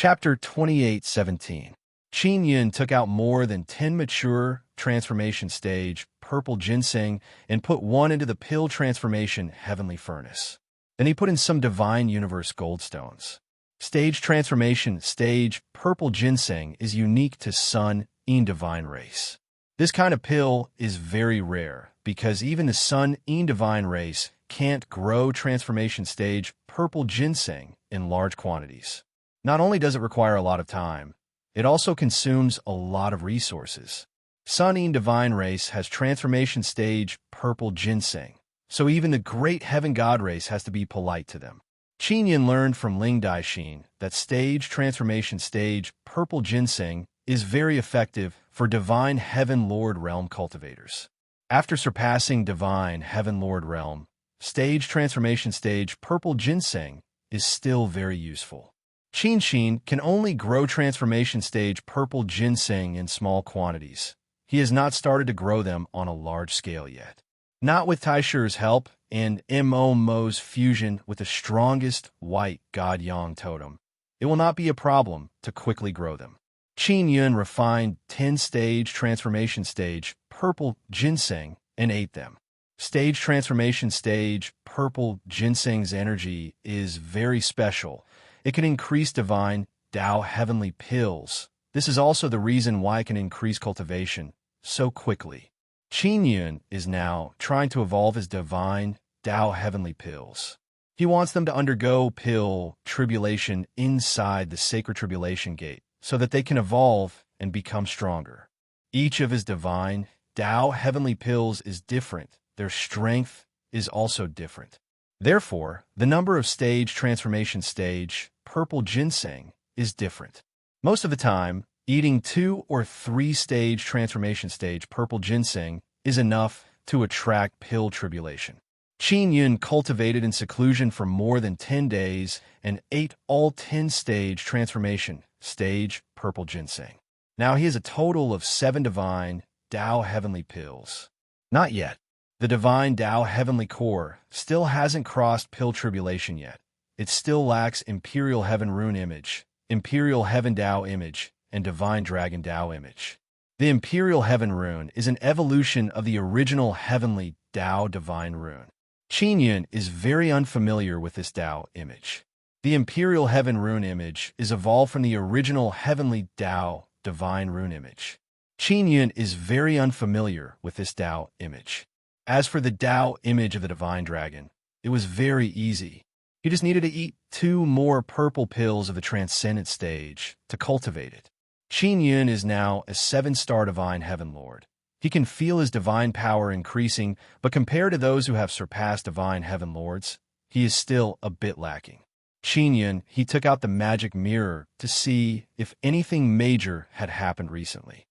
Chapter 28:17. Qin Yun took out more than 10 mature transformation stage purple ginseng and put one into the pill transformation heavenly furnace. Then he put in some divine universe goldstones. Stage transformation stage purple ginseng is unique to Sun In divine race. This kind of pill is very rare because even the Sun In divine race can't grow transformation stage purple ginseng in large quantities. Not only does it require a lot of time, it also consumes a lot of resources. Sun In divine race has transformation stage purple ginseng, so even the great heaven god race has to be polite to them. Qin Yun learned from Ling Daixin that stage transformation stage purple ginseng is very effective for divine heaven lord realm cultivators. After surpassing divine heaven lord realm, stage transformation stage purple ginseng is still very useful. Qin Xin can only grow transformation stage purple ginseng in small quantities. He has not started to grow them on a large scale yet. Not with Taishi's help and Mo Mo's fusion with the strongest white god Yang totem, it will not be a problem to quickly grow them. Qin Yun refined 10-stage transformation stage purple ginseng and ate them. Stage transformation stage purple ginseng's energy is very special. It can increase divine Tao heavenly pills. This is also the reason why it can increase cultivation so quickly. Qin Yun is now trying to evolve his divine Tao heavenly pills. He wants them to undergo pill tribulation inside the sacred tribulation gate so that they can evolve and become stronger. Each of his divine Tao heavenly pills is different. Their strength is also different. Therefore, the number of stage transformation stage purple ginseng is different. Most of the time, eating 2 or 3 stage transformation stage purple ginseng is enough to attract pill tribulation. Qin Yun cultivated in seclusion for more than 10 days and ate all 10 stage transformation stage purple ginseng. Now he has a total of 7 divine Tao heavenly pills. Not yet. The divine Tao heavenly core still hasn't crossed pill tribulation yet. It still lacks Imperial Heaven Rune image, Imperial Heaven Tao image, and Divine Dragon Tao image. The Imperial Heaven Rune is an evolution of the original Heavenly Tao Divine Rune. Qin Yun is very unfamiliar with this Tao image. The Imperial Heaven Rune image is evolved from the original Heavenly Tao Divine Rune image. Qin Yun is very unfamiliar with this Tao image. As for the Tao image of the Divine Dragon, it was very easy. He just needed to eat 2 more purple pills of the Transcendent stage to cultivate it. Qin Yun is now a 7-star Divine Heaven Lord. He can feel his divine power increasing, but compared to those who have surpassed Divine Heaven Lords, he is still a bit lacking. Qin Yun, he took out the magic mirror to see if anything major had happened recently.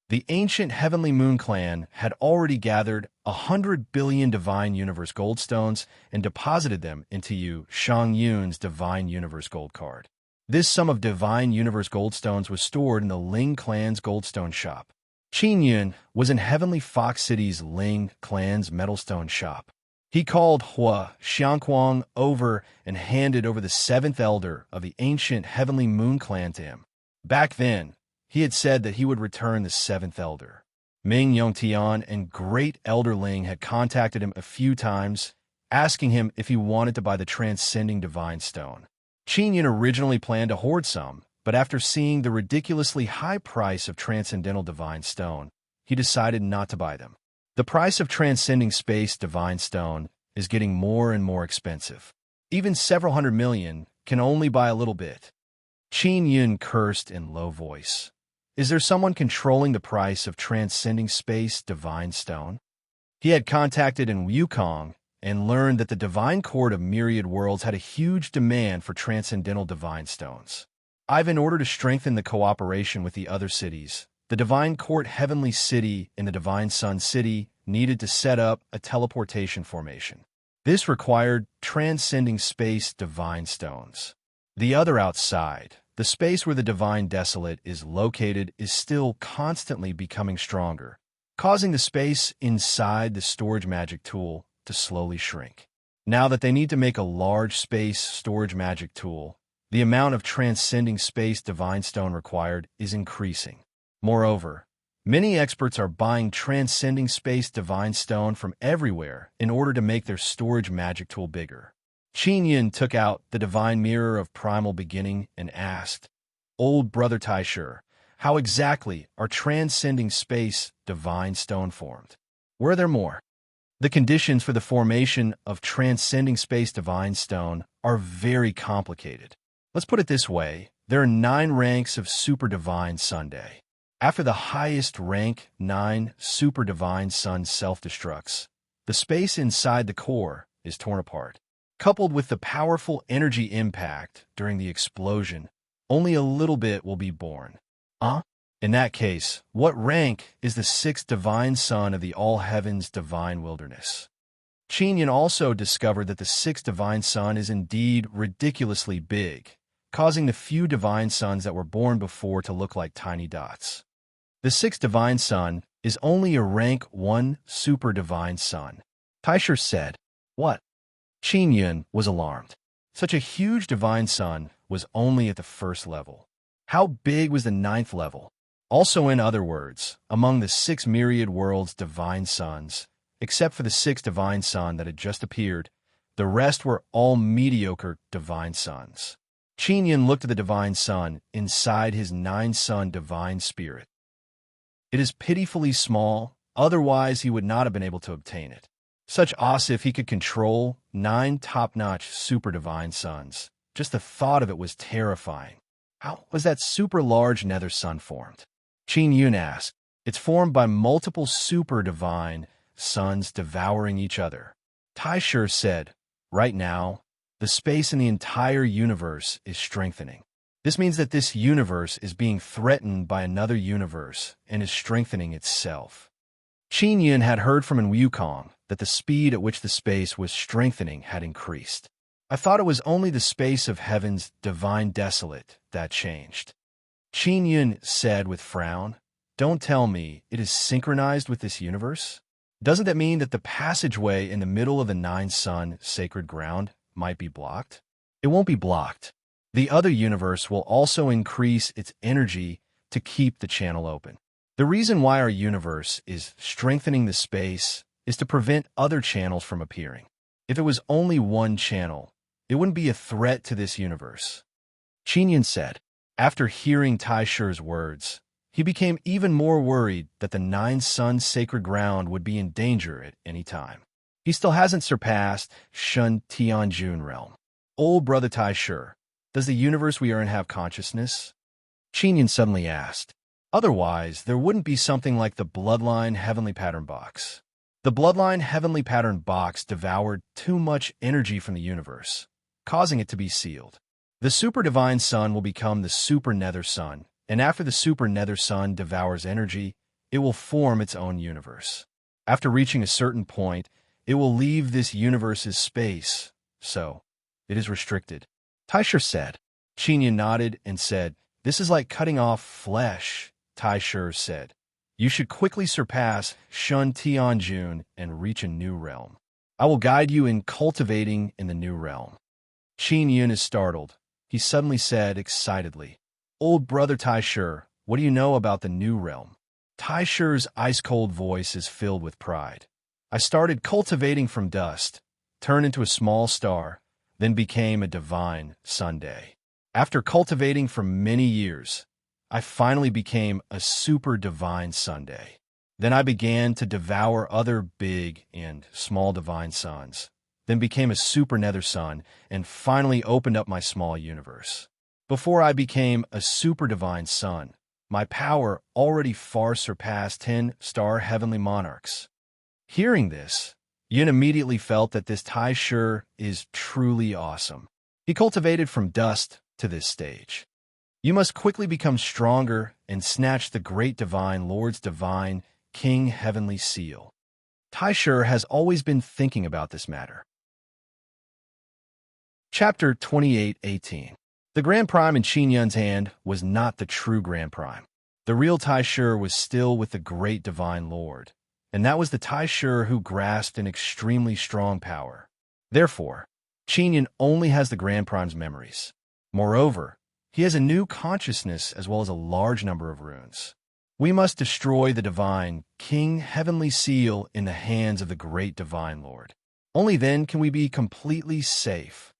The ancient Heavenly Moon Clan had already gathered 100 billion Divine Universe Goldstones and deposited them into Shang Yun's Divine Universe Gold card. This sum of Divine Universe Goldstones was stored in the Ling Clan's Goldstone shop. Qin Yun was in Heavenly Fox City's Ling Clan's Metalstone shop. He called Hua Xiangquang over and handed over the 7th elder of the ancient Heavenly Moon Clan to him. Back then, he had said that he would return the 7th elder. Ming Yongtian and Great Elder Ling had contacted him a few times, asking him if he wanted to buy the Transcending Divine Stone. Qin Yun originally planned to hoard some, but after seeing the ridiculously high price of Transcendental Divine Stone, he decided not to buy them. The price of Transcending Space Divine Stone is getting more and more expensive. Even several hundred million can only buy a little bit. Qin Yun cursed in low voice. Is there someone controlling the price of Transcending Space Divine Stone? He had contacted in Wukong and learned that the Divine Court of Myriad Worlds had a huge demand for Transcendental Divine Stones. In order to strengthen the cooperation with the other cities, the Divine Court Heavenly City and the Divine Sun City needed to set up a teleportation formation. This required Transcending Space Divine Stones. The other outside, the space where the Divine Desolate is located, is still constantly becoming stronger, causing the space inside the storage magic tool to slowly shrink. Now that they need to make a large space storage magic tool, The amount of transcending space divine stone required is increasing. Moreover, many experts are buying transcending space divine stone from everywhere in order to make their storage magic tool bigger. Qin Yin took out the divine mirror of primal beginning and asked, "Old brother Taisher, how exactly are transcending space divine stone formed? Were there more?" The conditions for the formation of transcending space divine stone are very complicated. Let's put it this way, there are 9 ranks of super divine Sunday. After the highest rank, 9 super divine sun self-destructs, the space inside the core is torn apart. Coupled with the powerful energy impact during the explosion, only a little bit will be born. In that case, what rank is the 6th divine sun of the all heavens divine wilderness? Qin Yin also discovered that the 6th divine sun is indeed ridiculously big, causing the few divine suns that were born before to look like tiny dots. The 6th divine sun is only a rank 1 super divine sun. Taisher said, "What?" Qin Yin was alarmed. Such a huge divine sun was only at the 1st level. How big was the 9th level? Also, in other words, among the 6 myriad worlds' divine suns, except for the 6th divine sun that had just appeared, the rest were all mediocre divine suns. Qin Yin looked at the divine sun inside his 9-sun divine spirit. It is pitifully small, otherwise he would not have been able to obtain it. Such as if he could control 9 top-notch super divine suns. Just the thought of it was terrifying. How was that super large nether sun formed? Qin Yin asked. It's formed by multiple super divine suns devouring each other. Taisher said, right now, the space in the entire universe is strengthening. This means that this universe is being threatened by another universe and is strengthening itself. Qin Yin had heard from in Wukong that the speed at which the space was strengthening had increased. I thought it was only the space of heaven's divine desolate that changed. Qin Yin said with frown, "Don't tell me it is synchronized with this universe? Doesn't that mean that the passageway in the middle of the 9-sun sacred ground might be blocked?" It won't be blocked. The other universe will also increase its energy to keep the channel open. The reason why our universe is strengthening the space is to prevent other channels from appearing. If it was only one channel, it wouldn't be a threat to this universe. Qin Yin said. After hearing Taisher's words, he became even more worried that the 9-sun sacred ground would be in danger at any time. He still hasn't surpassed Shun Tianjun realm. Old brother Taisher, does the universe we are in have consciousness? Qin Yin suddenly asked. Otherwise, there wouldn't be something like the Bloodline Heavenly Pattern Box. The Bloodline Heavenly Pattern Box devoured too much energy from the universe, causing it to be sealed. The Super Divine Sun will become the Super Nether Sun, and after the Super Nether Sun devours energy, it will form its own universe. After reaching a certain point, it will leave this universe's space, so it is restricted. Taisher said. Qin Yin nodded and said, "This is like cutting off flesh." Taisher said, "You should quickly surpass Shun Tianjun and reach a new realm. I will guide you in cultivating in the new realm." Qin Yin is startled. He suddenly said excitedly, "Old brother Taisher, what do you know about the new realm?" Taisher's ice-cold voice is filled with pride. "I started cultivating from dust, turned into a small star, then became a divine Sunday. After cultivating for many years, I finally became a super divine Sunday. Then I began to devour other big and small divine suns, then became a super nether sun, and finally opened up my small universe. Before I became a super divine sun, my power already far surpassed 10-star heavenly monarchs." Hearing this, Yin immediately felt that this Taisher is truly awesome. He cultivated from dust to this stage. You must quickly become stronger and snatch the great divine Lord's divine King heavenly seal. Taisher has always been thinking about this matter. Chapter 28:18. The Grand Prime in Qin Yun's hand was not the true Grand Prime. The real Taisher was still with the great divine Lord, and that was the Taisher who grasped an extremely strong power. Therefore, Qin Yun only has the Grand Prime's memories. Moreover, he has a new consciousness as well as a large number of runes. We must destroy the divine King Heavenly Seal in the hands of the great Divine Lord. Only then can we be completely safe.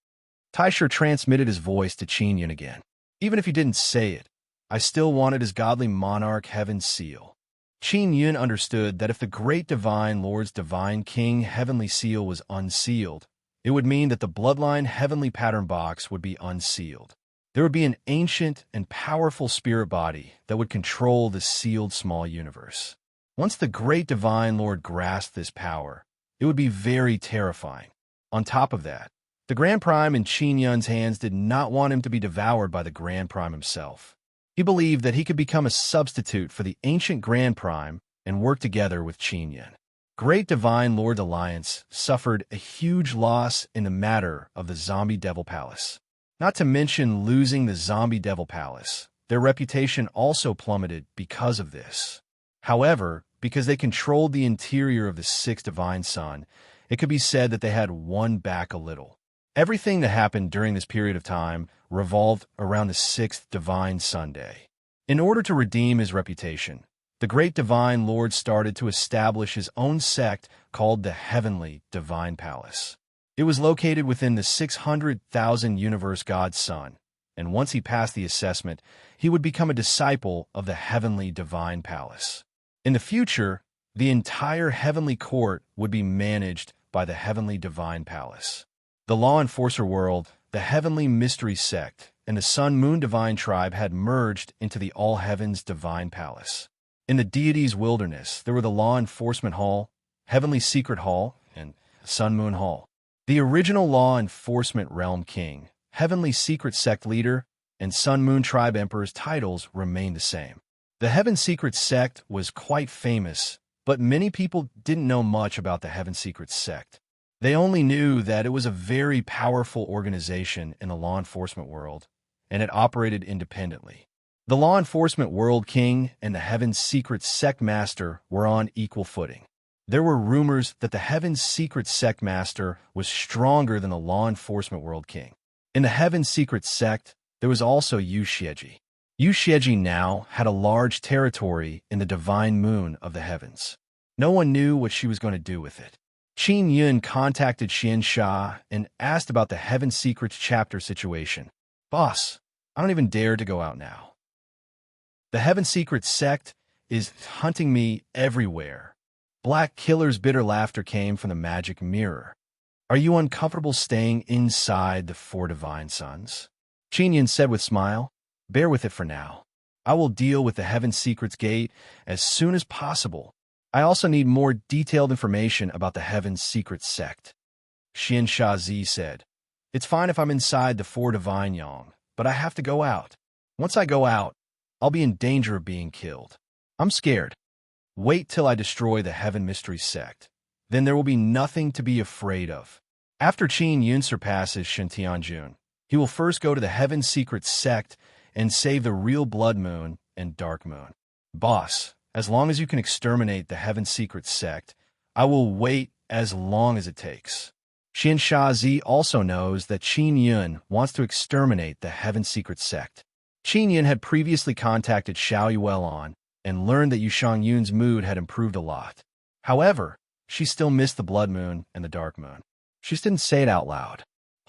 Taisher transmitted his voice to Qin Yun again. Even if he didn't say it, I still wanted his godly monarch Heaven's Seal. Qin Yun understood that if the great Divine Lord's Divine King Heavenly Seal was unsealed, it would mean that the bloodline Heavenly Pattern Box would be unsealed. There would be an ancient and powerful spirit body that would control the sealed small universe. Once the great Divine Lord grasped this power, it would be very terrifying. On top of that, the Grand Prime in Qin Yun's hands did not want him to be devoured by the Grand Prime himself. He believed that he could become a substitute for the ancient Grand Prime and work together with Qin Yun. Great Divine Lord's alliance suffered a huge loss in the matter of the Zombie Devil Palace. Not to mention losing the Zombie Devil Palace, their reputation also plummeted because of this. However, because they controlled the interior of the sixth Divine Sun, it could be said that they had won back a little. Everything that happened during this period of time revolved around the sixth Divine Sunday. In order to redeem his reputation, the great Divine Lord started to establish his own sect called the Heavenly Divine Palace. It was located within the 600,000 universe God's Sun, and once he passed the assessment, he would become a disciple of the Heavenly Divine Palace. In the future, the entire Heavenly Court would be managed by the Heavenly Divine Palace. The Law Enforcer world, the Heavenly Mystery Sect, and the Sun-Moon Divine Tribe had merged into the All Heavens Divine Palace. In the deity's wilderness, there were the Law Enforcement Hall, Heavenly Secret Hall, and Sun-Moon Hall. The original Law Enforcement Realm King, Heavenly Secret Sect Leader, and Sun-Moon Tribe Emperor's titles remained the same. The Heaven Secret Sect was quite famous, but many people didn't know much about the Heaven Secret Sect. They only knew that it was a very powerful organization in the law enforcement world, and it operated independently. The Law Enforcement World King and the Heaven Secret Sect Master were on equal footing. There were rumors that the Heaven's Secret Sect Master was stronger than the Law Enforcement World King. In the Heaven's Secret Sect, there was also Yu Xieji. Yu Xieji now had a large territory in the divine moon of the heavens. No one knew what she was going to do with it. Qin Yun contacted Xian Sha and asked about the Heaven Secrets chapter situation. Boss, I don't even dare to go out now. The Heaven Secret Sect is hunting me everywhere. Black Killer's bitter laughter came from the magic mirror. Are you uncomfortable staying inside the four divine suns? Qin Yun said with smile. Bear with it for now. I will deal with the Heaven Secrets Gate as soon as possible. I also need more detailed information about the Heaven Secret Sect. Xian Shazi said, It's fine if I'm inside the four divine yang, but I have to go out. Once I go out, I'll be in danger of being killed. I'm scared. Wait till I destroy the Heaven Mystery Sect. Then there will be nothing to be afraid of. After Qin Yun surpasses Shen Tianjun, he will first go to the Heaven Secret Sect and save the real Blood Moon and Dark Moon. Boss, as long as you can exterminate the Heaven Secret Sect, I will wait as long as it takes. Xian Shazi also knows that Qin Yun wants to exterminate the Heaven Secret Sect. Qin Yun had previously contacted Xiao Yuelon and learned that Yushang Yun's mood had improved a lot. However, she still missed the Blood Moon and the Dark Moon. She just didn't say it out loud.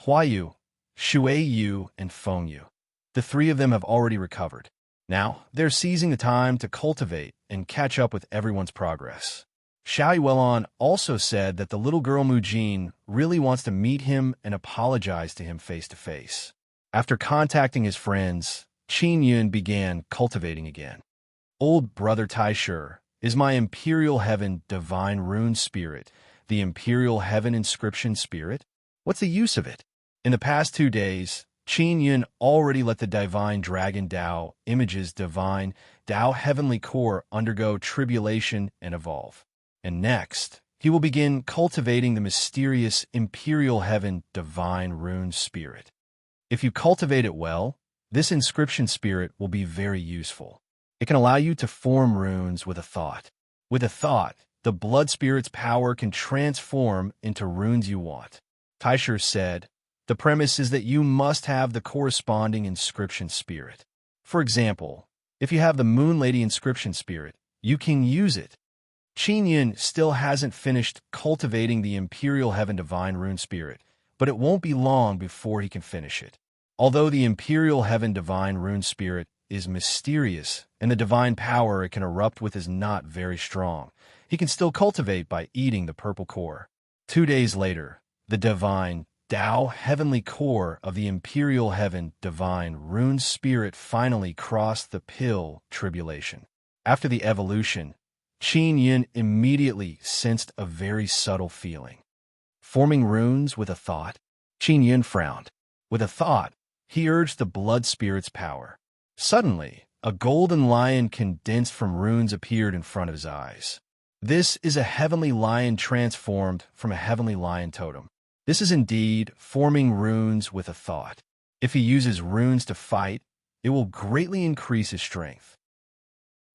Huayu, Shui Yu, and Feng Yu. The three of them have already recovered. Now, they're seizing the time to cultivate and catch up with everyone's progress. Xiao Yuelon also said that the little girl Mujin really wants to meet him and apologize to him face to face. After contacting his friends, Qin Yun began cultivating again. Old brother Taisher is my Imperial Heaven Divine Rune Spirit, the Imperial Heaven Inscription Spirit. What's the use of it? In the past 2 days, Qin Yun already let the Divine Dragon Dao Images Divine Dao Heavenly Core undergo tribulation and evolve. And next, he will begin cultivating the mysterious Imperial Heaven Divine Rune Spirit. If you cultivate it well, this inscription spirit will be very useful. It can allow you to form runes with a thought. With a thought, the blood spirit's power can transform into runes you want. Taisher said, The premise is that you must have the corresponding inscription spirit. For example, if you have the Moon Lady inscription spirit, you can use it. Qin Yun still hasn't finished cultivating the Imperial Heaven Divine Rune Spirit, but it won't be long before he can finish it. Although the Imperial Heaven Divine Rune Spirit is mysterious and the divine power it can erupt with is not very strong, he can still cultivate by eating the purple core. 2 days later, the divine Tao Heavenly Core of the Imperial Heaven Divine Rune Spirit finally crossed the pill tribulation. After the evolution, Qin Yun immediately sensed a very subtle feeling. Forming runes with a thought? Qin Yun frowned. With a thought, he urged the blood spirit's power. Suddenly, a golden lion condensed from runes appeared in front of his eyes. This is a heavenly lion transformed from a heavenly lion totem. This is indeed forming runes with a thought. If he uses runes to fight, it will greatly increase his strength,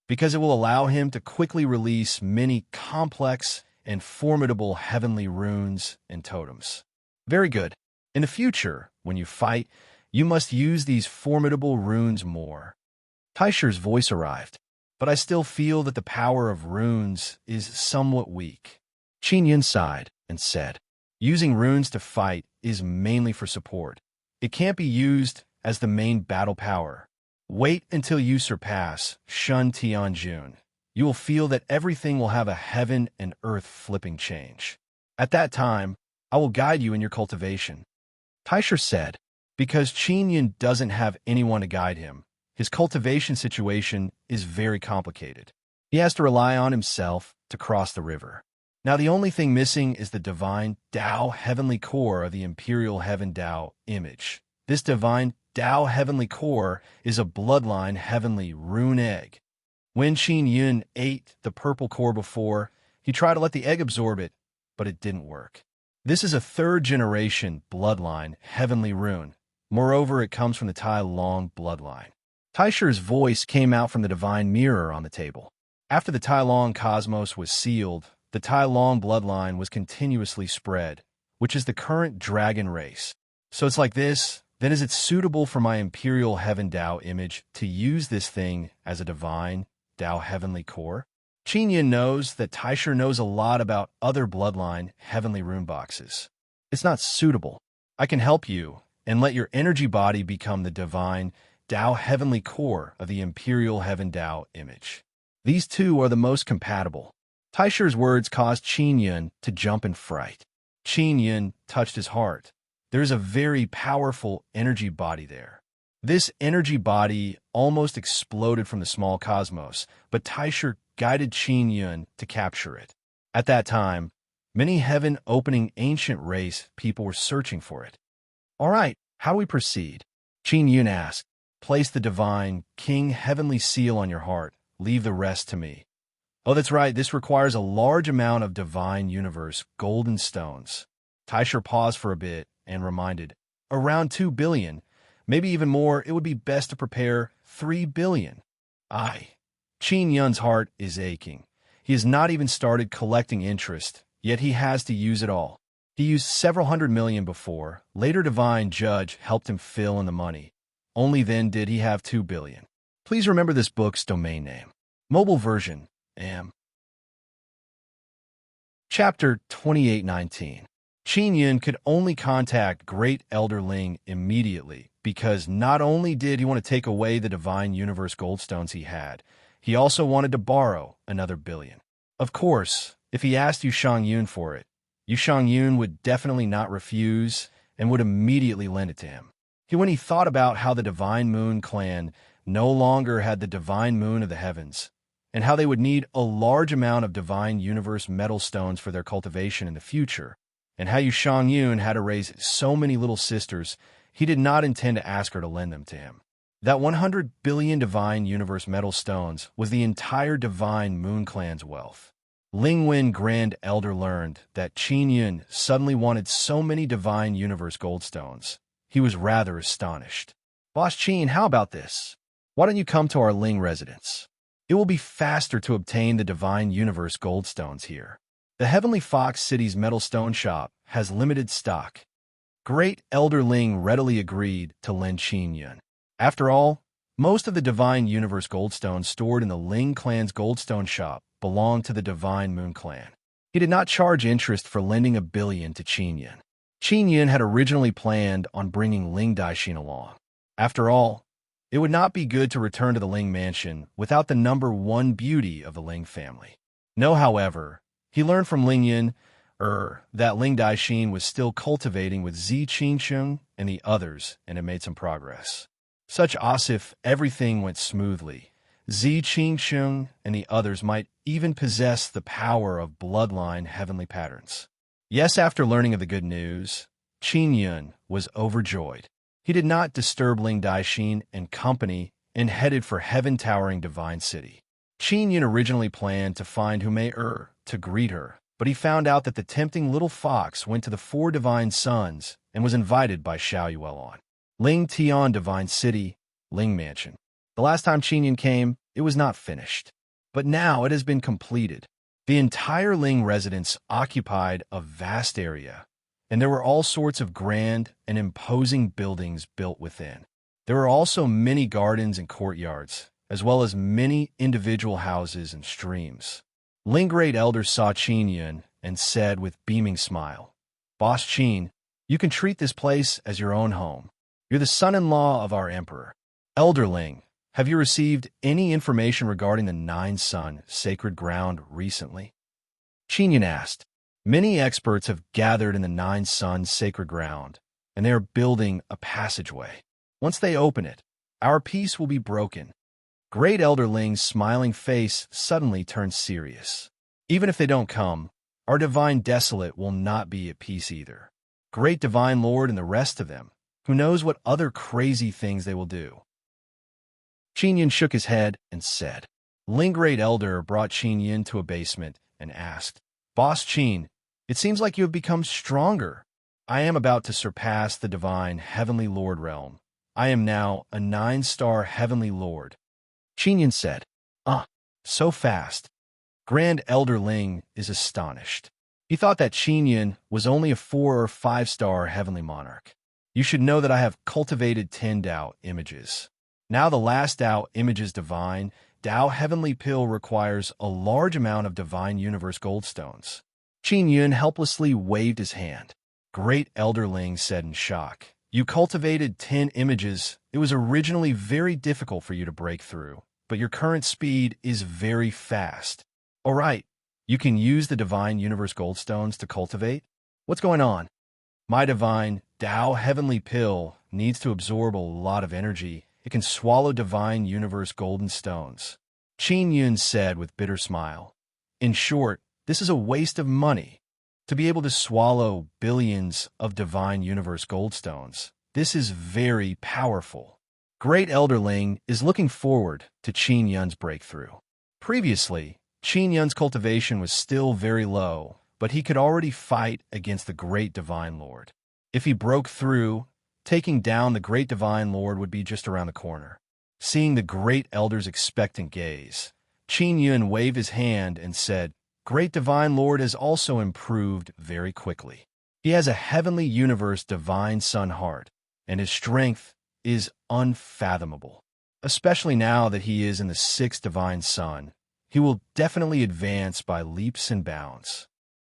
because it will allow him to quickly release many complex and formidable heavenly runes and totems. Very good. In the future, when you fight, you must use these formidable runes more. Taisher's voice arrived, but I still feel that the power of runes is somewhat weak. Qin Yun sighed and said, using runes to fight is mainly for support. It can't be used as the main battle power. Wait until you surpass Shun Tianjun. You will feel that everything will have a heaven and earth flipping change. At that time, I will guide you in your cultivation. Taisher said, because Qin Yun doesn't have anyone to guide him, his cultivation situation is very complicated. He has to rely on himself to cross the river. Now the only thing missing is the divine Tao Heavenly Core of the Imperial Heaven Tao image. This divine Tao Heavenly Core is a bloodline heavenly rune egg. When Qin Yun ate the purple core before, he tried to let the egg absorb it, but it didn't work. This is a third-generation bloodline heavenly rune. Moreover, it comes from the Tai Long bloodline. Taisher's voice came out from the divine mirror on the table. After the Tai Long cosmos was sealed, the Tai Long bloodline was continuously spread, which is the current dragon race. So it's like this. Then is it suitable for my Imperial Heaven Tao image to use this thing as a divine Tao Heavenly Core? Qin Yun knows that Taisher knows a lot about other bloodline heavenly rune boxes. It's not suitable. I can help you and let your energy body become the divine Tao Heavenly Core of the Imperial Heaven Tao image. These two are the most compatible. Taisher's words caused Qin Yun to jump in fright. Qin Yun touched his heart. There is a very powerful energy body there. This energy body almost exploded from the small cosmos, but Taisher guided Qin Yun to capture it. At that time, many heaven-opening ancient race people were searching for it. All right, how do we proceed? Qin Yun asked. Place the divine King Heavenly Seal on your heart. Leave the rest to me. Oh, that's right. This requires a large amount of divine universe golden stones. Taisher paused for a bit and reminded, around 2 billion, maybe even more. It would be best to prepare 3 billion. Aye. Qin Yun's heart is aching. He has not even started collecting interest, yet he has to use it all. He used several hundred million before. Later Divine Judge helped him fill in the money. Only then did he have 2 billion. Please remember this book's domain name. Mobile version, Chapter 2819. Qin Yun could only contact Great Elder Ling immediately because not only did he want to take away the Divine Universe Goldstones he had, he also wanted to borrow another billion. Of course, if he asked Yu Shangyun for it, Yu Shangyun would definitely not refuse and would immediately lend it to him. When he thought about how the Divine Moon clan no longer had the Divine Moon of the Heavens, and how they would need a large amount of Divine Universe metal stones for their cultivation in the future, and how Yu Shangyun had to raise so many little sisters, he did not intend to ask her to lend them to him. That 100 billion Divine Universe metal stones was the entire Divine Moon clan's wealth. Ling Wen Grand Elder learned that Qin Yun suddenly wanted so many Divine Universe goldstones. He was rather astonished. Boss Qin, how about this? Why don't you come to our Ling residence? It will be faster to obtain the Divine Universe goldstones here. The Heavenly Fox City's metal stone shop has limited stock. Great Elder Ling readily agreed to lend Qin Yun. After all, most of the Divine Universe Goldstones stored in the Ling clan's Goldstone shop belonged to the Divine Moon clan. He did not charge interest for lending $1 billion to Qin Yun. Qin Yun had originally planned on bringing Ling Daixin along. After all, it would not be good to return to the Ling mansion without the number one beauty of the Ling family. No, however, he learned from Ling Yun that Ling Daixin was still cultivating with Zi Qingsheng and the others, and had made some progress. Such as if everything went smoothly, Zi Qingsheng and the others might even possess the power of bloodline heavenly patterns. Yes, after learning of the good news, Qin Yun was overjoyed. He did not disturb Ling Daixin and company and headed for heaven-towering Divine City. Qin Yun originally planned to find Humei to greet her, but he found out that the tempting little fox went to the 4 divine sons and was invited by Xiao Yuelon. Ling Tian Divine City, Ling Mansion. The last time Qin Yun came, it was not finished. But now it has been completed. The entire Ling residence occupied a vast area, and there were all sorts of grand and imposing buildings built within. There were also many gardens and courtyards, as well as many individual houses and streams. Ling Great Elder saw Qin Yun and said with beaming smile, "Boss Qin, you can treat this place as your own home. You're the son-in-law of our emperor. Elder Ling, have you received any information regarding the 9-Sun sacred ground recently?" Qin Yun asked. Many experts have gathered in the 9-Sun sacred ground, and they are building a passageway. Once they open it, our peace will be broken. Great Elder Ling's smiling face suddenly turned serious. Even if they don't come, our Divine Desolate will not be at peace either. Great Divine Lord and the rest of them, who knows what other crazy things they will do. Qin Yun shook his head and said. Ling Great Elder brought Qin Yun to a basement and asked, "Boss Qin, it seems like you have become stronger. I am about to surpass the Divine Heavenly Lord realm. I am now a 9-star Heavenly Lord." Qin Yun said, so fast." Grand Elder Ling is astonished. He thought that Qin Yun was only a 4 or 5-star Heavenly Monarch. You should know that I have cultivated 10 Tao images. Now the last Tao image is divine. Tao Heavenly Pill requires a large amount of Divine Universe Goldstones. Qin Yun helplessly waved his hand. Great Elder Ling said in shock, "You cultivated 10 images. It was originally very difficult for you to break through, but your current speed is very fast. All right, you can use the Divine Universe Goldstones to cultivate? What's going on?" "My Divine Tao Heavenly Pill needs to absorb a lot of energy. It can swallow Divine Universe Golden Stones," Qin Yun said with bitter smile. "In short, this is a waste of money. To be able to swallow billions of Divine Universe Goldstones, this is very powerful." Great Elder Ling is looking forward to Qin Yun's breakthrough. Previously, Qin Yun's cultivation was still very low, but he could already fight against the Great Divine Lord. If he broke through, taking down the Great Divine Lord would be just around the corner. Seeing the Great Elder's expectant gaze, Qin Yun waved his hand and said, "Great Divine Lord has also improved very quickly. He has a Heavenly Universe Divine Sun heart, and his strength is unfathomable. Especially now that he is in the 6th Divine Sun, he will definitely advance by leaps and bounds.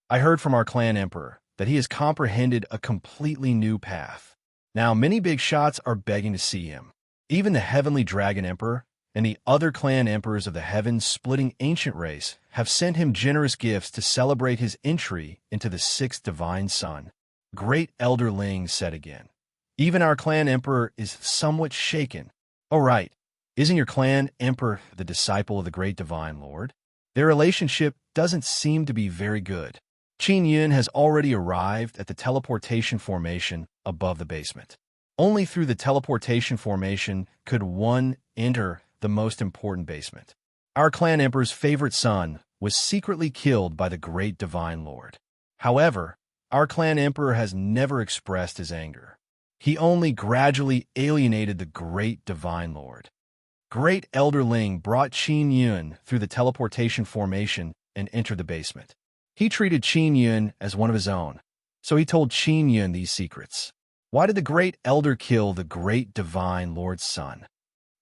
I heard from our clan emperor that he has comprehended a completely new path. Now many big shots are begging to see him. Even the Heavenly Dragon Emperor and the other clan emperors of the heaven-splitting ancient race have sent him generous gifts to celebrate his entry into the 6th Divine Sun." Great Elder Ling said again. "Even our clan emperor is somewhat shaken. Oh right, isn't your clan emperor the disciple of the Great Divine Lord? Their relationship doesn't seem to be very good." Qin Yun has already arrived at the teleportation formation above the basement. Only through the teleportation formation could one enter the most important basement. Our clan emperor's favorite son was secretly killed by the Great Divine Lord. However, our clan emperor has never expressed his anger. He only gradually alienated the Great Divine Lord. Great Elder Ling brought Qin Yun through the teleportation formation and entered the basement. He treated Qin Yun as one of his own, so he told Qin Yun these secrets. Why did the great elder kill the great divine Lord's son?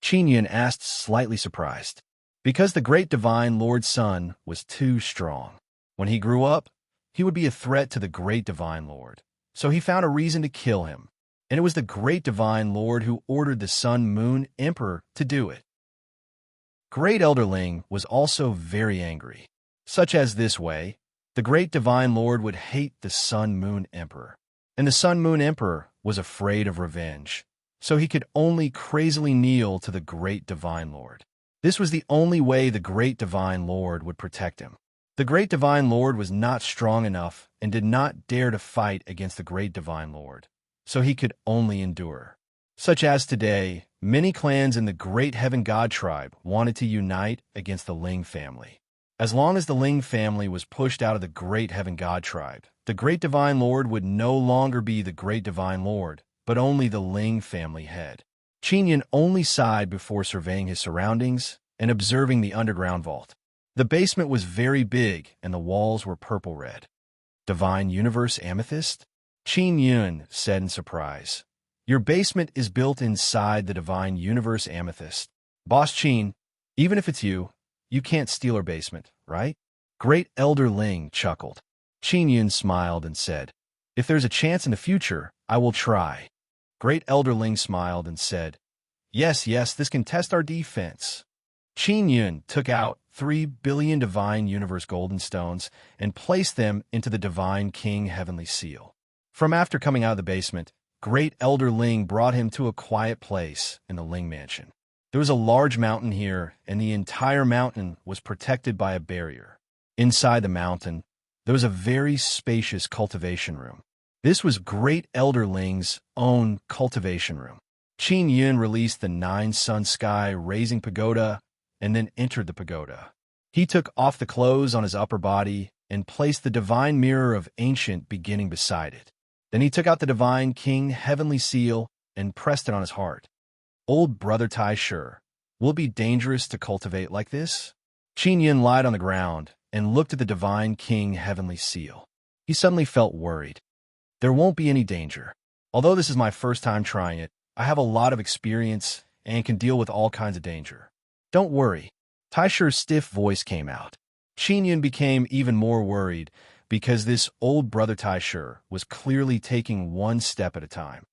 Qin Yun asked, slightly surprised. Because the great divine Lord's son was too strong. When he grew up, he would be a threat to the great divine Lord. So he found a reason to kill him. And it was the great divine Lord who ordered the Sun Moon Emperor to do it. Great Elderling was also very angry. Such as this way, the great divine Lord would hate the Sun Moon Emperor. And the Sun Moon Emperor was afraid of revenge. So he could only crazily kneel to the great divine Lord. This was the only way the great divine Lord would protect him. The great divine Lord was not strong enough and did not dare to fight against the great divine Lord. So he could only endure. Such as today, many clans in the great heaven god tribe wanted to unite against the Ling family. As long as the Ling family was pushed out of the great heaven god tribe, the great divine Lord would no longer be the great divine Lord, but only the Ling family head. Qin Yun only sighed before surveying his surroundings and observing the underground vault. The basement was very big and the walls were purple-red. Divine Universe Amethyst? Qin Yun said in surprise. Your basement is built inside the Divine Universe Amethyst. Boss Qin, even if it's you can't steal our basement, right? Great Elder Ling chuckled. Qin Yun smiled and said, if there's a chance in the future, I will try. Great Elder Ling smiled and said, yes, this can test our defense. Qin Yun took out 3 billion Divine Universe Golden Stones and placed them into the Divine King Heavenly Seal. From after coming out of the basement, Great Elder Ling brought him to a quiet place in the Ling Mansion. There was a large mountain here, and the entire mountain was protected by a barrier. Inside the mountain, there was a very spacious cultivation room. This was Great Elder Ling's own cultivation room. Qin Yun released the 9-sun sky raising pagoda and then entered the pagoda. He took off the clothes on his upper body and placed the divine mirror of ancient beginning beside it. Then he took out the Divine King Heavenly Seal and pressed it on his heart. Old Brother Tai Shi, will it be dangerous to cultivate like this? Qin Yun lied on the ground and looked at the Divine King Heavenly Seal. He suddenly felt worried. There won't be any danger. Although this is my first time trying it, I have a lot of experience and can deal with all kinds of danger. Don't worry. Tai Shi's stiff voice came out. Qin Yun became even more worried because this old Brother Tai Shi was clearly taking one step at a time.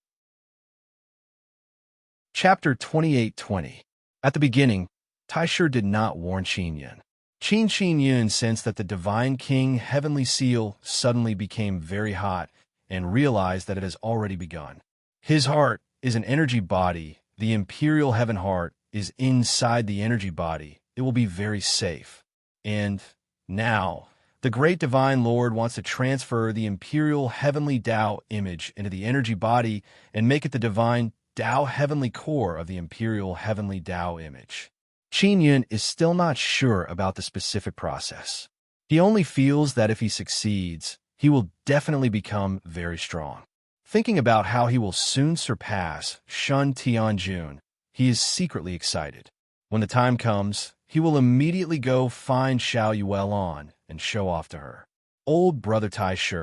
Chapter 28:20. At the beginning, Tai Shi did not warn Qin Yun. Qin Yun sensed that the Divine King Heavenly Seal suddenly became very hot and realized that it has already begun. His heart is an energy body. The Imperial Heaven Heart is inside the energy body. It will be very safe. And now, the Great Divine Lord wants to transfer the Imperial Heavenly Tao image into the energy body and make it the Divine Tao Heavenly Core of the Imperial Heavenly Tao image. Qin Yun is still not sure about the specific process. He only feels that if he succeeds, he will definitely become very strong. Thinking about how he will soon surpass Shun Tianjun, he is secretly excited. When the time comes, he will immediately go find Xiao Yuelon and show off to her. Old Brother Tai Shi,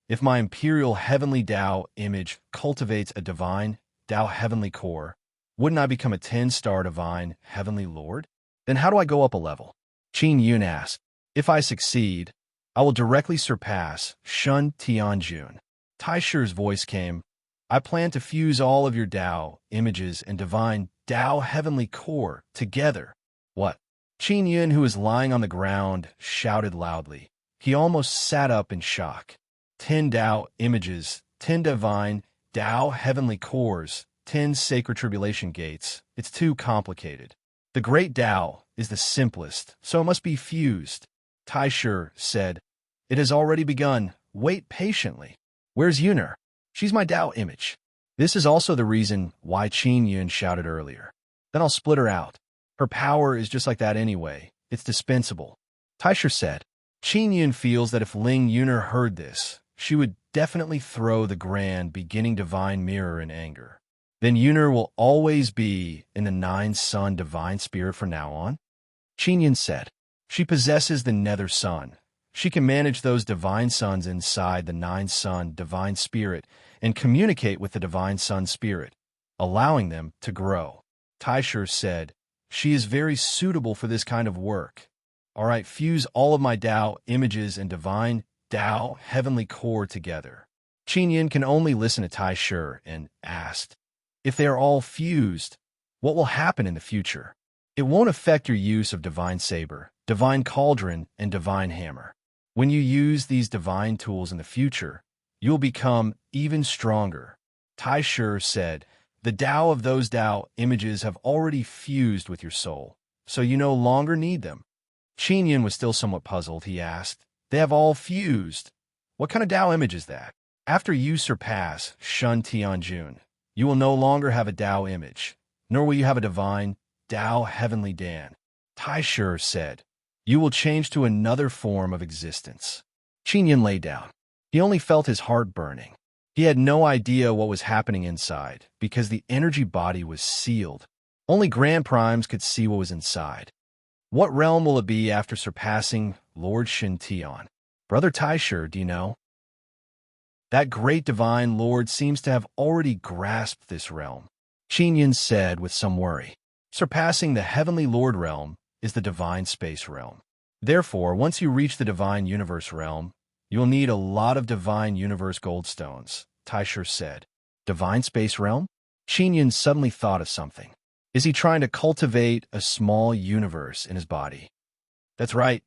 if my Imperial Heavenly Tao image cultivates a Divine Tao Heavenly Core, wouldn't I become a 10-star Divine Heavenly Lord? Then how do I go up a level? Qin Yun asked. If I succeed, I will directly surpass Shun Tianjun. Tai Shi's voice came. I plan to fuse all of your Tao images and Divine Tao Heavenly Core together. What? Qin Yun, who was lying on the ground, shouted loudly. He almost sat up in shock. 10 Tao images, 10 Divine Tao Heavenly Cores, 10 Sacred Tribulation Gates. It's too complicated. The Great Tao is the simplest, so it must be fused. Tai Shi said, it has already begun. Wait patiently. Where's Yuner? She's my Tao image. This is also the reason why Qin Yun shouted earlier. Then I'll split her out. Her power is just like that anyway. It's dispensable. Tai Shi said. Qin Yun feels that if Ling Yuner heard this, she would definitely throw the grand beginning divine mirror in anger. Then Yuner will always be in the 9-sun divine spirit from now on? Qin Yun said. She possesses the nether sun. She can manage those divine suns inside the 9-sun divine spirit and communicate with the divine sun spirit, allowing them to grow. Taishur said, "She is very suitable for this kind of work. All right, fuse all of my Tao images and divine Tao heavenly core together." Qin Yin can only listen to Taishur and asked, "If they are all fused, what will happen in the future? It won't affect your use of divine saber, divine cauldron, and divine hammer. When you use these divine tools in the future, you'll become even stronger." Taishur said, "The Tao of those Tao images have already fused with your soul, so you no longer need them." Qin Yin was still somewhat puzzled. He asked, "They have all fused? What kind of Tao image is that?" "After you surpass Shun Tianjun, you will no longer have a Tao image, nor will you have a divine Tao heavenly Dan." Taishur said, "You will change to another form of existence." Qin Yin lay down. He only felt his heart burning. He had no idea what was happening inside, because the energy body was sealed. Only Grand Primes could see what was inside. What realm will it be after surpassing Lord Shin Tian? "Brother Taishur, do you know? That great divine lord seems to have already grasped this realm," Qin Yin said with some worry. "Surpassing the heavenly lord realm is the divine space realm. Therefore, once you reach the divine universe realm, you will need a lot of divine universe goldstones," Taishur said. "Divine space realm?" Qin Yin suddenly thought of something. Is he trying to cultivate a small universe in his body? "That's right.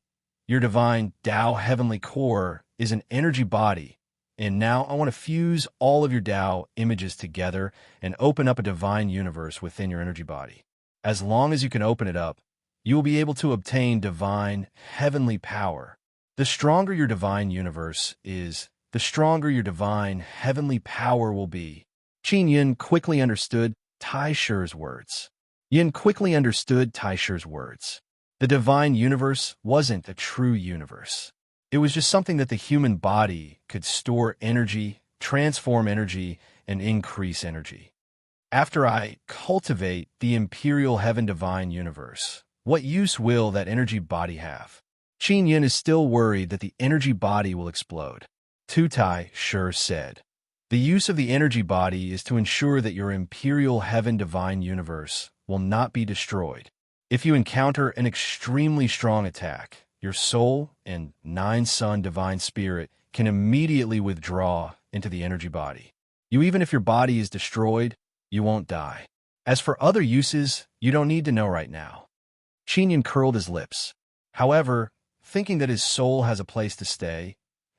Your divine Tao heavenly core is an energy body, and now I want to fuse all of your Tao images together and open up a divine universe within your energy body. As long as you can open it up, you will be able to obtain divine heavenly power. The stronger your divine universe is, the stronger your divine heavenly power will be." Qin Yin quickly understood Taishur's words. The divine universe wasn't a true universe. It was just something that the human body could store energy, transform energy, and increase energy. "After I cultivate the imperial heaven divine universe, what use will that energy body have?" Qin Yin is still worried that the energy body will explode. Taishur said, "The use of the energy body is to ensure that your imperial heaven divine universe will not be destroyed. If you encounter an extremely strong attack, your soul and Nine Sun divine spirit can immediately withdraw into the energy body. Even if your body is destroyed, you won't die. As for other uses, you don't need to know right now." Qin Yin curled his lips. However, thinking that his soul has a place to stay,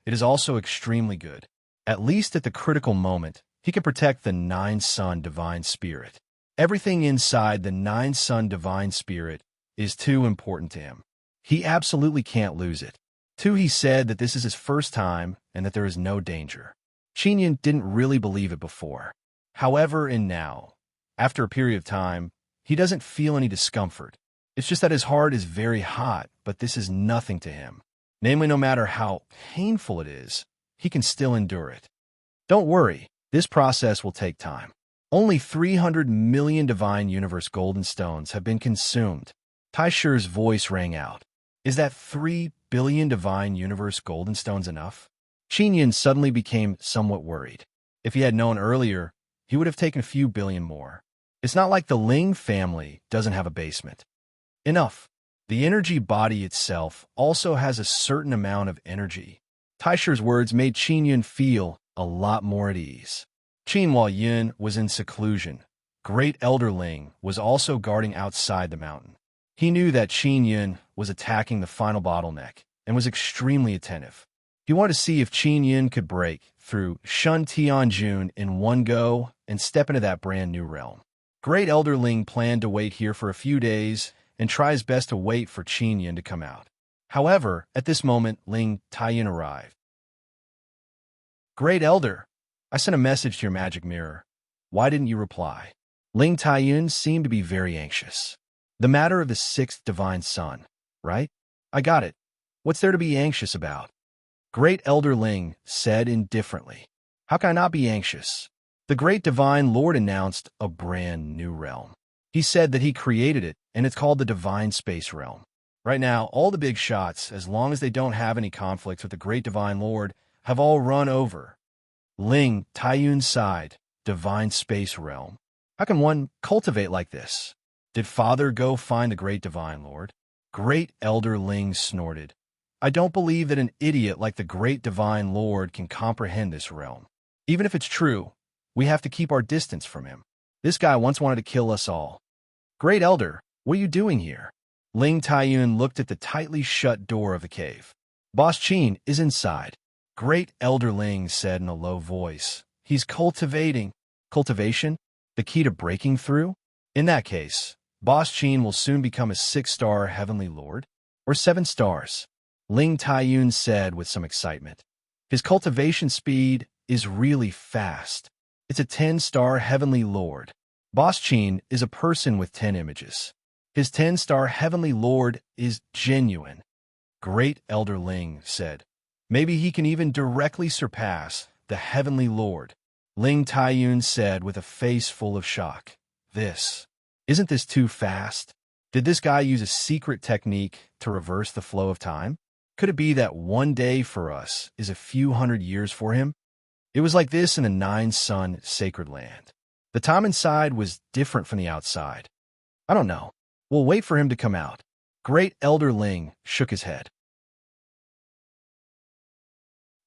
it is also extremely good. At least at the critical moment, he can protect the Nine Sun divine spirit. Everything inside the Nine Sun divine spirit is too important to him. He absolutely can't lose it. He said that this is his first time and that there is no danger. Qin Yin didn't really believe it before. However, now, after a period of time, he doesn't feel any discomfort. It's just that his heart is very hot, but this is nothing to him. Namely, no matter how painful it is, he can still endure it. "Don't worry, this process will take time. Only 300 million divine universe golden stones have been consumed." Taishur's voice rang out. "Is that 3 billion divine universe golden stones enough?" Qin Yin suddenly became somewhat worried. If he had known earlier, he would have taken a few billion more. It's not like the Ling family doesn't have a basement. Enough. The energy body itself also has a certain amount of energy. Taishur's words made Qin Yin feel a lot more at ease. Qin Yin was in seclusion. Great Elder Ling was also guarding outside the mountain. He knew that Qin Yin was attacking the final bottleneck and was extremely attentive. He wanted to see if Qin Yin could break through Shun Tianjun in one go and step into that brand new realm. Great Elder Ling planned to wait here for a few days and try his best to wait for Qin Yin to come out. However, at this moment, Ling Taiyin arrived. "Great Elder, I sent a message to your magic mirror. Why didn't you reply?" Ling Taiyin seemed to be very anxious. "The matter of the sixth divine sun, right? I got it. What's there to be anxious about?" Great Elder Ling said indifferently. "How can I not be anxious? The great divine lord announced a brand new realm. He said that he created it, and it's called the divine space realm. Right now, all the big shots, as long as they don't have any conflicts with the great divine lord, have all run over. Ling Taiyun sighed. Divine space realm. How can one cultivate like this? Did Father go find the great divine lord? Great Elder Ling snorted. I don't believe that an idiot like the great divine lord can comprehend this realm. Even if it's true, we have to keep our distance from him. This guy once wanted to kill us all. Great Elder, what are you doing here? Ling Taiyun looked at the tightly shut door of the cave. Boss Qin is inside. Great Elder Ling said in a low voice. He's cultivating. Cultivation? The key to breaking through? In that case, Boss Qin will soon become a 6-star heavenly lord? Or 7 stars? Ling Taiyun said with some excitement. His cultivation speed is really fast. It's a 10-star heavenly lord. Boss Qin is a person with 10 images. His 10-star heavenly lord is genuine. Great Elder Ling said. Maybe he can even directly surpass the heavenly lord. Ling Taiyun said with a face full of shock. Isn't this too fast? Did this guy use a secret technique to reverse the flow of time? Could it be that one day for us is a few hundred years for him? It was like this in the 9-sun sacred land. The time inside was different from the outside. I don't know. We'll wait for him to come out. Great Elder Ling shook his head.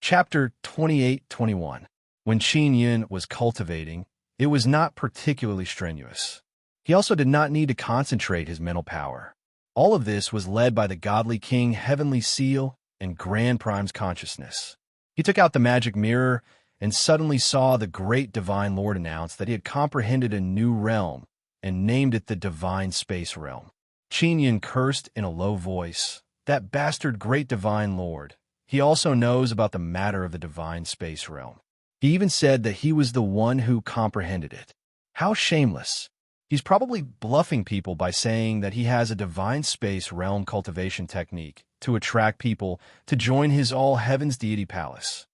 Chapter 28-21. When Qin Yun was cultivating, it was not particularly strenuous. He also did not need to concentrate his mental power. All of this was led by the godly king Heavenly Seal and Grand Prime's consciousness. He took out the magic mirror and suddenly saw the great divine lord announce that he had comprehended a new realm and named it the divine space realm. Qin Yun cursed in a low voice. That bastard great divine lord. He also knows about the matter of the divine space realm. He even said that he was the one who comprehended it. How shameless. He's probably bluffing people by saying that he has a divine space realm cultivation technique to attract people to join his all-heavens deity palace.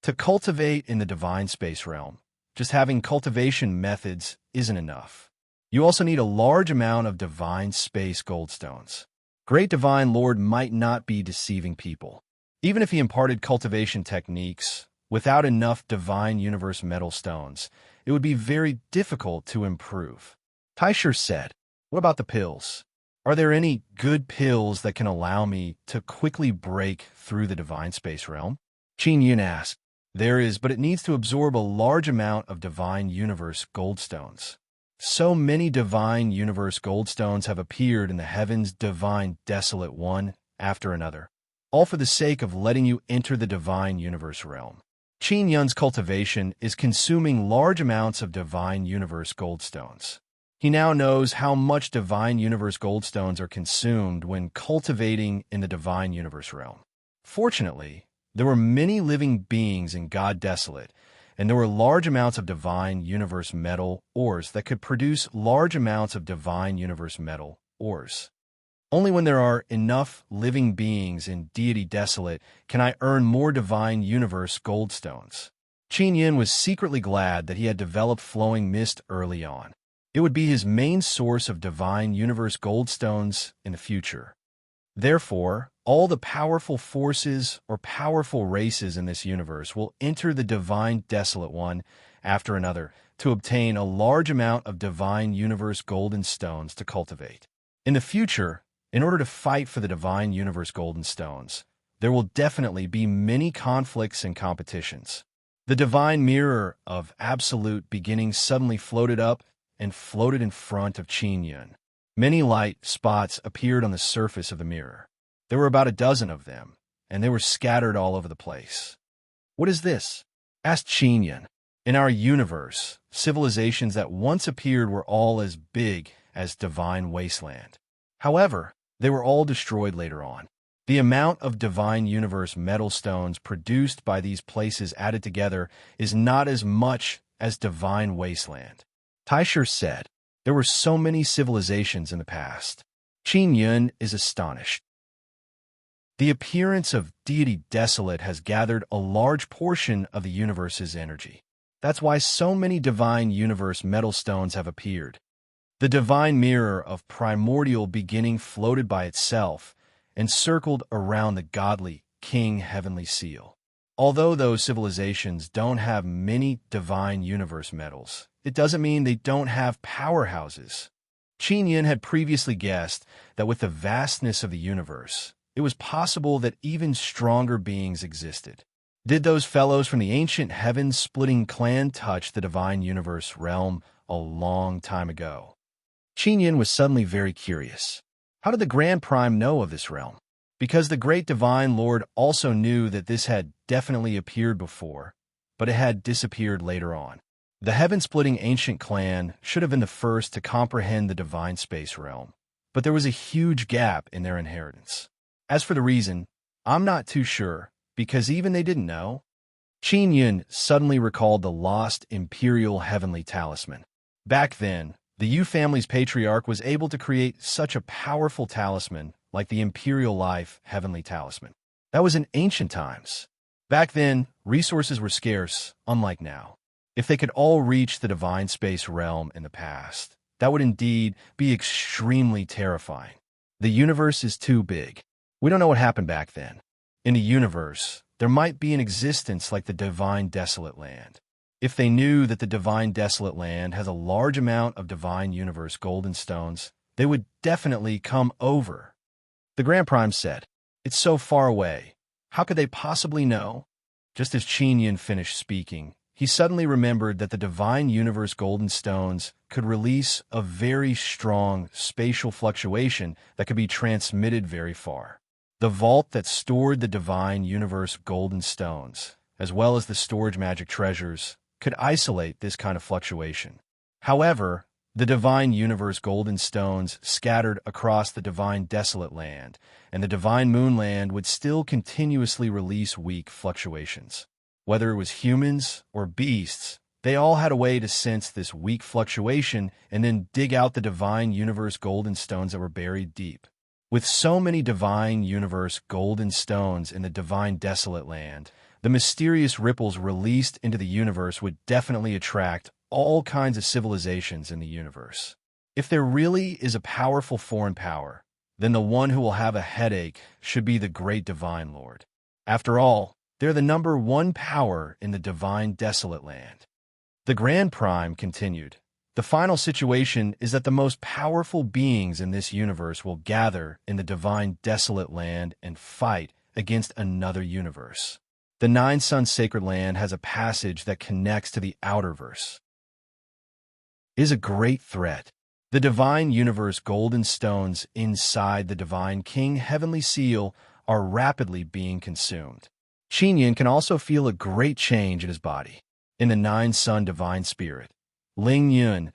To cultivate in the divine space realm, just having cultivation methods isn't enough. You also need a large amount of divine space goldstones. Great Divine Lord might not be deceiving people. Even if he imparted cultivation techniques, without enough divine universe metal stones, it would be very difficult to improve. Taisher said, what about the pills? Are there any good pills that can allow me to quickly break through the divine space realm? Qin Yun asked. There is, but it needs to absorb a large amount of divine universe goldstones. So many divine universe goldstones have appeared in the heavens divine desolate one after another, all for the sake of letting you enter the divine universe realm. Qin Yun's cultivation is consuming large amounts of divine universe goldstones. He now knows how much divine universe goldstones are consumed when cultivating in the divine universe realm. Fortunately, there were many living beings in God Desolate, and there were large amounts of divine universe metal ores that could produce large amounts of divine universe metal ores. Only when there are enough living beings in Deity Desolate can I earn more divine universe goldstones. Qin Yun was secretly glad that he had developed flowing mist early on. It would be his main source of divine universe goldstones in the future. Therefore, all the powerful forces or powerful races in this universe will enter the divine desolate one after another to obtain a large amount of divine universe golden stones to cultivate. In the future, in order to fight for the divine universe golden stones, there will definitely be many conflicts and competitions. The divine mirror of absolute beginning suddenly floated up and floated in front of Qin Yun. Many light spots appeared on the surface of the mirror. There were about a dozen of them, and they were scattered all over the place. What is this? Asked Qin Yun. In our universe, civilizations that once appeared were all as big as divine wasteland. However, they were all destroyed later on. The amount of divine universe metal stones produced by these places added together is not as much as divine wasteland. Taisher said, there were so many civilizations in the past. Qin Yun is astonished. The appearance of Deity Desolate has gathered a large portion of the universe's energy. That's why so many divine universe metal stones have appeared. The divine mirror of primordial beginning floated by itself and circled around the godly King Heavenly Seal. Although those civilizations don't have many divine universe medals, it doesn't mean they don't have powerhouses. Qin Yin had previously guessed that with the vastness of the universe, it was possible that even stronger beings existed. Did those fellows from the ancient heaven-splitting clan touch the divine universe realm a long time ago? Qin Yin was suddenly very curious. How did the Grand Prime know of this realm? Because the great divine lord also knew that this had definitely appeared before, but it had disappeared later on. The heaven-splitting ancient clan should have been the first to comprehend the divine space realm, but there was a huge gap in their inheritance. As for the reason, I'm not too sure, because even they didn't know. Qin Yin suddenly recalled the lost imperial heavenly talisman. Back then, the Yu family's patriarch was able to create such a powerful talisman like the imperial life heavenly talisman. That was in ancient times. Back then, resources were scarce, unlike now. If they could all reach the divine space realm in the past, that would indeed be extremely terrifying. The universe is too big. We don't know what happened back then. In the universe, there might be an existence like the divine desolate land. If they knew that the divine desolate land has a large amount of divine universe golden stones, they would definitely come over. The Grand Prime said, "It's so far away. How could they possibly know?" Just as Qin Yin finished speaking, he suddenly remembered that the divine universe golden stones could release a very strong spatial fluctuation that could be transmitted very far. The vault that stored the divine universe golden stones, as well as the storage magic treasures, could isolate this kind of fluctuation. However, the divine universe golden stones scattered across the divine desolate land, and the divine moonland would still continuously release weak fluctuations. Whether it was humans or beasts, they all had a way to sense this weak fluctuation and then dig out the divine universe golden stones that were buried deep. With so many divine universe golden stones in the divine desolate land, the mysterious ripples released into the universe would definitely attract all kinds of civilizations in the universe. If there really is a powerful foreign power, then the one who will have a headache should be the great divine lord. After all, they're the number one power in the divine desolate land. The Grand Prime continued, "The final situation is that the most powerful beings in this universe will gather in the divine desolate land and fight against another universe. The Nine Suns Sacred Land has a passage that connects to the outerverse. It is a great threat. The divine universe golden stones inside the divine king heavenly seal are rapidly being consumed. Qin Yin can also feel a great change in his body. In the Nine Sun divine spirit, Ling Yun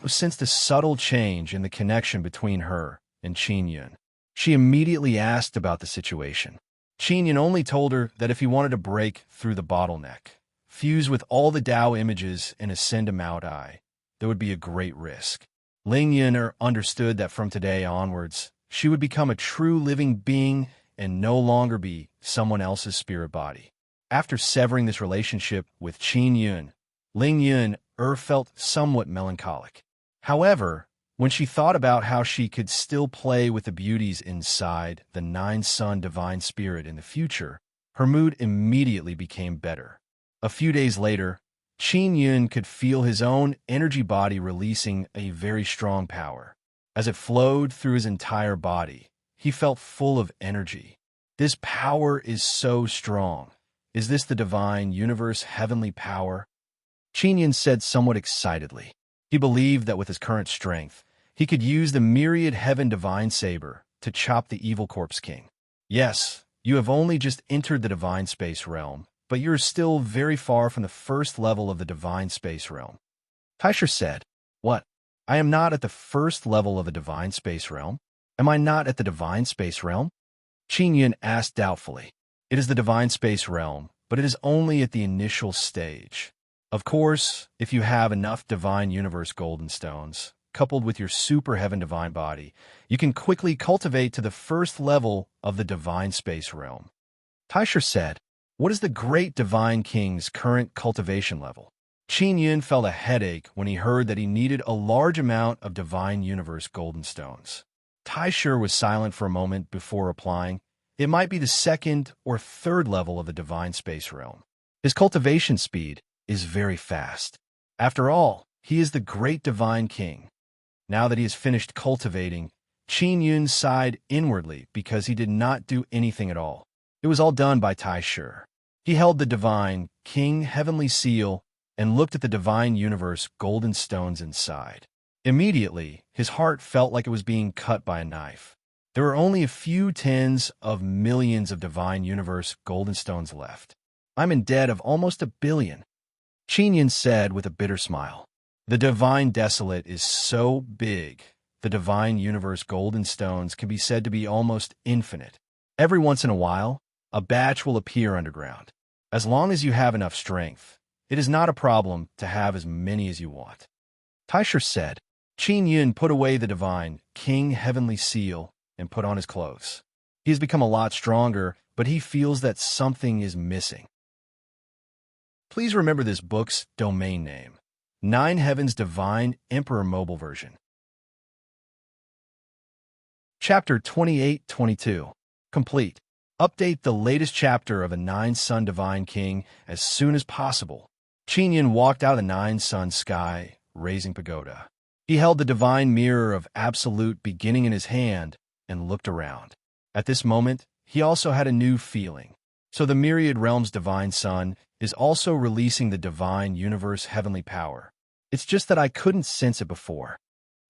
sensed a subtle change in the connection between her and Qin Yin. She immediately asked about the situation. Qin Yin only told her that if he wanted to break through the bottleneck, fuse with all the Tao images and ascend to Mount Ai, there would be a great risk. Ling Yun understood that from today onwards, she would become a true living being and no longer be someone else's spirit body. After severing this relationship with Qin Yun, Ling Yun felt somewhat melancholic. However, when she thought about how she could still play with the beauties inside the Nine Sun divine spirit in the future, her mood immediately became better. A few days later, Qin Yun could feel his own energy body releasing a very strong power. As it flowed through his entire body, he felt full of energy. This power is so strong. Is this the divine universe heavenly power? Qin Yun said somewhat excitedly. He believed that with his current strength, he could use the myriad heaven divine saber to chop the evil corpse king. Yes, you have only just entered the divine space realm, but you're still very far from the first level of the divine space realm. Taisha said, "What? I am not at the first level of the divine space realm? Am I not at the divine space realm?" Qin Yun asked doubtfully. "It is the divine space realm, but it is only at the initial stage. Of course, if you have enough divine universe golden stones, coupled with your super heaven divine body, you can quickly cultivate to the first level of the divine space realm." Taisha said, "What is the great divine king's current cultivation level?" Qin Yun felt a headache when he heard that he needed a large amount of divine universe golden stones. Taisha was silent for a moment before replying, It might be the second or third level of the divine space realm. His cultivation speed is very fast. After all, he is the great divine king. Now that he has finished cultivating, Qin Yun sighed inwardly because he did not do anything at all. It was all done by Tai Shi. He held the divine king heavenly seal and looked at the divine universe golden stones inside. Immediately, his heart felt like it was being cut by a knife. There were only a few tens of millions of divine universe golden stones left. I'm in debt of almost 1 billion, Qin Yun said with a bitter smile. The divine desolate is so big, the divine universe golden stones can be said to be almost infinite. Every once in a while, a batch will appear underground. As long as you have enough strength, it is not a problem to have as many as you want. Tai Shi said. Qin Yun put away the divine king heavenly seal and put on his clothes. He has become a lot stronger, but he feels that something is missing. Please remember this book's domain name, 9 Heavens Divine Emperor Mobile Version. Chapter 28-22. Complete. Update the latest chapter of a 9-Sun Divine King as soon as possible. Qin Yun walked out of the 9-Sun sky, raising pagoda. He held the divine mirror of absolute beginning in his hand and looked around. At this moment, he also had a new feeling. So the myriad realms divine sun is also releasing the divine universe heavenly power. It's just that I couldn't sense it before.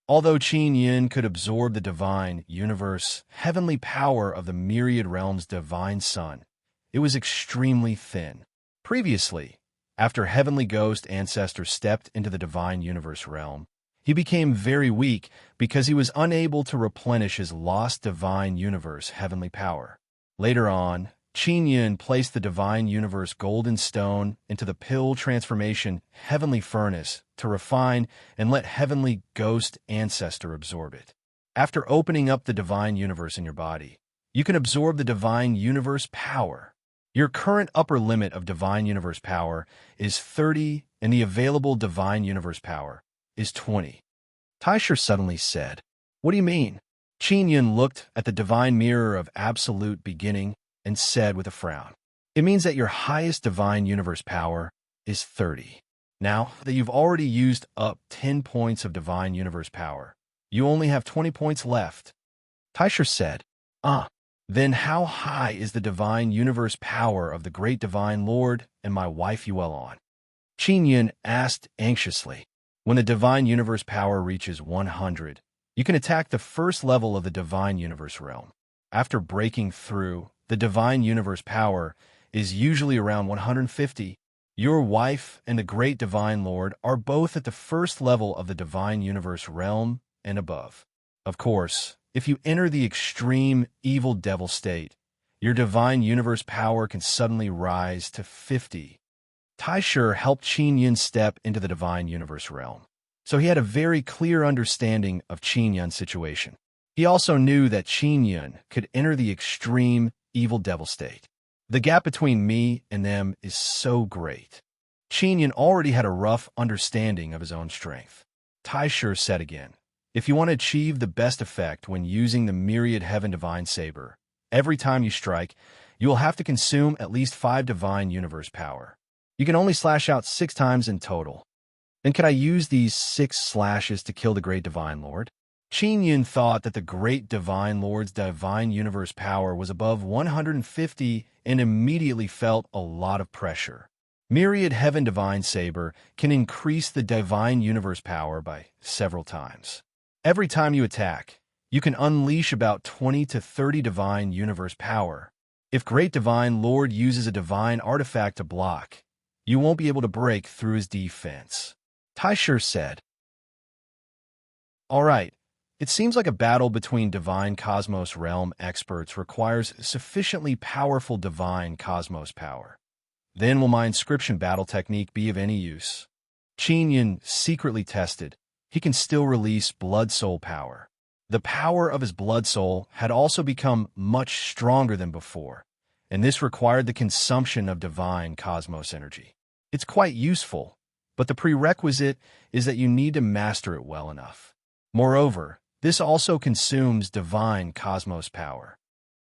Although Qin Yun could absorb the divine universe heavenly power of the myriad realms divine sun, it was extremely thin. Previously, after heavenly ghost ancestor stepped into the divine universe realm, he became very weak because he was unable to replenish his lost divine universe heavenly power. Later on, Qin Yun placed the divine universe golden stone into the pill transformation heavenly furnace to refine and let heavenly ghost ancestor absorb it. After opening up the divine universe in your body, you can absorb the divine universe power. Your current upper limit of divine universe power is 30 and the available divine universe power is 20. Tai Shi suddenly said, "What do you mean?" Qin Yun looked at the divine mirror of absolute beginning and said with a frown, "It means that your highest divine universe power is 30. Now that you've already used up 10 points of divine universe power, you only have 20 points left." Tai Shi said, Then how high is the divine universe power of the great divine Lord and my wife Yuelon?" Qin Yun asked anxiously. When the divine universe power reaches 100, you can attack the first level of the divine universe realm. After breaking through, the divine universe power is usually around 150. Your wife and the great divine Lord are both at the first level of the divine universe realm and above. Of course, if you enter the extreme evil devil state, your divine universe power can suddenly rise to 50. Tai Shi helped Qin Yun step into the divine universe realm, so he had a very clear understanding of Qin Yun's situation. He also knew that Qin Yun could enter the extreme evil devil state. The gap between me and them is so great. Qin Yun already had a rough understanding of his own strength. Tai Shi said again, "If you want to achieve the best effect when using the Myriad Heaven Divine Saber, every time you strike, you will have to consume at least 5 divine universe power. You can only slash out 6 times in total. And can I use these 6 slashes to kill the Great Divine Lord?" Qin Yun thought that the Great Divine Lord's divine universe power was above 150 and immediately felt a lot of pressure. Myriad Heaven Divine Saber can increase the divine universe power by several times. Every time you attack, you can unleash about 20 to 30 divine universe power. If Great Divine Lord uses a divine artifact to block, you won't be able to break through his defense. Tai Shi said, "All right, it seems like a battle between divine cosmos realm experts requires sufficiently powerful divine cosmos power. Then will my inscription battle technique be of any use?" Qin Yun secretly tested. He can still release blood soul power. The power of his blood soul had also become much stronger than before, and this required the consumption of divine cosmos energy. It's quite useful, but the prerequisite is that you need to master it well enough. Moreover, this also consumes divine cosmos power.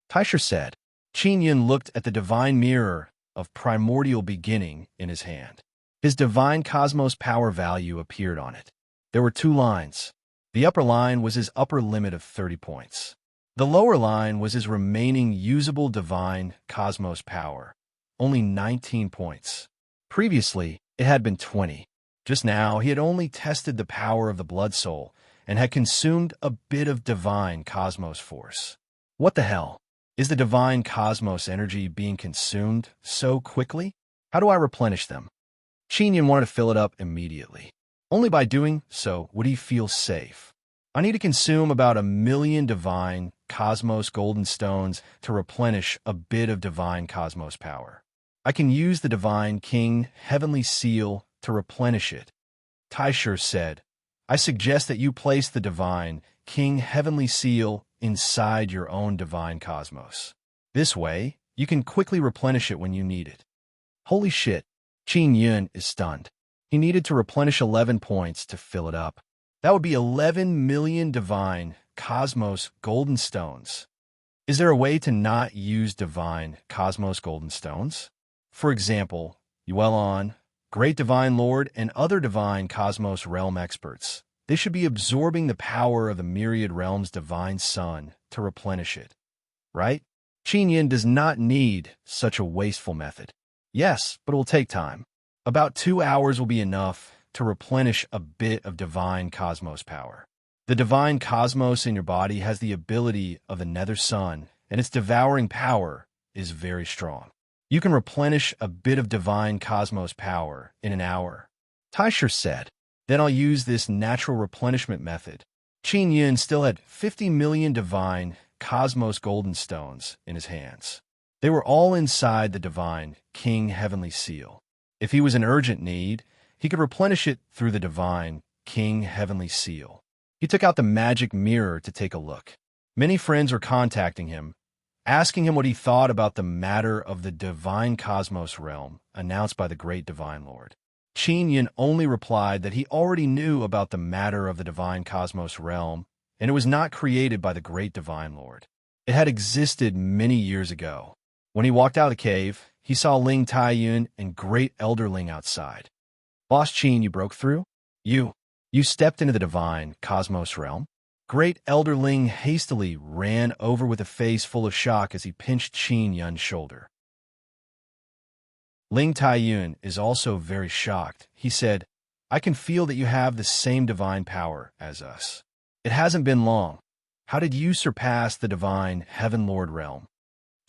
Tai Shi said, Qin Yun looked at the divine mirror of primordial beginning in his hand. His divine cosmos power value appeared on it. There were 2 lines. The upper line was his upper limit of 30 points. The lower line was his remaining usable divine cosmos power, only 19 points. Previously, it had been 20. Just now, he had only tested the power of the blood soul and had consumed a bit of divine cosmos force. What the hell? Is the divine cosmos energy being consumed so quickly? How do I replenish them? Qin Yun wanted to fill it up immediately. Only by doing so would he feel safe. I need to consume about 1,000,000 divine cosmos golden stones to replenish a bit of divine cosmos power. I can use the divine king heavenly seal to replenish it. Taisher said, I suggest that you place the divine king heavenly seal inside your own divine cosmos. This way, you can quickly replenish it when you need it. Holy shit, Qin Yun is stunned. He needed to replenish 11 points to fill it up. That would be 11,000,000 divine cosmos golden stones. Is there a way to not use divine cosmos golden stones? For example, Yuelon, Great Divine Lord, and other divine cosmos realm experts. They should be absorbing the power of the myriad realms' divine sun to replenish it. Right? Qin Yun does not need such a wasteful method. Yes, but it will take time. About 2 hours will be enough to replenish a bit of divine cosmos power. The divine cosmos in your body has the ability of the nether sun, and its devouring power is very strong. You can replenish a bit of divine cosmos power in an hour. Taisher said, then I'll use this natural replenishment method. Qin Yun still had 50,000,000 divine cosmos golden stones in his hands. They were all inside the divine king heavenly seal. If he was in urgent need, he could replenish it through the divine king heavenly seal. He took out the magic mirror to take a look. Many friends were contacting him, asking him what he thought about the matter of the divine cosmos realm announced by the great divine lord. Qin Yun only replied that he already knew about the matter of the divine cosmos realm, and it was not created by the great divine lord. It had existed many years ago. When he walked out of the cave, he saw Ling Taiyun and Great Elder Ling outside. Boss Qin, you broke through? You stepped into the divine cosmos realm? Great Elder Ling hastily ran over with a face full of shock as he pinched Qin Yun's shoulder. Ling Taiyun is also very shocked. He said, I can feel that you have the same divine power as us. It hasn't been long. How did you surpass the divine Heaven Lord realm?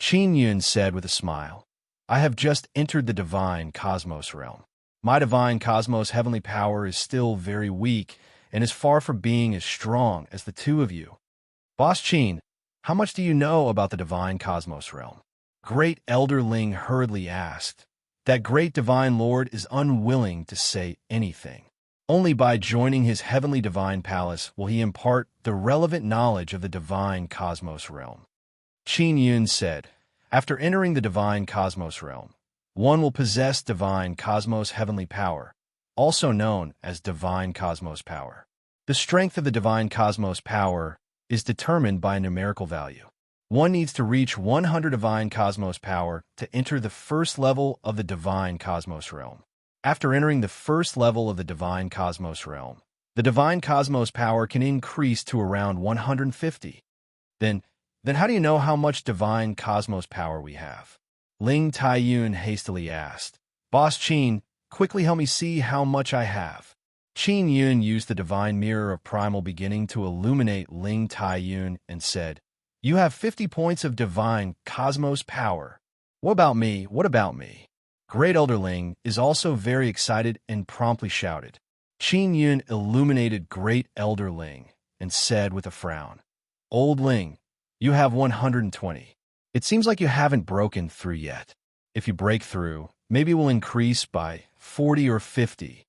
Qin Yun said with a smile, I have just entered the divine cosmos realm. My divine cosmos heavenly power is still very weak and is far from being as strong as the 2 of you. Boss Qin, how much do you know about the divine cosmos realm? Great Elder Ling hurriedly asked. That great divine lord is unwilling to say anything. Only by joining his heavenly divine palace will he impart the relevant knowledge of the divine cosmos realm. Qin Yun said, after entering the divine cosmos realm, one will possess divine cosmos heavenly power, also known as divine cosmos power. The strength of the divine cosmos power is determined by a numerical value. One needs to reach 100 divine cosmos power to enter the first level of the divine cosmos realm. After entering the first level of the divine cosmos realm, the divine cosmos power can increase to around 150. Then how do you know how much divine cosmos power we have? Ling Taiyun hastily asked. Boss Qin, quickly help me see how much I have. Qin Yun used the divine mirror of primal beginning to illuminate Ling Taiyun and said, You have 50 points of divine cosmos power. What about me? What about me? Great Elder Ling is also very excited and promptly shouted. Qin Yun illuminated Great Elder Ling and said with a frown, Old Ling, you have 120. It seems like you haven't broken through yet. If you break through, maybe it will increase by 40 or 50.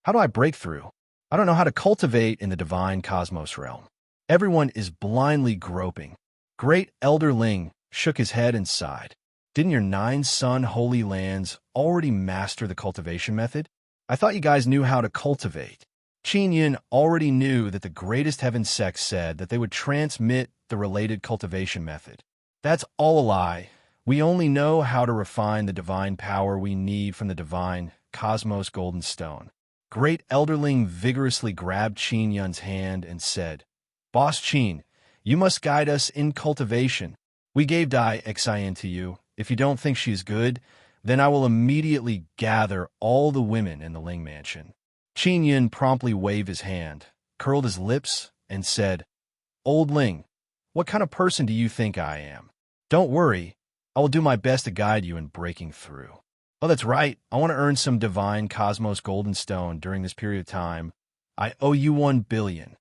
How do I break through? I don't know how to cultivate in the divine cosmos realm. Everyone is blindly groping. Great Elder Ling shook his head and sighed. Didn't your 9 Sun Holy Lands already master the cultivation method? I thought you guys knew how to cultivate. Qin Yun already knew that the greatest heaven sect said that they would transmit the related cultivation method. That's all a lie. We only know how to refine the divine power we need from the divine cosmos golden stone. Great Elderling vigorously grabbed Qin Yun's hand and said, Boss Qin, you must guide us in cultivation. We gave Dai Xian to you. If you don't think she is good, then I will immediately gather all the women in the Ling mansion. Qin Yun promptly waved his hand, curled his lips, and said, Old Ling, what kind of person do you think I am? Don't worry, I will do my best to guide you in breaking through. Oh, that's right, I want to earn some divine cosmos golden stone during this period of time. I owe you 1 billion.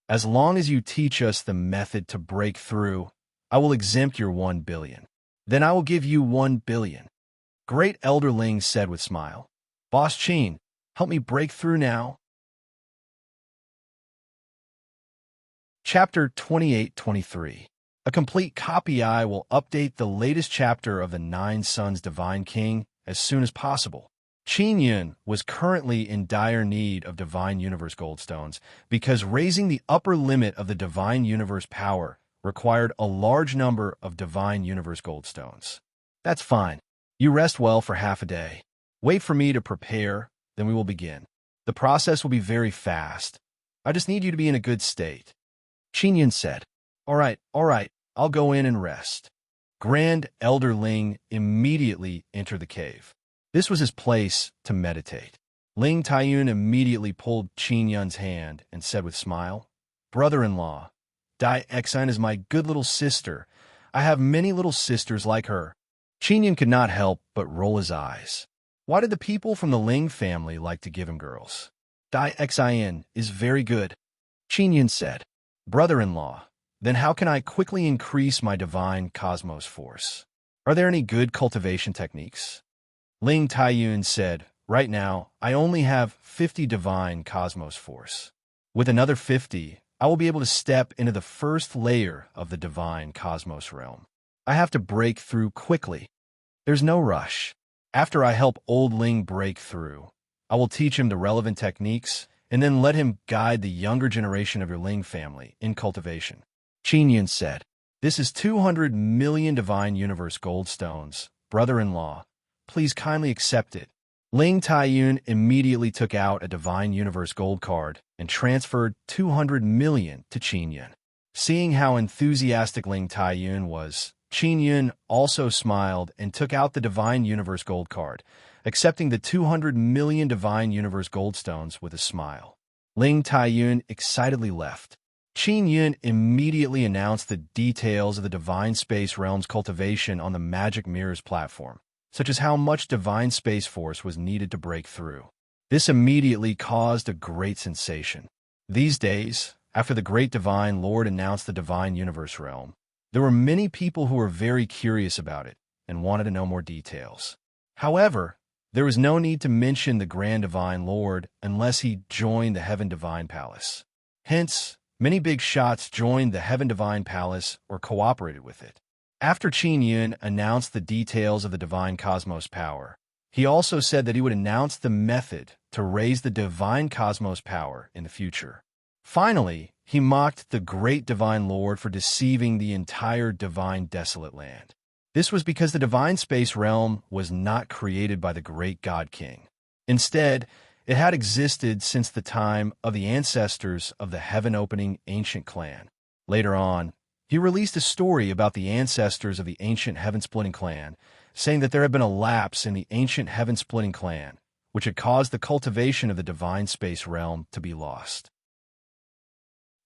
As long as you teach us the method to break through, I will exempt your 1 billion. Then I will give you 1 billion. Great Elderling said with smile. Boss Qin, help me break through now. Chapter 28-23. A complete copy. I will update the latest chapter of the 9 Sons Divine King as soon as possible. Qin Yun was currently in dire need of Divine Universe Goldstones because raising the upper limit of the Divine Universe power required a large number of Divine Universe Goldstones. That's fine. You rest well for half a day. Wait for me to prepare, then we will begin. The process will be very fast. I just need you to be in a good state. Qin Yun said, All right, I'll go in and rest. Grand Elderling immediately entered the cave. This was his place to meditate. Ling Taiyun immediately pulled Qin Yun's hand and said with smile, Brother-in-law, Dai Xian is my good little sister. I have many little sisters like her. Qin Yun could not help but roll his eyes. Why did the people from the Ling family like to give him girls? Dai Xian is very good. Qin Yun said, Brother-in-law, then how can I quickly increase my divine cosmos force? Are there any good cultivation techniques? Ling Taiyun said, Right now, I only have 50 divine cosmos force. With another 50, I will be able to step into the first layer of the divine cosmos realm. I have to break through quickly. There's no rush. After I help Old Ling break through, I will teach him the relevant techniques and then let him guide the younger generation of your Ling family in cultivation. Qin Yun said, This is 200 million Divine Universe Gold Stones. Brother-in-law, please kindly accept it. Ling Taiyun immediately took out a Divine Universe Gold card and transferred 200 million to Qin Yun. Seeing how enthusiastic Ling Taiyun was, Qin Yun also smiled and took out the Divine Universe Gold card, accepting the 200 million Divine Universe Gold Stones with a smile. Ling Taiyun excitedly left. Qin Yun immediately announced the details of the Divine Space Realm's cultivation on the Magic Mirrors platform, such as how much Divine Space Force was needed to break through. This immediately caused a great sensation. These days, after the Great Divine Lord announced the Divine Universe Realm, there were many people who were very curious about it and wanted to know more details. However, there was no need to mention the Grand Divine Lord unless he joined the Heaven Divine Palace. Hence, many big shots joined the Heaven Divine Palace or cooperated with it. After Qin Yun announced the details of the Divine Cosmos power, he also said that he would announce the method to raise the Divine Cosmos power in the future. Finally, he mocked the Great Divine Lord for deceiving the entire Divine Desolate Land. This was because the Divine Space Realm was not created by the Great God King. Instead, it had existed since the time of the ancestors of the Heaven-Opening Ancient Clan. Later on, he released a story about the ancestors of the Ancient Heaven-Splitting Clan, saying that there had been a lapse in the Ancient Heaven-Splitting Clan, which had caused the cultivation of the Divine Space Realm to be lost.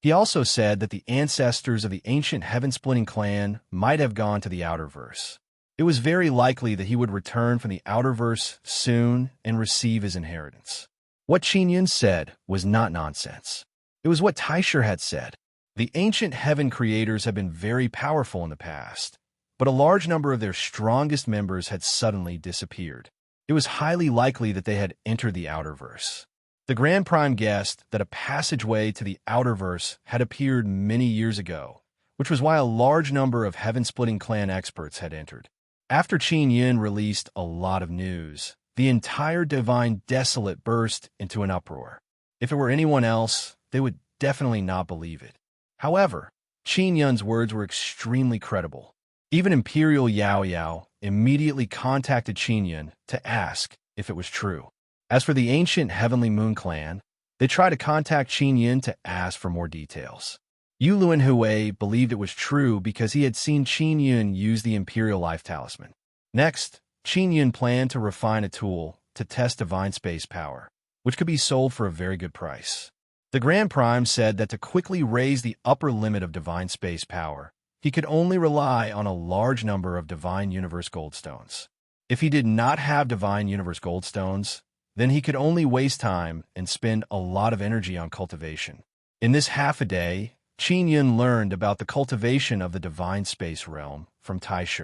He also said that the ancestors of the Ancient Heaven-Splitting Clan might have gone to the Outerverse. It was very likely that he would return from the Outerverse soon and receive his inheritance. What Qin Yun said was not nonsense. It was what Taisher had said. The ancient heaven creators had been very powerful in the past, but a large number of their strongest members had suddenly disappeared. It was highly likely that they had entered the Outerverse. The Grand Prime guessed that a passageway to the Outerverse had appeared many years ago, which was why a large number of Heaven-Splitting Clan experts had entered. After Qin Yun released a lot of news, the entire Divine Desolate burst into an uproar. If it were anyone else, they would definitely not believe it. However, Qin Yun's words were extremely credible. Even Imperial Yao Yao immediately contacted Qin Yun to ask if it was true. As for the ancient Heavenly Moon clan, they tried to contact Qin Yun to ask for more details. Yu Luan Hui believed it was true because he had seen Qin Yun use the Imperial Life Talisman. Next, Qin Yun planned to refine a tool to test divine space power, which could be sold for a very good price. The Grand Prime said that to quickly raise the upper limit of divine space power, he could only rely on a large number of Divine Universe Goldstones. If he did not have Divine Universe Goldstones, then he could only waste time and spend a lot of energy on cultivation. In this half a day, Qin Yun learned about the cultivation of the Divine Space Realm from Tai Shi.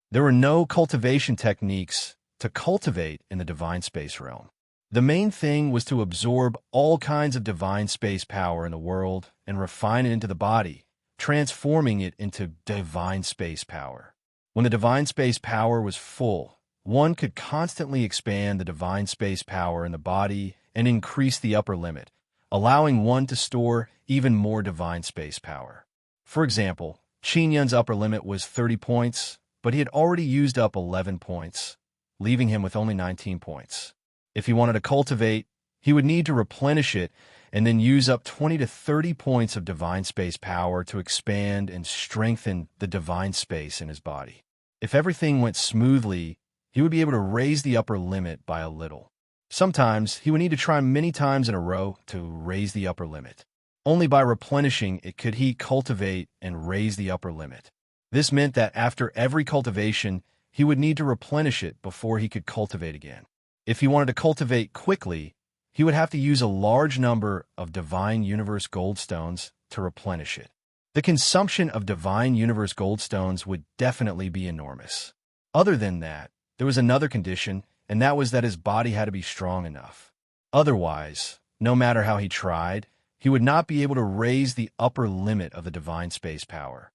There were no cultivation techniques to cultivate in the Divine Space Realm. The main thing was to absorb all kinds of divine space power in the world and refine it into the body, transforming it into divine space power. When the divine space power was full, one could constantly expand the divine space power in the body and increase the upper limit, allowing one to store even more divine space power. For example, Qin Yun's upper limit was 30 points, but he had already used up 11 points, leaving him with only 19 points. If he wanted to cultivate, he would need to replenish it and then use up 20 to 30 points of divine space power to expand and strengthen the divine space in his body. If everything went smoothly, he would be able to raise the upper limit by a little. Sometimes he would need to try many times in a row to raise the upper limit. Only by replenishing it could he cultivate and raise the upper limit. This meant that after every cultivation, he would need to replenish it before he could cultivate again. If he wanted to cultivate quickly, he would have to use a large number of Divine Universe Goldstones to replenish it. The consumption of Divine Universe Goldstones would definitely be enormous. Other than that, there was another condition, and that was that his body had to be strong enough. Otherwise, no matter how he tried, he would not be able to raise the upper limit of the divine space power.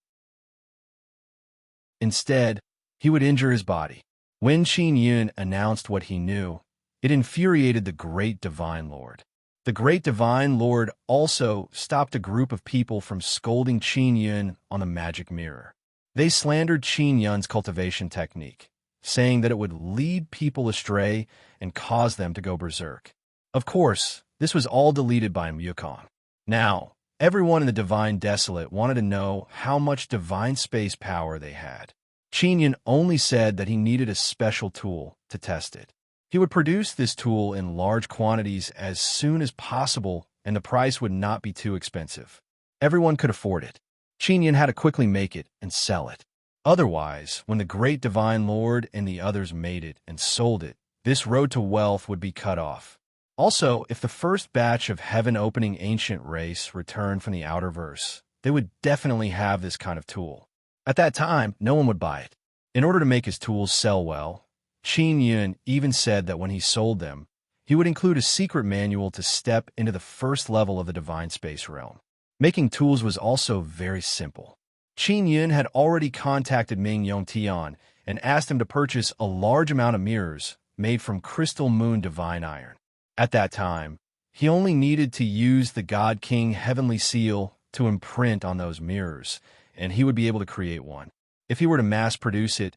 Instead, he would injure his body. When Qin Yun announced what he knew, it infuriated the Great Divine Lord. The Great Divine Lord also stopped a group of people from scolding Qin Yun on the magic mirror. They slandered Qin Yun's cultivation technique, saying that it would lead people astray and cause them to go berserk. Of course, this was all deleted by Mukong. Now, everyone in the Divine Desolate wanted to know how much divine space power they had. Qin Yun only said that he needed a special tool to test it. He would produce this tool in large quantities as soon as possible, and the price would not be too expensive. Everyone could afford it. Qin Yun had to quickly make it and sell it. Otherwise, when the Great Divine Lord and the others made it and sold it, this road to wealth would be cut off. Also, if the first batch of heaven-opening ancient race returned from the outer verse, they would definitely have this kind of tool. At that time, no one would buy it. In order to make his tools sell well, Qin Yun even said that when he sold them, he would include a secret manual to step into the first level of the divine space realm. Making tools was also very simple. Qin Yun had already contacted Ming Yongtian and asked him to purchase a large amount of mirrors made from crystal moon divine iron. At that time, he only needed to use the God King Heavenly Seal to imprint on those mirrors, and he would be able to create one. If he were to mass produce it,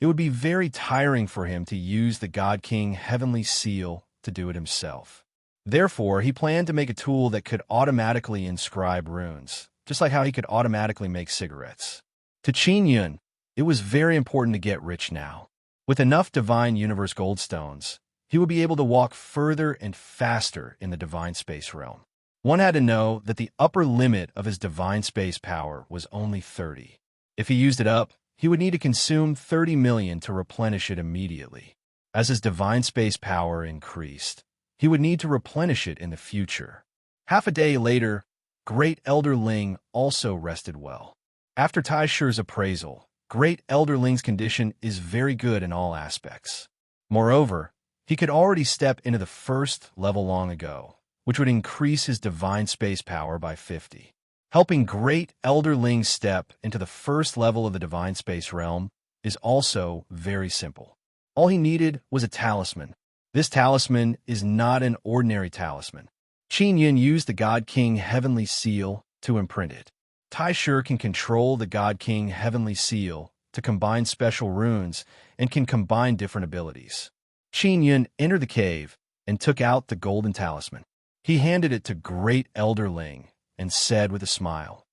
it would be very tiring for him to use the God King Heavenly Seal to do it himself. Therefore, he planned to make a tool that could automatically inscribe runes, just like how he could automatically make cigarettes. To Qin Yun, it was very important to get rich now. With enough Divine Universe Goldstones, he would be able to walk further and faster in the divine space realm. One had to know that the upper limit of his divine space power was only 30. If he used it up, he would need to consume 30 million to replenish it immediately. As his divine space power increased, he would need to replenish it in the future. Half a day later, Great Elder Ling also rested well. After Tai Shi's appraisal, Great Elder Ling's condition is very good in all aspects. Moreover, he could already step into the first level long ago, which would increase his divine space power by 50. Helping Great Elder Ling step into the first level of the divine space realm is also very simple. All he needed was a talisman. This talisman is not an ordinary talisman. Qin Yun used the God King Heavenly Seal to imprint it. Tai Shi can control the God King Heavenly Seal to combine special runes and can combine different abilities. Qin Yun entered the cave and took out the golden talisman. He handed it to Great Elder Ling and said with a smile,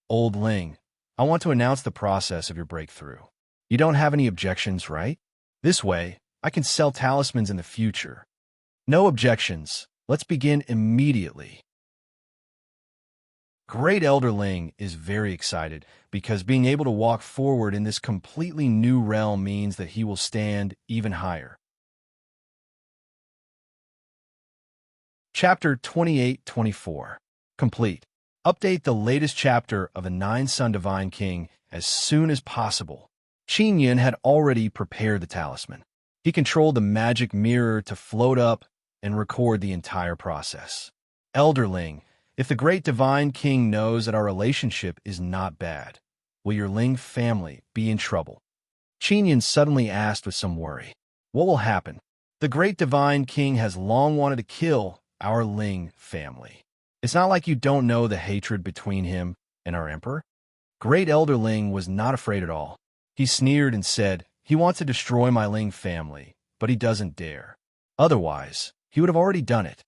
"Old Ling, I want to announce the process of your breakthrough. You don't have any objections, right? This way, I can sell talismans in the future." "No objections. Let's begin immediately." Great Elder Ling is very excited because being able to walk forward in this completely new realm means that he will stand even higher. Chapter 28-24. Complete. Update the latest chapter of the Nine-Sun Divine King as soon as possible. Qin Yun had already prepared the talisman. He controlled the magic mirror to float up and record the entire process. "Elder Ling, if the great Divine King knows that our relationship is not bad, will your Ling family be in trouble?" Qin Yun suddenly asked with some worry. "What will happen? The great Divine King has long wanted to kill our Ling family. It's not like you don't know the hatred between him and our emperor." Great Elder Ling was not afraid at all. He sneered and said, "He wants to destroy my Ling family, but he doesn't dare. Otherwise, he would have already done it."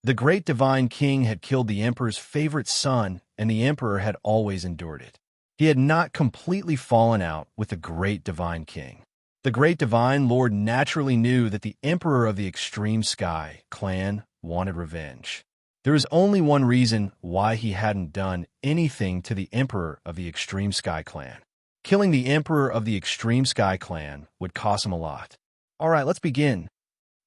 The great Divine King had killed the emperor's favorite son, and the emperor had always endured it. He had not completely fallen out with the great Divine King. The great Divine Lord naturally knew that the emperor of the Extreme Sky clan wanted revenge. There is only one reason why he hadn't done anything to the emperor of the Extreme Sky clan. Killing the emperor of the Extreme Sky clan would cost him a lot. "All right, let's begin."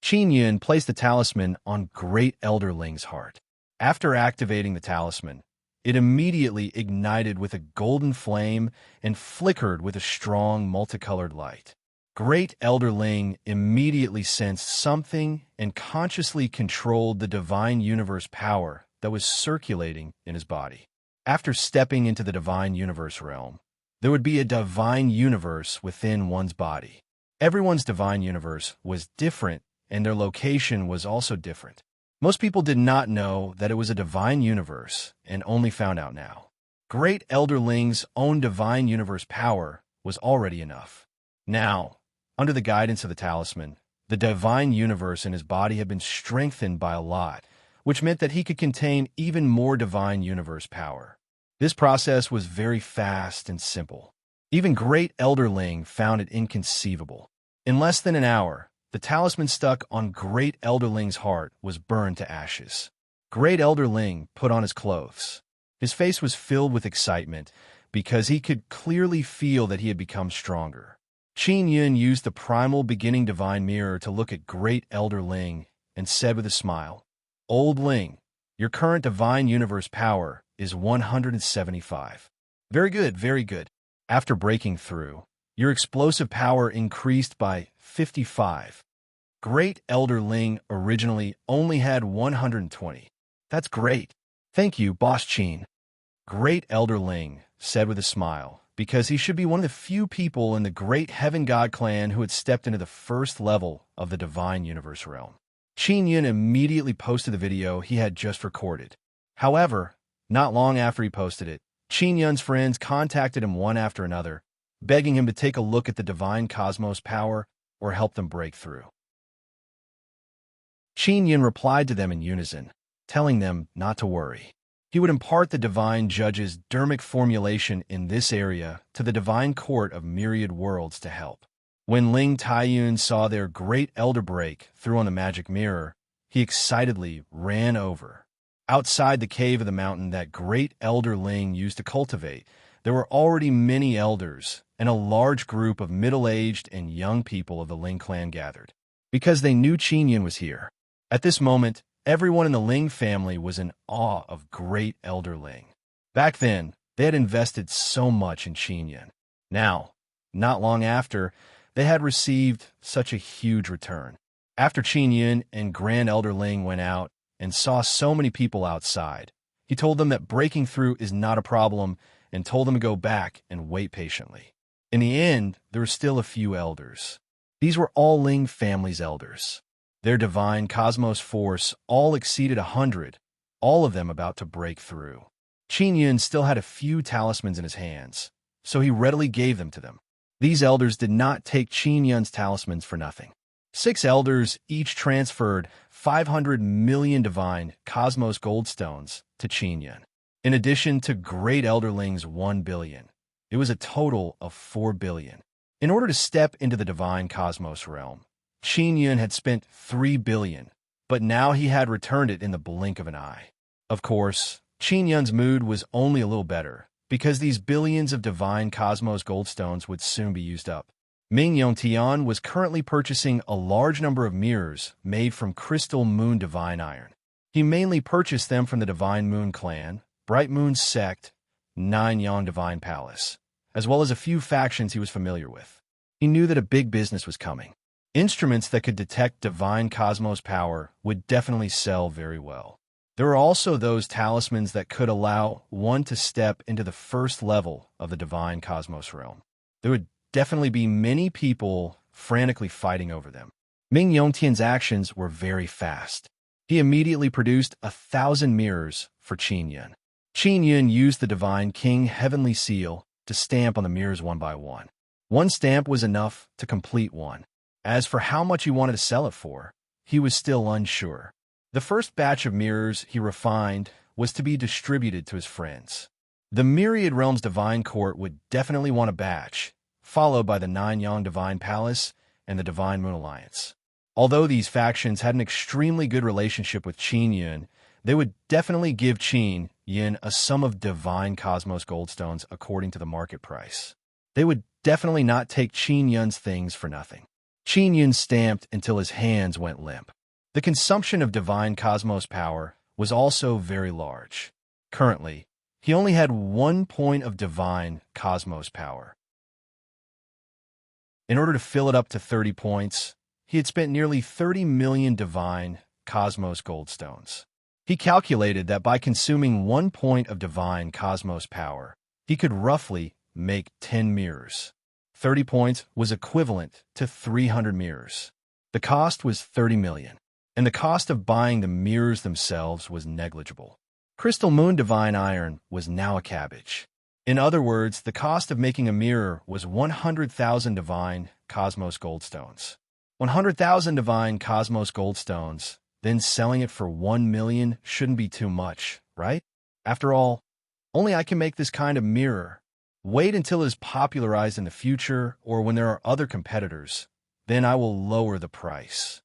Qin Yun placed the talisman on Great Elder Ling's heart. After activating the talisman, it immediately ignited with a golden flame and flickered with a strong multicolored light. Great Elder Ling immediately sensed something and consciously controlled the divine universe power that was circulating in his body. After stepping into the divine universe realm, there would be a divine universe within one's body. Everyone's divine universe was different, and their location was also different. Most people did not know that it was a divine universe and only found out now. Great Elder Ling's own divine universe power was already enough. Now, under the guidance of the talisman, the divine universe in his body had been strengthened by a lot, which meant that he could contain even more divine universe power. This process was very fast and simple. Even Great Elder Ling found it inconceivable. In less than an hour, the talisman stuck on Great Elder Ling's heart was burned to ashes. Great Elder Ling put on his clothes. His face was filled with excitement because he could clearly feel that he had become stronger. Qin Yun used the primal beginning divine mirror to look at Great Elder Ling and said with a smile, "Old Ling, your current divine universe power is 175. Very good, very good. After breaking through, your explosive power increased by 55. Great Elder Ling originally only had 120. That's great. Thank you, Boss Qin." Great Elder Ling said with a smile, because he should be one of the few people in the great Heaven God clan who had stepped into the first level of the divine universe realm. Qin Yun immediately posted the video he had just recorded. However, not long after he posted it, Qin Yun's friends contacted him one after another, begging him to take a look at the divine cosmos power or help them break through. Qin Yun replied to them in unison, telling them not to worry. He would impart the divine judge's dermic formulation in this area to the divine court of myriad worlds to help. When Ling Taiyun saw their great elder break through on the magic mirror, he excitedly ran over. Outside the cave of the mountain that Great Elder Ling used to cultivate, there were already many elders and a large group of middle-aged and young people of the Ling clan gathered, because they knew Qin Yun was here. At this moment, everyone in the Ling family was in awe of Great Elder Ling. Back then, they had invested so much in Qin Yun. Now, not long after, they had received such a huge return. After Qin Yun and Grand Elder Ling went out and saw so many people outside, he told them that breaking through is not a problem and told them to go back and wait patiently. In the end, there were still a few elders. These were all Ling family's elders. Their divine cosmos force all exceeded 100, all of them about to break through. Qin Yun still had a few talismans in his hands, so he readily gave them to them. These elders did not take Qin Yun's talismans for nothing. 6 elders each transferred 500 million divine cosmos goldstones to Qin Yun. In addition to great elderlings 1 billion, it was a total of 4 billion. In order to step into the divine cosmos realm, Qin Yun had spent 3 billion, but now he had returned it in the blink of an eye. Of course, Qin Yun's mood was only a little better, because these billions of divine cosmos goldstones would soon be used up. Ming Yongtian was currently purchasing a large number of mirrors made from crystal moon divine iron. He mainly purchased them from the Divine Moon Clan, Bright Moon Sect, Nine Yang Divine Palace, as well as a few factions he was familiar with. He knew that a big business was coming. Instruments that could detect divine cosmos power would definitely sell very well. There were also those talismans that could allow one to step into the first level of the divine cosmos realm. There would definitely be many people frantically fighting over them. Ming Yongtian's actions were very fast. He immediately produced 1,000 mirrors for Qin Yun. Qin Yun used the Divine King Heavenly Seal to stamp on the mirrors one by one. One stamp was enough to complete one. As for how much he wanted to sell it for, he was still unsure. The first batch of mirrors he refined was to be distributed to his friends. The Myriad Realms Divine Court would definitely want a batch, followed by the Nine Yang Divine Palace and the Divine Moon Alliance. Although these factions had an extremely good relationship with Qin Yun, they would definitely give Qin Yun a sum of divine cosmos goldstones according to the market price. They would definitely not take Qin Yun's things for nothing. Qin Yun stamped until his hands went limp. The consumption of divine cosmos power was also very large. Currently, he only had 1 point of divine cosmos power. In order to fill it up to 30 points, he had spent nearly 30 million divine cosmos goldstones. He calculated that by consuming 1 point of divine cosmos power, he could roughly make 10 mirrors. 30 points was equivalent to 300 mirrors. The cost was 30 million, and the cost of buying the mirrors themselves was negligible. Crystal Moon Divine Iron was now a cabbage. In other words, the cost of making a mirror was 100,000 divine cosmos goldstones. 100,000 divine cosmos goldstones, then selling it for 1 million shouldn't be too much, right? After all, only I can make this kind of mirror. Wait until it is popularized in the future or when there are other competitors. Then I will lower the price.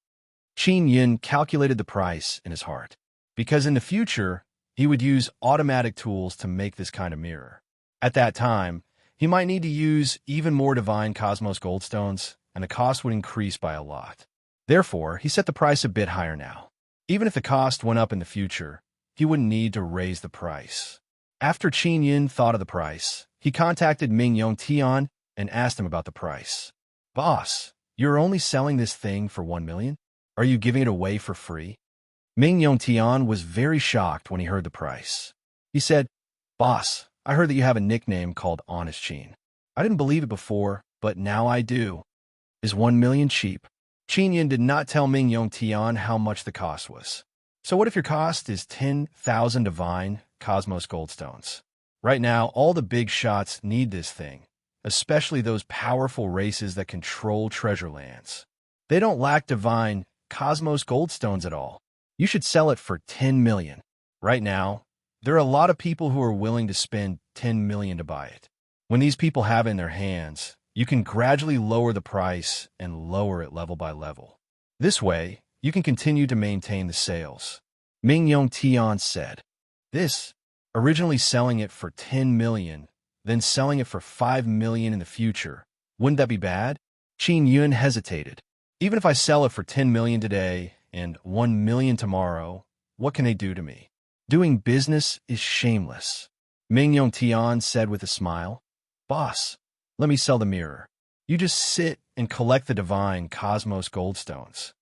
Qin Yun calculated the price in his heart, because in the future, he would use automatic tools to make this kind of mirror. At that time, he might need to use even more divine cosmos goldstones, and the cost would increase by a lot. Therefore, he set the price a bit higher now. Even if the cost went up in the future, he wouldn't need to raise the price. After Qin Yun thought of the price, he contacted Ming Yongtian and asked him about the price. Boss, you're only selling this thing for 1 million? Are you giving it away for free? Ming Yongtian was very shocked when he heard the price. He said, Boss, I heard that you have a nickname called Honest Qin. I didn't believe it before, but now I do. Is 1 million cheap? Qin Yun did not tell Ming Yongtian how much the cost was. So what if your cost is 10,000 divine cosmos goldstones? Right now, all the big shots need this thing, especially those powerful races that control treasure lands. They don't lack divine cosmos goldstones at all. You should sell it for 10 million. Right now, there are a lot of people who are willing to spend 10 million to buy it. When these people have it in their hands, you can gradually lower the price and lower it level by level. This way, you can continue to maintain the sales. Ming Yongtian said, This, originally selling it for 10 million, then selling it for 5 million in the future, wouldn't that be bad? Qin Yun hesitated. Even if I sell it for 10 million today and 1 million tomorrow, what can they do to me? Doing business is shameless. Ming Yongtian said with a smile, Boss, let me sell the mirror. You just sit and collect the divine cosmos goldstones.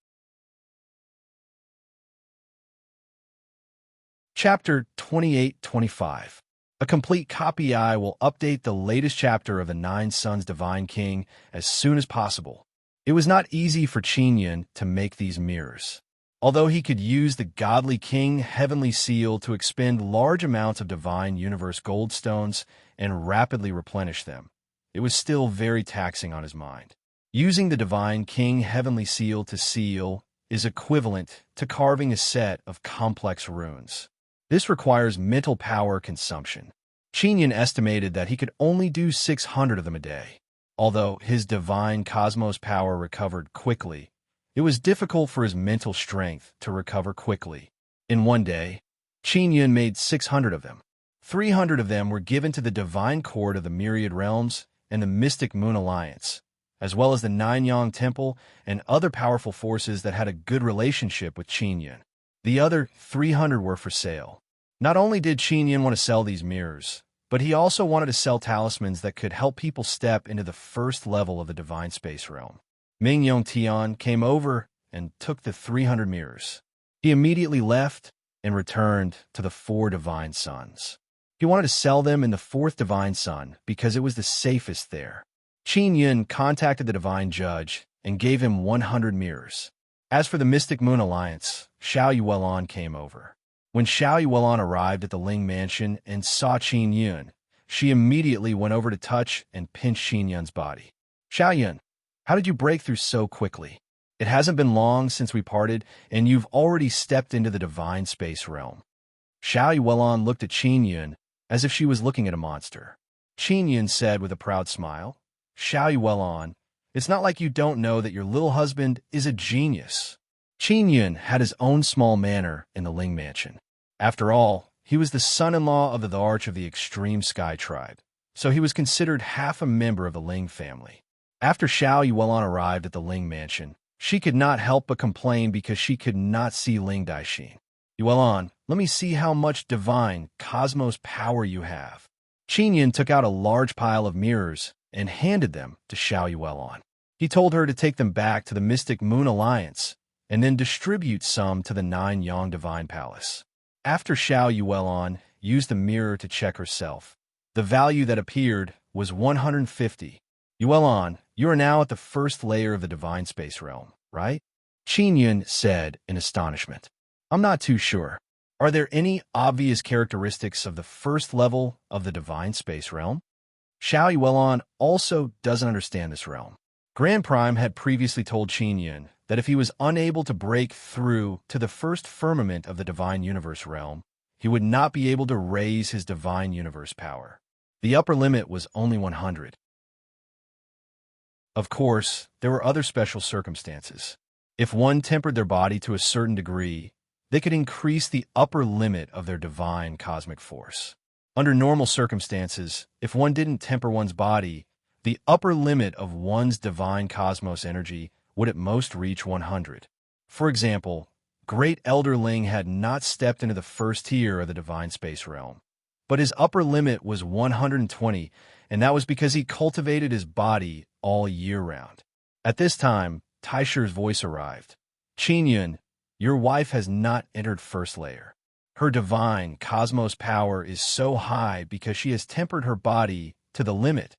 Chapter 28-25. A complete copy. I will update the latest chapter of the Nine Sons Divine King as soon as possible. It was not easy for Qin Yun to make these mirrors. Although he could use the Godly King Heavenly Seal to expend large amounts of divine universe goldstones and rapidly replenish them, it was still very taxing on his mind. Using the Divine King Heavenly Seal to seal is equivalent to carving a set of complex runes. This requires mental power consumption. Qingyun estimated that he could only do 600 of them a day. Although his divine cosmos power recovered quickly, it was difficult for his mental strength to recover quickly. In one day, Qingyun made 600 of them. 300 of them were given to the Divine Court of the Myriad Realms and the Mystic Moon Alliance, as well as the Nine-Yang Temple and other powerful forces that had a good relationship with Qingyun. The other 300 were for sale. Not only did Qingyun want to sell these mirrors, but he also wanted to sell talismans that could help people step into the first level of the Divine Space Realm. Ming Yongtian came over and took the 300 mirrors. He immediately left and returned to the 4 Divine Suns. He wanted to sell them in the 4th Divine Sun because it was the safest there. Qingyun contacted the Divine Judge and gave him 100 mirrors. As for the Mystic Moon Alliance, Xiao Yuelon came over. When Xiao Yuelon arrived at the Ling Mansion and saw Qingyun, she immediately went over to touch and pinch Qingyun's body. "Xiaoyun, how did you break through so quickly? It hasn't been long since we parted, and you've already stepped into the Divine Space Realm." Xiao Yuelon looked at Qingyun as if she was looking at a monster. Qingyun said with a proud smile, "Xiao Yuelon, it's not like you don't know that your little husband is a genius." Qingyun had his own small manor in the Ling Mansion. After all, he was the son-in-law of the Arch of the Extreme Sky Tribe, so he was considered half a member of the Ling family. After Xiao Yuelon arrived at the Ling Mansion, she could not help but complain because she could not see Ling Daixin. "Yuelon, let me see how much divine cosmos power you have." Qingyun took out a large pile of mirrors and handed them to Xiao Yuelon. He told her to take them back to the Mystic Moon Alliance and then distribute some to the Nine-Yang Divine Palace. After Xiao Yuelon used the mirror to check herself, the value that appeared was 150. "Yuelon, you are now at the first layer of the Divine Space Realm, right?" Qingyun said in astonishment. "I'm not too sure. Are there any obvious characteristics of the first level of the Divine Space Realm?" Xiao Yuelon also doesn't understand this realm. Grand Prime had previously told Qingyun that if he was unable to break through to the first firmament of the Divine Universe realm, he would not be able to raise his Divine Universe power. The upper limit was only 100. Of course, there were other special circumstances. If one tempered their body to a certain degree, they could increase the upper limit of their divine cosmic force. Under normal circumstances, if one didn't temper one's body, the upper limit of one's divine cosmos energy would at most reach 100. For example, Great Elder Ling had not stepped into the first tier of the Divine Space Realm, but his upper limit was 120, and that was because he cultivated his body all year round. At this time, Taishi's voice arrived. "Qingyun, your wife has not entered first layer. Her divine cosmos power is so high because she has tempered her body to the limit.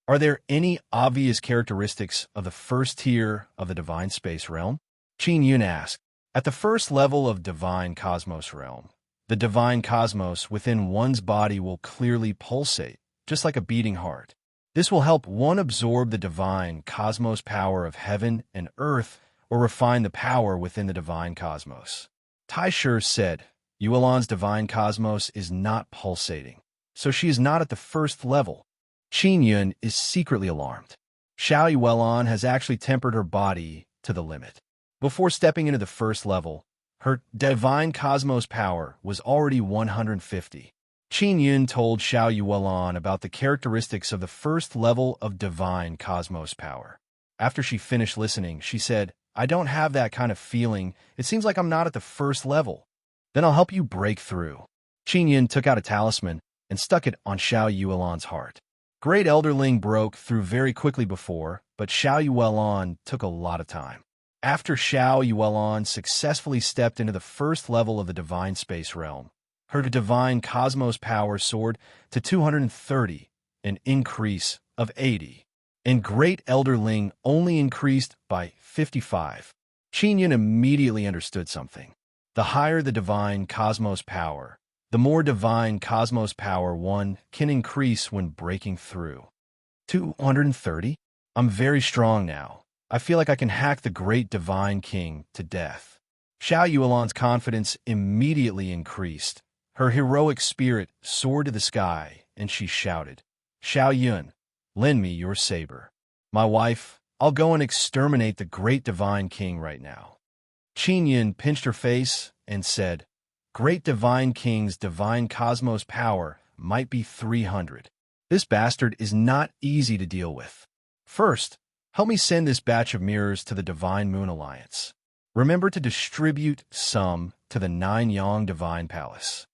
Are there any obvious characteristics of the first tier of the Divine Space Realm?" Qingyun asked. At the first level of Divine Cosmos Realm, the Divine Cosmos within one's body will clearly pulsate, just like a beating heart. This will help one absorb the Divine Cosmos power of heaven and earth or refine the power within the Divine Cosmos. Taishi said, "Yuelon's Divine Cosmos is not pulsating, so she is not at the first level." Qingyun is secretly alarmed. Xiao Yuelon has actually tempered her body to the limit. Before stepping into the first level, her divine cosmos power was already 150. Qingyun told Xiao Yuelon about the characteristics of the first level of divine cosmos power. After she finished listening, she said, "I don't have that kind of feeling. It seems like I'm not at the first level." "Then I'll help you break through." Qingyun took out a talisman and stuck it on Xiao Yuelon's heart. Great Elder Ling broke through very quickly before, but Xiao Yuelon took a lot of time. After Xiao Yuelon successfully stepped into the first level of the Divine Space Realm, her divine cosmos power soared to 230, an increase of 80. And Great Elder Ling only increased by 55. Qingyun immediately understood something. The higher the divine cosmos power, the more divine cosmos power one can increase when breaking through. 230? I'm very strong now. I feel like I can hack the great divine king to death. Xiao Yuelan's confidence immediately increased. Her heroic spirit soared to the sky, and she shouted, Xiao Yun, lend me your saber. My wife, I'll go and exterminate the great divine king right now. Qin Yun pinched her face and said, Great divine king's divine cosmos power might be 300. This bastard is not easy to deal with. First, help me send this batch of mirrors to the Divine Moon Alliance. Remember to distribute some to the Nine Yang Divine Palace.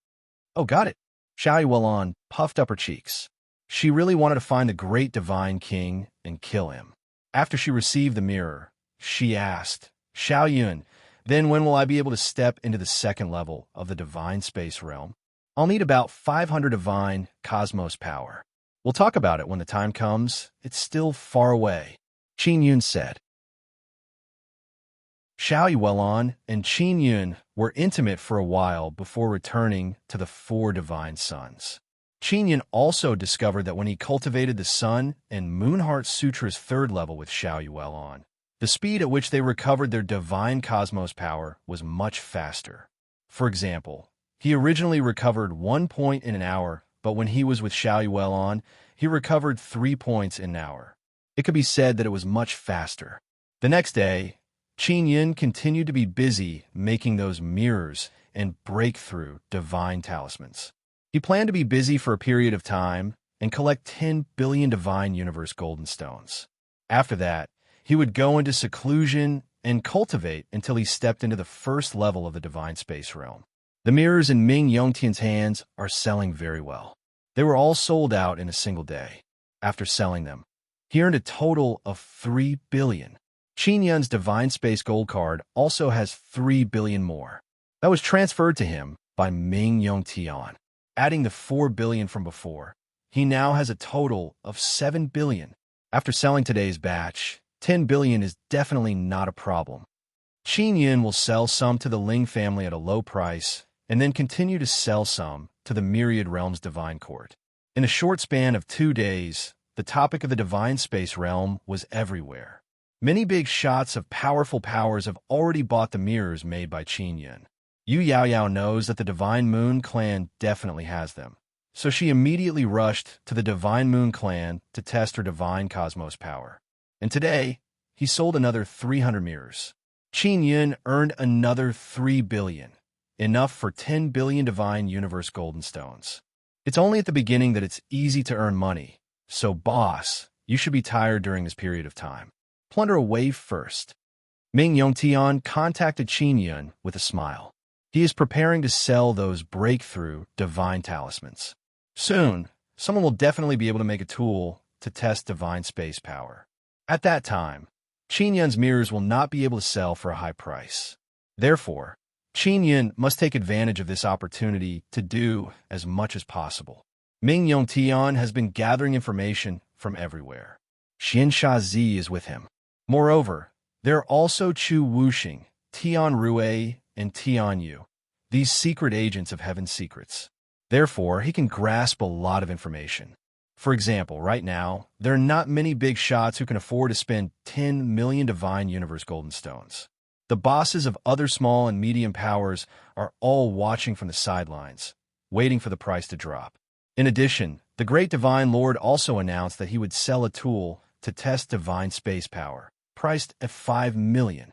Oh, got it. Xiao Yuelan puffed up her cheeks. She really wanted to find the great divine king and kill him. After she received the mirror, she asked, Xiao Yun, then when will I be able to step into the second level of the divine space realm? I'll need about 500 divine cosmos power. We'll talk about it when the time comes. It's still far away, Qin Yun said. Xiao Yuelan and Qin Yun were intimate for a while before returning to the four divine suns. Qin Yun also discovered that when he cultivated the Sun and Moonheart Sutra's third level with Xiao Yuelan, the speed at which they recovered their divine cosmos power was much faster. For example, he originally recovered 1 point in an hour, but when he was with Xiao Yuelan, he recovered 3 points in an hour. It could be said that it was much faster. The next day, Qin Yun continued to be busy making those mirrors and breakthrough divine talismans. He planned to be busy for a period of time and collect 10 billion divine universe golden stones. After that, he would go into seclusion and cultivate until he stepped into the first level of the divine space realm. The mirrors in Ming Yongtian's hands are selling very well. They were all sold out in a single day. After selling them, he earned a total of 3 billion. Qin Yun's divine space gold card also has 3 billion more. That was transferred to him by Ming Yongtian. Adding the 4 billion from before, he now has a total of 7 billion. After selling today's batch, 10 billion is definitely not a problem. Qin Yun will sell some to the Ling family at a low price, and then continue to sell some to the Myriad Realms Divine Court. In a short span of 2 days, the topic of the divine space realm was everywhere. Many big shots of powerful powers have already bought the mirrors made by Qin Yun. Yu Yaoyao knows that the Divine Moon Clan definitely has them, so she immediately rushed to the Divine Moon Clan to test her divine cosmos power. And today, he sold another 300 mirrors. Qin Yun earned another 3 billion, enough for 10 billion divine universe golden stones. It's only at the beginning that it's easy to earn money, so boss, you should be tired during this period of time. Plunder a wave first. Ming Yongtian contacted Qin Yun with a smile. He is preparing to sell those breakthrough divine talismans. Soon, someone will definitely be able to make a tool to test divine space power. At that time, Qin Yun's mirrors will not be able to sell for a high price. Therefore, Qin Yun must take advantage of this opportunity to do as much as possible. Ming Yongtian has been gathering information from everywhere. Xian Shazi is with him. Moreover, there are also Chu Wuxing, Tian Rue, and Tian Yu, these secret agents of Heaven's secrets. Therefore, he can grasp a lot of information. For example, right now, there are not many big shots who can afford to spend 10 million divine universe golden stones. The bosses of other small and medium powers are all watching from the sidelines, waiting for the price to drop. In addition, the great divine lord also announced that he would sell a tool to test divine space power, priced at 5 million.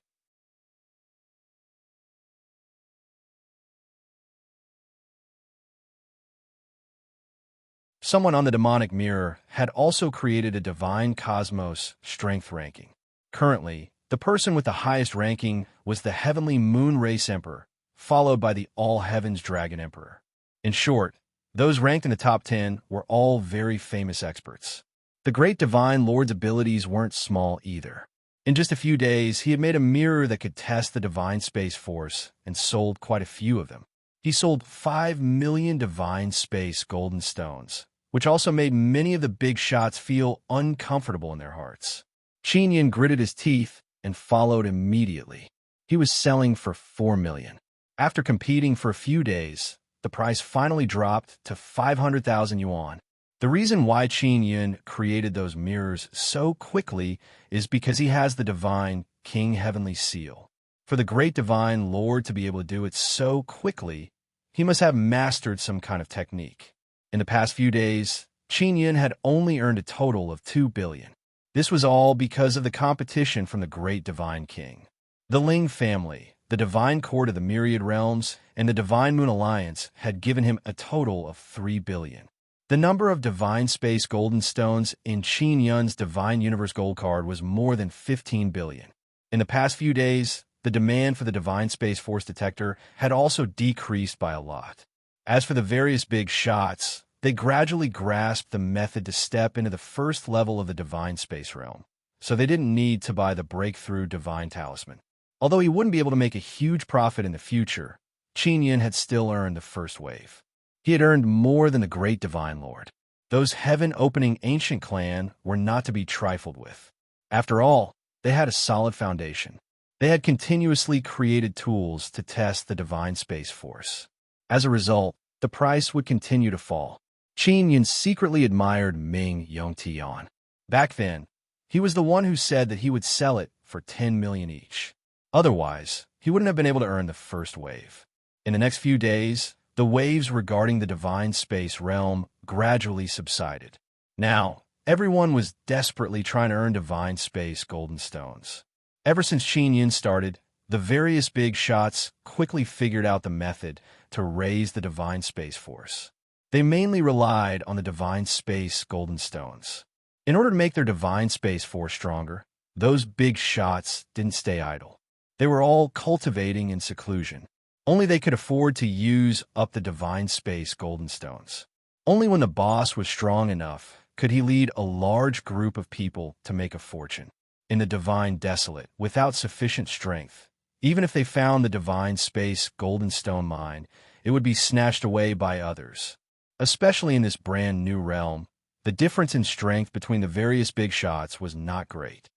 Someone on the demonic mirror had also created a divine cosmos strength ranking. Currently, the person with the highest ranking was the Heavenly Moon Race Emperor, followed by the All Heavens Dragon Emperor. In short, those ranked in the top 10 were all very famous experts. The great divine lord's abilities weren't small either. In just a few days, he had made a mirror that could test the divine space force and sold quite a few of them. He sold 5 million divine space golden stones, which also made many of the big shots feel uncomfortable in their hearts. Qin Yun gritted his teeth and followed immediately. He was selling for 4 million. After competing for a few days, the price finally dropped to 500,000 yuan. The reason why Qin Yun created those mirrors so quickly is because he has the divine King Heavenly Seal. For the great divine Lord to be able to do it so quickly, he must have mastered some kind of technique. In the past few days, Qin Yun had only earned a total of 2 billion. This was all because of the competition from the great divine king. The Ling family, the divine court of the myriad realms, and the divine moon alliance had given him a total of 3 billion. The number of divine space golden stones in Qin Yun's divine universe gold card was more than 15 billion. In the past few days, the demand for the divine space force detector had also decreased by a lot. As for the various big shots, they gradually grasped the method to step into the first level of the divine space realm, so they didn't need to buy the breakthrough divine talisman. Although he wouldn't be able to make a huge profit in the future, Qin Yun had still earned the first wave. He had earned more than the great divine lord. Those heaven-opening ancient clan were not to be trifled with. After all, they had a solid foundation. They had continuously created tools to test the divine space force. As a result, the price would continue to fall. Qin Yun secretly admired Ming Yongtian. Back then, he was the one who said that he would sell it for 10 million each. Otherwise, he wouldn't have been able to earn the first wave. In the next few days, the waves regarding the divine space realm gradually subsided. Now, everyone was desperately trying to earn divine space golden stones. Ever since Qin Yun started, the various big shots quickly figured out the method to raise the divine space force. They mainly relied on the divine space golden stones. In order to make their divine space force stronger, those big shots didn't stay idle. They were all cultivating in seclusion. Only they could afford to use up the divine space golden stones. Only when the boss was strong enough could he lead a large group of people to make a fortune. In the divine desolate, without sufficient strength, even if they found the divine space golden stone mine, it would be snatched away by others. Especially in this brand new realm, the difference in strength between the various big shots was not great.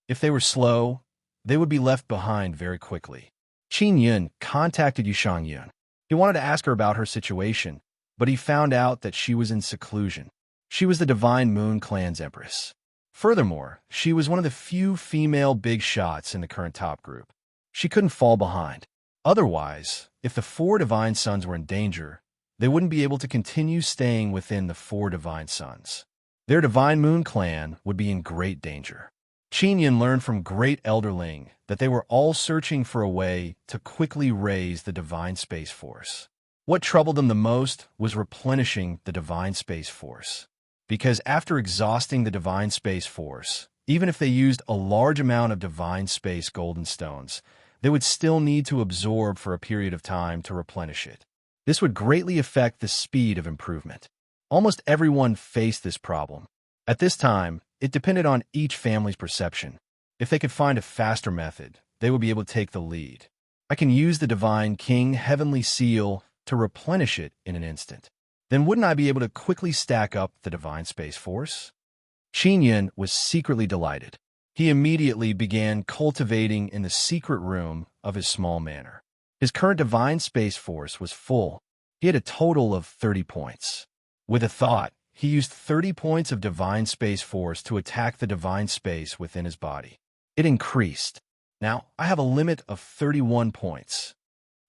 If they were slow, they would be left behind very quickly. Qin Yun contacted Yushang Yun. He wanted to ask her about her situation, but he found out that she was in seclusion. She was the Divine Moon Clan's empress. Furthermore, she was one of the few female big shots in the current top group. She couldn't fall behind. Otherwise, if the 4 divine sons were in danger, they wouldn't be able to continue staying within the 4 divine sons. Their Divine Moon Clan would be in great danger. Qin Yun learned from Great Elderling that they were all searching for a way to quickly raise the divine space force. What troubled them the most was replenishing the divine space force. Because after exhausting the divine space force, even if they used a large amount of divine space golden stones, they would still need to absorb for a period of time to replenish it. This would greatly affect the speed of improvement. Almost everyone faced this problem. At this time, it depended on each family's perception. If they could find a faster method, they would be able to take the lead. I can use the Divine King Heavenly Seal to replenish it in an instant. Then wouldn't I be able to quickly stack up the Divine Space Force? Qin Yun was secretly delighted. He immediately began cultivating in the secret room of his small manor. His current Divine Space Force was full. He had a total of 30 points. With a thought, he used 30 points of Divine Space Force to attack the Divine Space within his body. It increased. Now, I have a limit of 31 points.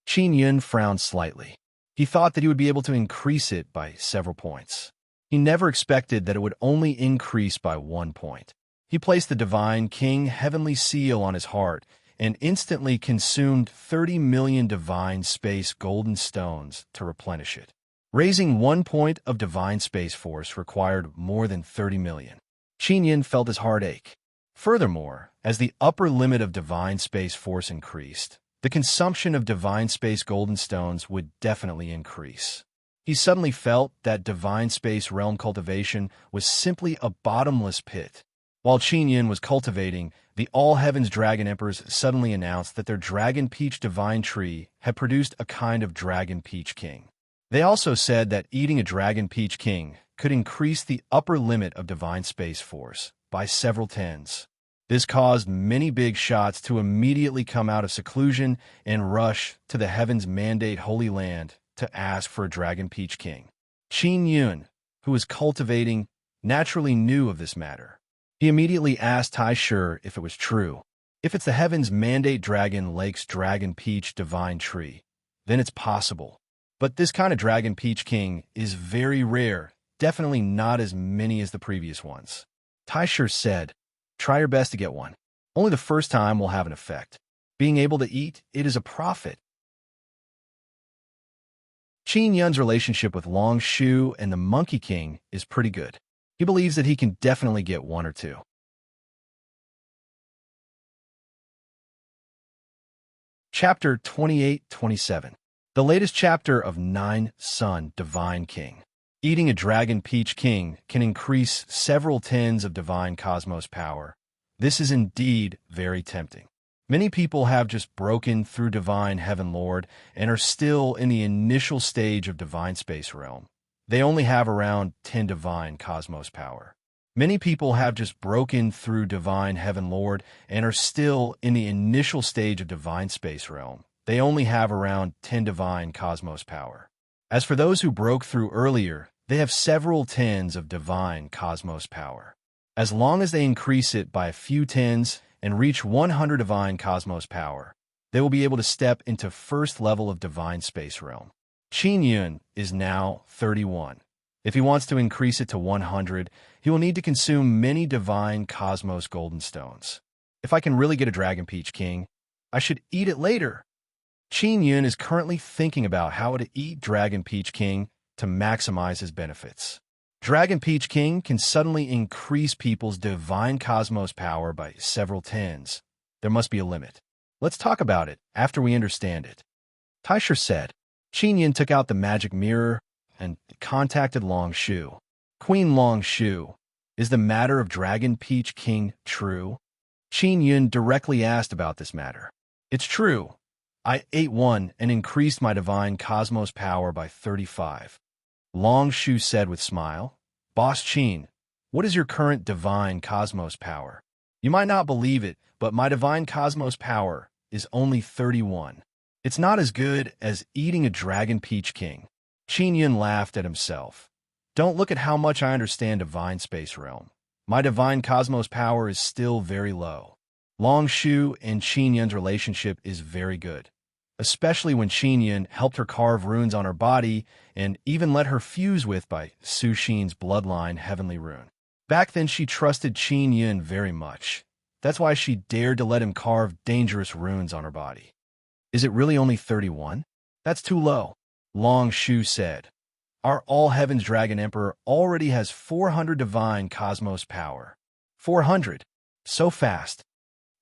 Qin Yun frowned slightly. He thought that he would be able to increase it by several points. He never expected that it would only increase by 1 point. He placed the Divine King Heavenly Seal on his heart and instantly consumed 30 million Divine Space Golden Stones to replenish it. Raising 1 point of Divine Space Force required more than 30 million. Qin Yun felt his heart ache. Furthermore, as the upper limit of Divine Space Force increased, the consumption of Divine Space Golden Stones would definitely increase. He suddenly felt that Divine Space Realm cultivation was simply a bottomless pit. While Qin Yun was cultivating, the All Heavens Dragon Emperors suddenly announced that their Dragon Peach Divine Tree had produced a kind of Dragon Peach King. They also said that eating a Dragon Peach King could increase the upper limit of Divine Space Force by several tens. This caused many big shots to immediately come out of seclusion and rush to the Heavens Mandate Holy Land to ask for a Dragon Peach King. Qin Yun, who was cultivating, naturally knew of this matter. He immediately asked Tai Shi if it was true. If it's the Heaven's Mandate Dragon Lake's Dragon Peach Divine Tree, then it's possible. But this kind of Dragon Peach King is very rare, definitely not as many as the previous ones. Tai Shi said, try your best to get one. Only the first time will have an effect. Being able to eat it is a profit. Qin Yun's relationship with Long Shu and the Monkey King is pretty good. He believes that he can definitely get one or two. Chapter 28-27. The latest chapter of 9 Sun Divine King. Eating a Dragon Peach King can increase several tens of divine cosmos power. This is indeed very tempting. Many people have just broken through Divine Heaven Lord and are still in the initial stage of Divine Space Realm. They only have around 10 divine cosmos power. Many people have just broken through Divine Heaven Lord and are still in the initial stage of Divine Space Realm. They only have around 10 divine cosmos power. As for those who broke through earlier, they have several tens of divine cosmos power. As long as they increase it by a few tens and reach 100 divine cosmos power, they will be able to step into first level of Divine Space Realm. Qin Yun is now 31. If he wants to increase it to 100, he will need to consume many divine cosmos golden stones. If I can really get a Dragon Peach King, I should eat it later. Qin Yun is currently thinking about how to eat Dragon Peach King to maximize his benefits. Dragon Peach King can suddenly increase people's divine cosmos power by several tens. There must be a limit. Let's talk about it after we understand it. Tai Shi said. Qin Yun took out the magic mirror and contacted Long Shu. Queen Long Shu, is the matter of Dragon Peach King true? Qin Yun directly asked about this matter. It's true. I ate one and increased my divine cosmos power by 35. Long Shu said with smile. Boss Qin, what is your current divine cosmos power? You might not believe it, but my divine cosmos power is only 31. It's not as good as eating a Dragon Peach King. Qin Yun laughed at himself. Don't look at how much I understand Divine Space Realm. My divine cosmos power is still very low. Long Shu and Qin Yun's relationship is very good, especially when Qin Yun helped her carve runes on her body and even let her fuse with by Su Xin's bloodline heavenly rune. Back then she trusted Qin Yun very much. That's why she dared to let him carve dangerous runes on her body. Is it really only 31? That's too low. Long Shu said. Our All Heavens Dragon Emperor already has 400 divine cosmos power. 400? So fast.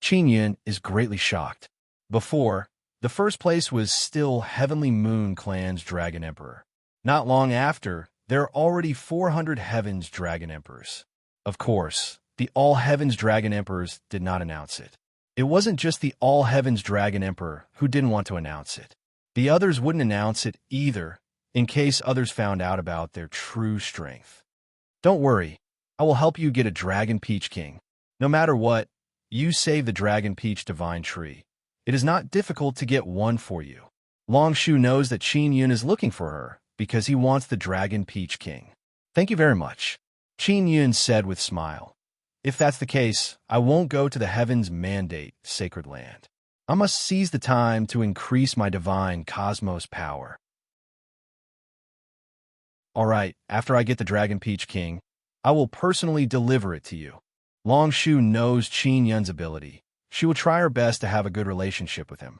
Qin Yun is greatly shocked. Before, the first place was still Heavenly Moon Clan's Dragon Emperor. Not long after, there are already 400 Heavens Dragon Emperors. Of course, the All Heavens Dragon Emperors did not announce it. It wasn't just the All Heavens Dragon Emperor who didn't want to announce it. The others wouldn't announce it either, in case others found out about their true strength. Don't worry, I will help you get a Dragon Peach King. No matter what, you save the Dragon Peach Divine Tree. It is not difficult to get one for you. Long Shu knows that Qin Yun is looking for her because he wants the Dragon Peach King. Thank you very much, Qin Yun said with smile. If that's the case, I won't go to the Heaven's Mandate, Sacred Land. I must seize the time to increase my divine cosmos power. All right, after I get the Dragon Peach King, I will personally deliver it to you. Long Shu knows Qin Yun's ability. She will try her best to have a good relationship with him.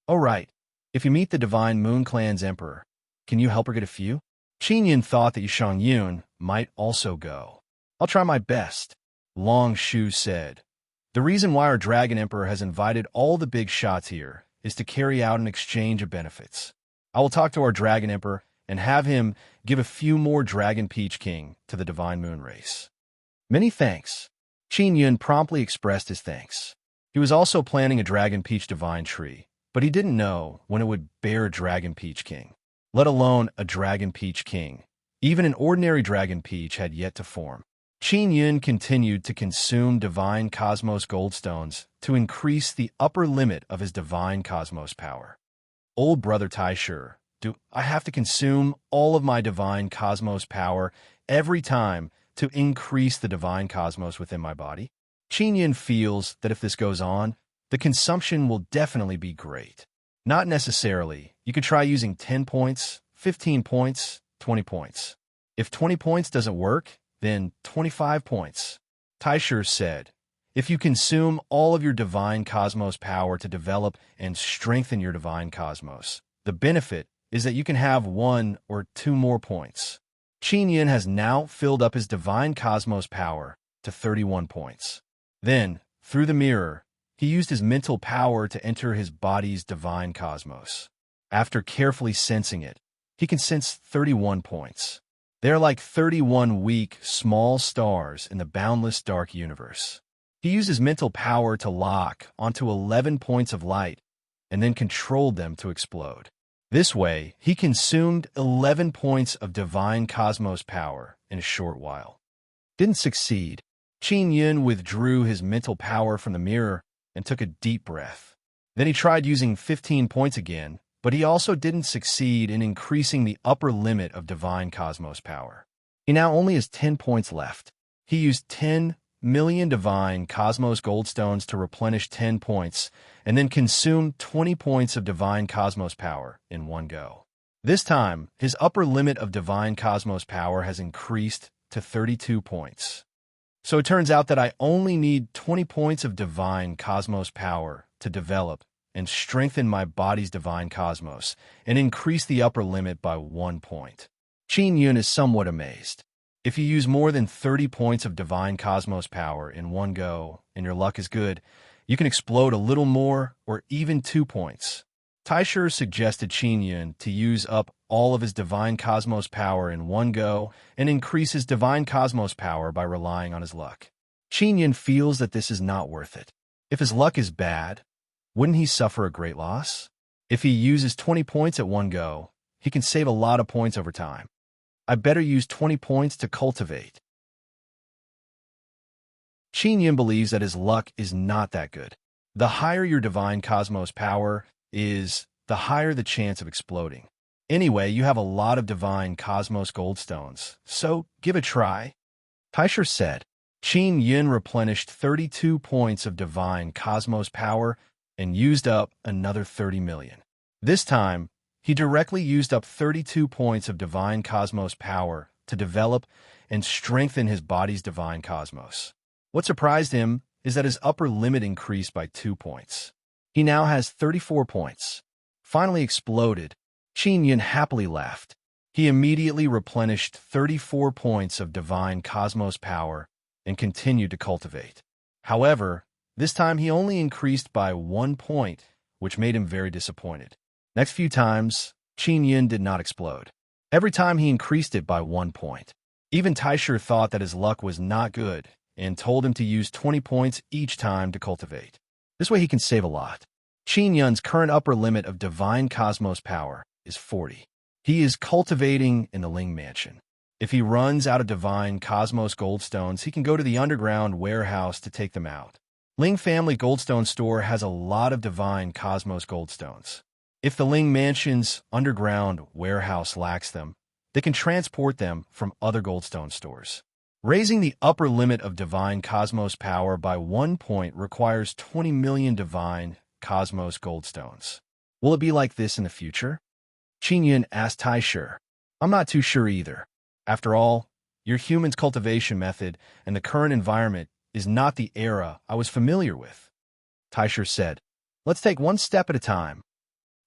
Oh right, if you meet the Divine Moon Clan's Emperor, can you help her get a few? Qin Yun thought that Yishang Yun might also go. I'll try my best, Long Shu said. The reason why our Dragon Emperor has invited all the big shots here is to carry out an exchange of benefits. I will talk to our Dragon Emperor and have him give a few more Dragon Peach King to the Divine Moon race. Many thanks. Qin Yun promptly expressed his thanks. He was also planning a Dragon Peach Divine Tree, but he didn't know when it would bear a Dragon Peach King, let alone a Dragon Peach King. Even an ordinary Dragon Peach had yet to form. Qin Yun continued to consume Divine Cosmos Goldstones to increase the upper limit of his Divine Cosmos power. Old brother Tai Shi, Do I have to consume all of my divine cosmos power every time to increase the divine cosmos within my body? Qin Yin feels that if this goes on, the consumption will definitely be great. Not necessarily. You could try using 10 points, 15 points, 20 points. If 20 points doesn't work, then 25 points. Taisher said, if you consume all of your divine cosmos power to develop and strengthen your divine cosmos, the benefit is that you can have 1 or 2 more points. Qin Yin has now filled up his divine cosmos power to 31 points. Then, through the mirror, he used his mental power to enter his body's divine cosmos. After carefully sensing it, he can sense 31 points. They're like 31 weak, small stars in the boundless dark universe. He used his mental power to lock onto 11 points of light and then controlled them to explode. This way, he consumed 11 points of divine cosmos power in a short while. Didn't succeed. Qin Yin withdrew his mental power from the mirror and took a deep breath. Then he tried using 15 points again, but he also didn't succeed in increasing the upper limit of divine cosmos power. He now only has 10 points left. He used 10 million divine cosmos goldstones to replenish 10 points, and then consumed 20 points of divine cosmos power in one go. This time, his upper limit of divine cosmos power has increased to 32 points. So it turns out that I only need 20 points of divine cosmos power to develop and strengthen my body's divine cosmos and increase the upper limit by 1 point. Qin Yin is somewhat amazed. If you use more than 30 points of divine cosmos power in one go and your luck is good, you can explode a little more or even 2 points. Taisher suggested Qin Yin to use up all of his divine cosmos power in one go and increase his divine cosmos power by relying on his luck. Qin Yin feels that this is not worth it. If his luck is bad, wouldn't he suffer a great loss? If he uses 20 points at one go, he can save a lot of points over time. I better use 20 points to cultivate. Qin Yin believes that his luck is not that good. The higher your divine cosmos power is, the higher the chance of exploding. Anyway, you have a lot of divine cosmos goldstones, so give it a try. Taisher said. Qin Yin replenished 32 points of divine cosmos power and used up another 30 million. This time, he directly used up 32 points of divine cosmos power to develop and strengthen his body's divine cosmos. What surprised him is that his upper limit increased by 2 points. He now has 34 points. Finally exploded. Qin Yin happily laughed. He immediately replenished 34 points of divine cosmos power and continued to cultivate. However, this time he only increased by 1 point, which made him very disappointed. Next few times, Qin Yin did not explode. Every time he increased it by 1 point. Even Taisher thought that his luck was not good and told him to use 20 points each time to cultivate. This way he can save a lot. Qin Yin's current upper limit of divine cosmos power is 40. He is cultivating in the Ling Mansion. If he runs out of divine cosmos goldstones, he can go to the underground warehouse to take them out. Ling Family Goldstone Store has a lot of divine cosmos goldstones. If the Ling Mansion's underground warehouse lacks them, they can transport them from other goldstone stores. Raising the upper limit of divine cosmos power by 1 point requires 20 million divine cosmos goldstones. Will it be like this in the future? Qin Yin asked Taisher. I'm not too sure either. After all, your human's cultivation method and the current environment is not the era I was familiar with. Taisher said, let's take one step at a time.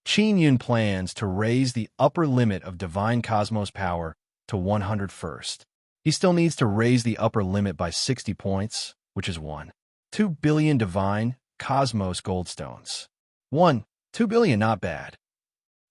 Qin Yin plans to raise the upper limit of divine cosmos power to 100 first. He still needs to raise the upper limit by 60 points, which is 2 billion divine cosmos goldstones. 2 billion, not bad.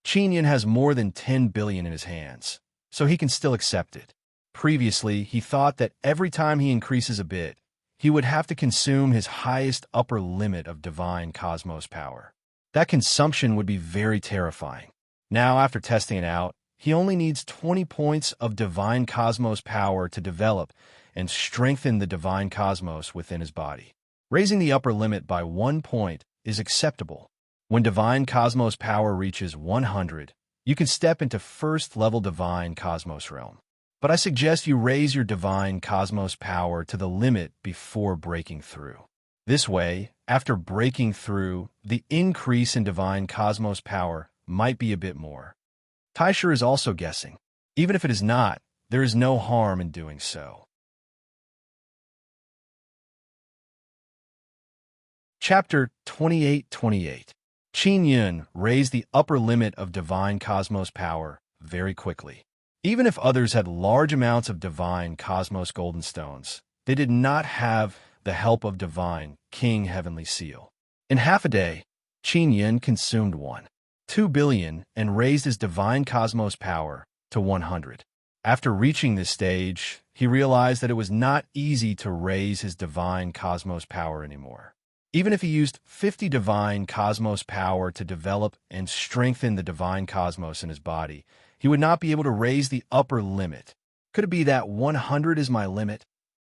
Qin Yin has more than 10 billion in his hands, so he can still accept it. Previously, he thought that every time he increases a bit, he would have to consume his highest upper limit of divine cosmos power. That consumption would be very terrifying. Now, after testing it out, he only needs 20 points of divine cosmos power to develop and strengthen the divine cosmos within his body. Raising the upper limit by 1 point is acceptable. When divine cosmos power reaches 100, you can step into first-level divine cosmos realm. But I suggest you raise your divine cosmos power to the limit before breaking through. This way, after breaking through, the increase in divine cosmos power might be a bit more. Taisher is also guessing. Even if it is not, there is no harm in doing so. Chapter 28:28. Qin Yun raised the upper limit of divine cosmos power very quickly. Even if others had large amounts of divine cosmos golden stones, they did not have the help of divine King Heavenly Seal. In half a day, Qin Yun consumed 1.2 billion and raised his divine cosmos power to 100. After reaching this stage, he realized that it was not easy to raise his divine cosmos power anymore. Even if he used 50 divine cosmos power to develop and strengthen the divine cosmos in his body, he would not be able to raise the upper limit. Could it be that 100 is my limit?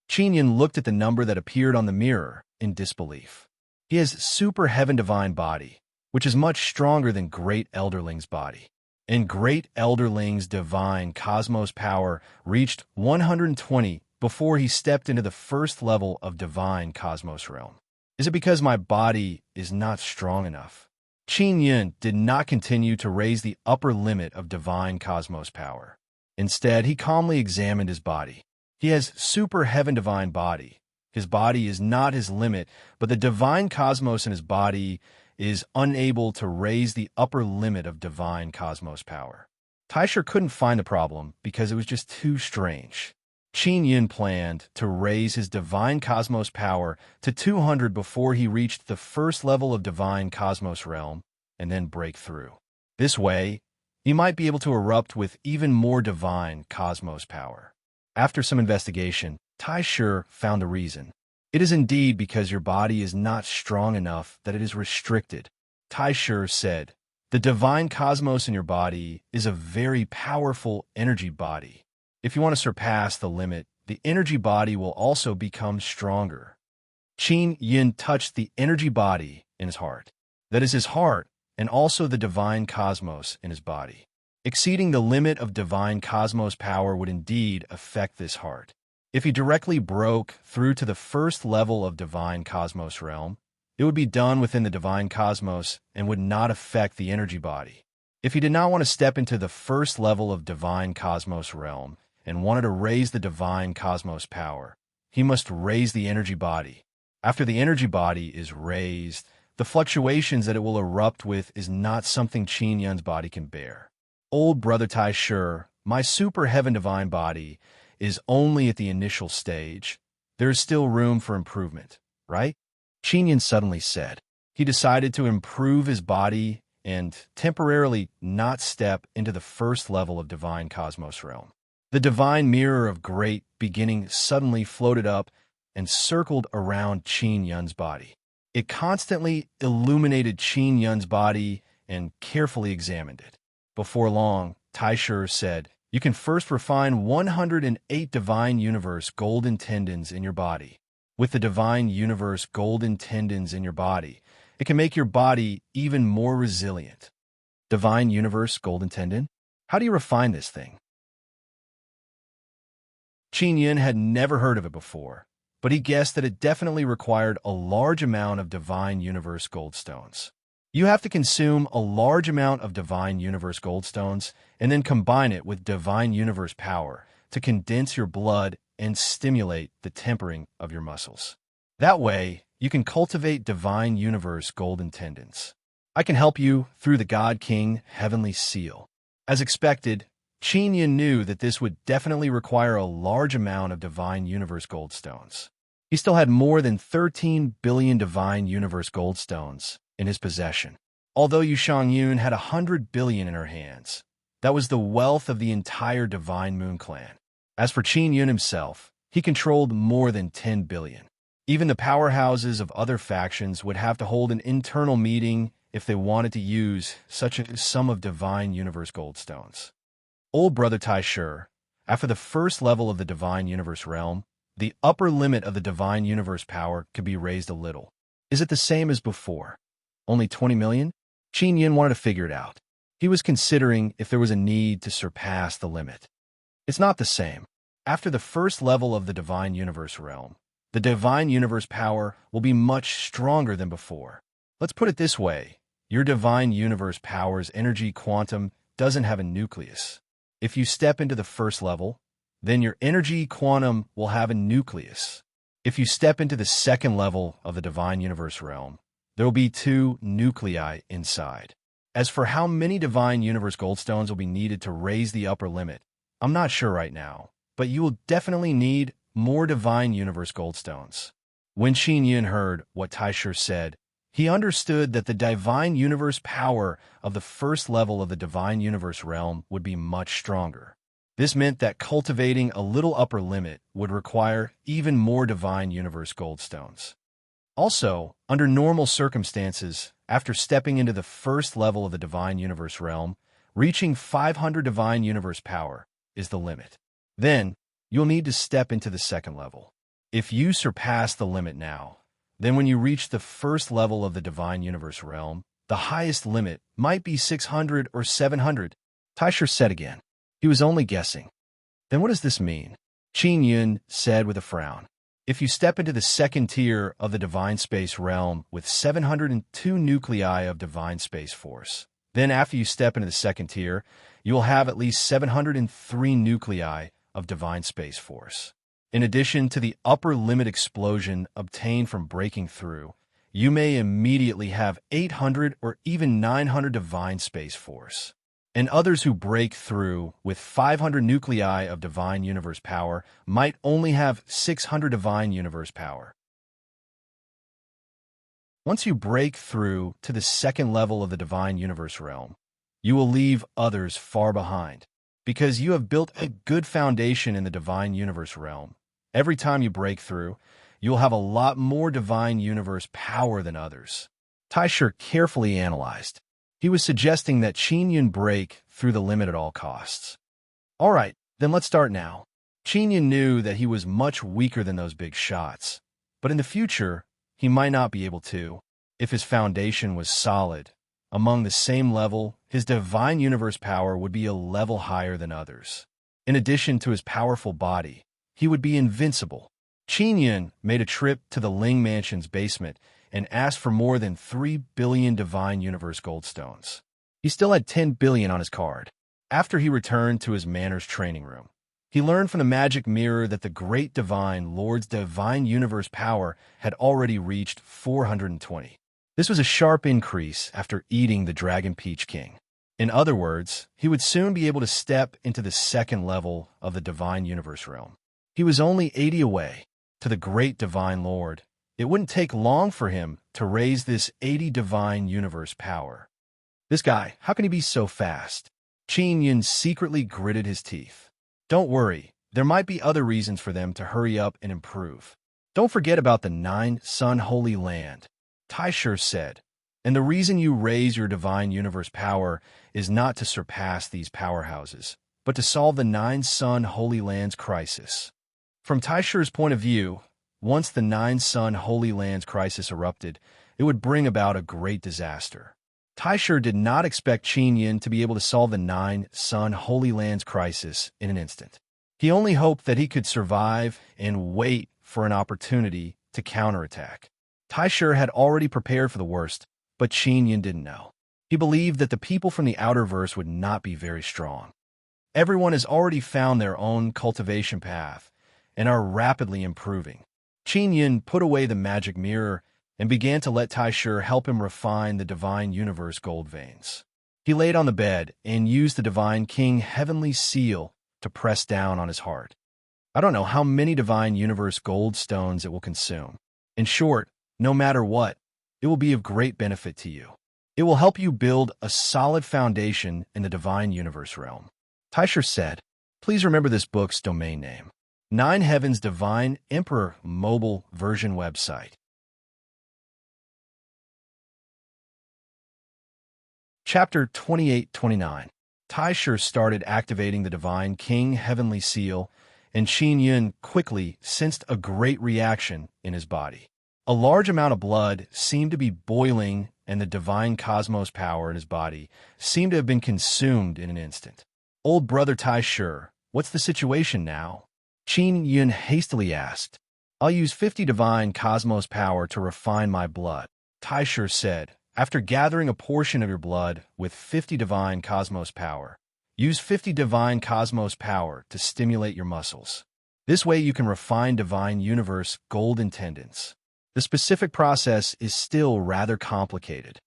Qin Yun looked at the number that appeared on the mirror in disbelief. He has super heaven divine body, which is much stronger than Great Elderling's body. And Great Elderling's divine cosmos power reached 120 before he stepped into the first level of divine cosmos realm. Is it because my body is not strong enough? Qin Yun did not continue to raise the upper limit of divine cosmos power. Instead, he calmly examined his body. He has super heaven divine body. His body is not his limit, but the divine cosmos in his body is unable to raise the upper limit of divine cosmos power. Taisher couldn't find the problem because it was just too strange. Qin Yun planned to raise his divine cosmos power to 200 before he reached the first level of divine cosmos realm and then break through. This way, he might be able to erupt with even more divine cosmos power. After some investigation, Taisher found the reason. It is indeed because your body is not strong enough that it is restricted. Taisher said, the divine cosmos in your body is a very powerful energy body. If you want to surpass the limit, the energy body will also become stronger. Qin Yun touched the energy body in his heart. That is his heart, and also the divine cosmos in his body. Exceeding the limit of divine cosmos power would indeed affect this heart. If he directly broke through to the first level of divine cosmos realm, it would be done within the divine cosmos and would not affect the energy body. If he did not want to step into the first level of divine cosmos realm, and wanted to raise the divine cosmos power, he must raise the energy body. After the energy body is raised, the fluctuations that it will erupt with is not something Qin Yun's body can bear. Old brother Taisher, my super heaven divine body is only at the initial stage. There is still room for improvement, right? Qin Yun suddenly said. He decided to improve his body and temporarily not step into the first level of divine cosmos realm. The divine mirror of great beginning suddenly floated up and circled around Qin Yun's body. It constantly illuminated Qin Yun's body and carefully examined it. Before long, Taisher said, you can first refine 108 divine universe golden tendons in your body. With the divine universe golden tendons in your body, it can make your body even more resilient. Divine universe golden tendon? How do you refine this thing? Qin Yun had never heard of it before, but he guessed that it definitely required a large amount of divine universe gold stones. You have to consume a large amount of divine universe gold stones and then combine it with divine universe power to condense your blood and stimulate the tempering of your muscles. That way, you can cultivate divine universe golden tendons. I can help you through the God King Heavenly Seal. As expected, Qin Yun knew that this would definitely require a large amount of divine universe gold stones. He still had more than 13 billion divine universe gold stones in his possession. Although Yushang Yun had 100 billion in her hands, that was the wealth of the entire Divine Moon clan. As for Qin Yun himself, he controlled more than 10 billion. Even the powerhouses of other factions would have to hold an internal meeting if they wanted to use such a sum of divine universe gold stones. Old brother Taisher, after the first level of the divine universe realm, the upper limit of the divine universe power could be raised a little. Is it the same as before? Only 20 million? Qin Yun wanted to figure it out. He was considering if there was a need to surpass the limit. It's not the same. After the first level of the Divine Universe realm, the Divine Universe power will be much stronger than before. Let's put it this way. Your Divine Universe power's energy quantum doesn't have a nucleus. If you step into the first level, then your energy quantum will have a nucleus. If you step into the second level of the Divine Universe realm, there will be 2 nuclei inside. As for how many Divine Universe Goldstones will be needed to raise the upper limit, I'm not sure right now, but you will definitely need more Divine Universe Goldstones. When Qin Yun heard what Taisher said, he understood that the Divine Universe power of the first level of the Divine Universe realm would be much stronger. This meant that cultivating a little upper limit would require even more Divine Universe Goldstones. Also, under normal circumstances, after stepping into the first level of the Divine Universe realm, reaching 500 Divine Universe power is the limit. Then, you'll need to step into the second level. If you surpass the limit now, then when you reach the first level of the Divine Universe realm, the highest limit might be 600 or 700. Taisher said again. He was only guessing. Then what does this mean? Qin Yun said with a frown. If you step into the second tier of the Divine Space realm with 702 nuclei of Divine Space Force, then after you step into the second tier, you will have at least 703 nuclei of Divine Space Force. In addition to the upper limit explosion obtained from breaking through, you may immediately have 800 or even 900 Divine Space Force. And others who break through with 500 nuclei of Divine Universe power might only have 600 Divine Universe power. Once you break through to the second level of the Divine Universe realm, you will leave others far behind. Because you have built a good foundation in the Divine Universe realm, every time you break through, you will have a lot more Divine Universe power than others. Taisher carefully analyzed. He was suggesting that Qin Yun break through the limit at all costs. All right, then let's start now. Qin Yun knew that he was much weaker than those big shots, but in the future, he might not be able to. If his foundation was solid, among the same level, his Divine Universe power would be a level higher than others. In addition to his powerful body, he would be invincible. Qin Yun made a trip to the Ling Mansion's basement and asked for more than 3 billion Divine Universe Goldstones. He still had 10 billion on his card. After he returned to his Manners training room, he learned from the magic mirror that the Great Divine Lord's Divine Universe power had already reached 420. This was a sharp increase after eating the Dragon Peach King. In other words, he would soon be able to step into the second level of the Divine Universe realm. He was only 80 away. To the Great Divine Lord, it wouldn't take long for him to raise this 80 Divine Universe power. This guy, how can he be so fast? Qin Yun secretly gritted his teeth. Don't worry, there might be other reasons for them to hurry up and improve. Don't forget about the 9 Sun Holy Land, Taisher said. And the reason you raise your Divine Universe power is not to surpass these powerhouses, but to solve the 9 Sun Holy Lands crisis. From Taisher's point of view, once the 9 Sun Holy Lands crisis erupted, it would bring about a great disaster. Taisher did not expect Qin Yun to be able to solve the 9 Sun Holy Lands crisis in an instant. He only hoped that he could survive and wait for an opportunity to counterattack. Taisher had already prepared for the worst, but Qin Yun didn't know. He believed that the people from the outer verse would not be very strong. Everyone has already found their own cultivation path and are rapidly improving. Qin Yun put away the magic mirror and began to let Taisher help him refine the Divine Universe gold veins. He laid on the bed and used the Divine King Heavenly Seal to press down on his heart. I don't know how many Divine Universe gold stones it will consume. In short, no matter what, it will be of great benefit to you. It will help you build a solid foundation in the Divine Universe realm. Taisher said, please remember this book's domain name. 9 Heavens Divine Emperor mobile version website. Chapter 28-29. Taisher started activating the Divine King Heavenly Seal, and Qin Yun quickly sensed a great reaction in his body. A large amount of blood seemed to be boiling and the divine cosmos power in his body seemed to have been consumed in an instant. "Old brother Tai Shi, what's the situation now?" Qin Yun hastily asked. "I'll use 50 divine cosmos power to refine my blood," Tai Shi said. "After gathering a portion of your blood with 50 divine cosmos power, use 50 divine cosmos power to stimulate your muscles. This way you can refine divine universe golden tendons. The specific process is still rather complicated."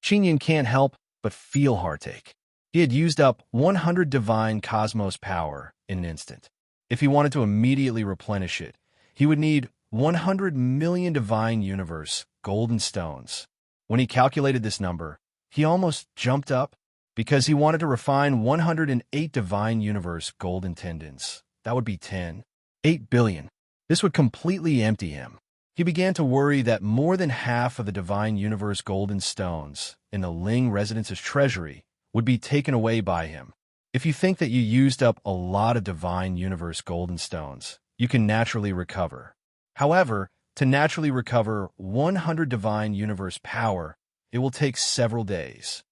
Qin Yun can't help but feel heartache. He had used up 100 divine cosmos power in an instant. If he wanted to immediately replenish it, he would need 100 million divine universe golden stones. When he calculated this number, he almost jumped up because he wanted to refine 108 divine universe golden tendons. That would be 8 billion. This would completely empty him. He began to worry that more than half of the divine universe golden stones in the Ling residence's treasury would be taken away by him. If you think that you used up a lot of divine universe golden stones, you can naturally recover. However, to naturally recover 100 divine universe power, it will take several days.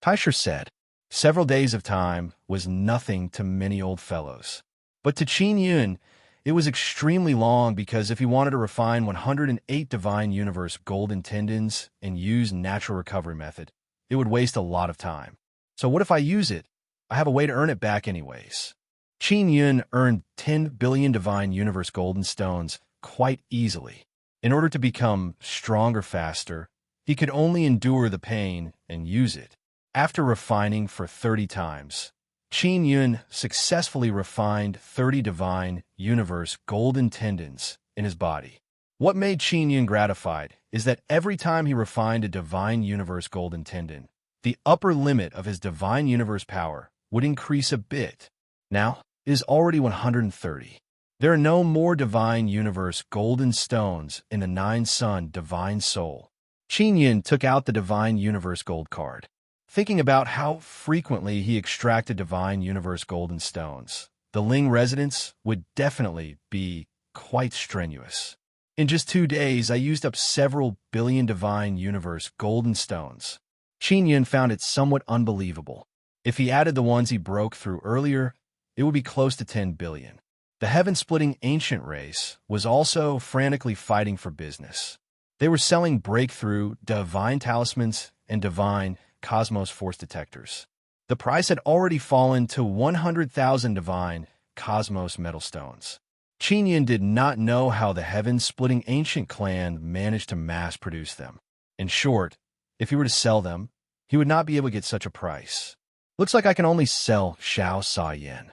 Taisher said, several days of time was nothing to many old fellows. But to Qin Yun, it was extremely long because if he wanted to refine 108 divine universe golden tendons and use natural recovery method, it would waste a lot of time. So what if I use it? I have a way to earn it back anyways. Qin Yun earned 10 billion divine universe golden stones quite easily. In order to become stronger faster, he could only endure the pain and use it. After refining for 30 times, Qin Yun successfully refined 30 divine universe golden tendons in his body. What made Qin Yun gratified is that every time he refined a divine universe golden tendon, the upper limit of his divine universe power would increase a bit. Now, it is already 130. There are no more divine universe golden stones in the Nine Sun divine soul. Qin Yun took out the divine universe gold card. Thinking about how frequently he extracted divine universe golden stones, the Ling residence would definitely be quite strenuous. In just 2 days, I used up several billion divine universe golden stones. Qin Yun found it somewhat unbelievable. If he added the ones he broke through earlier, it would be close to 10 billion. The heaven-splitting ancient race was also frantically fighting for business. They were selling breakthrough divine talismans and divine cosmos force detectors. The price had already fallen to 100,000 divine cosmos metal stones. Qin Yun did not know how the heaven-splitting ancient clan managed to mass-produce them. In short, if he were to sell them, he would not be able to get such a price. Looks like I can only sell Xiao Sa Yen.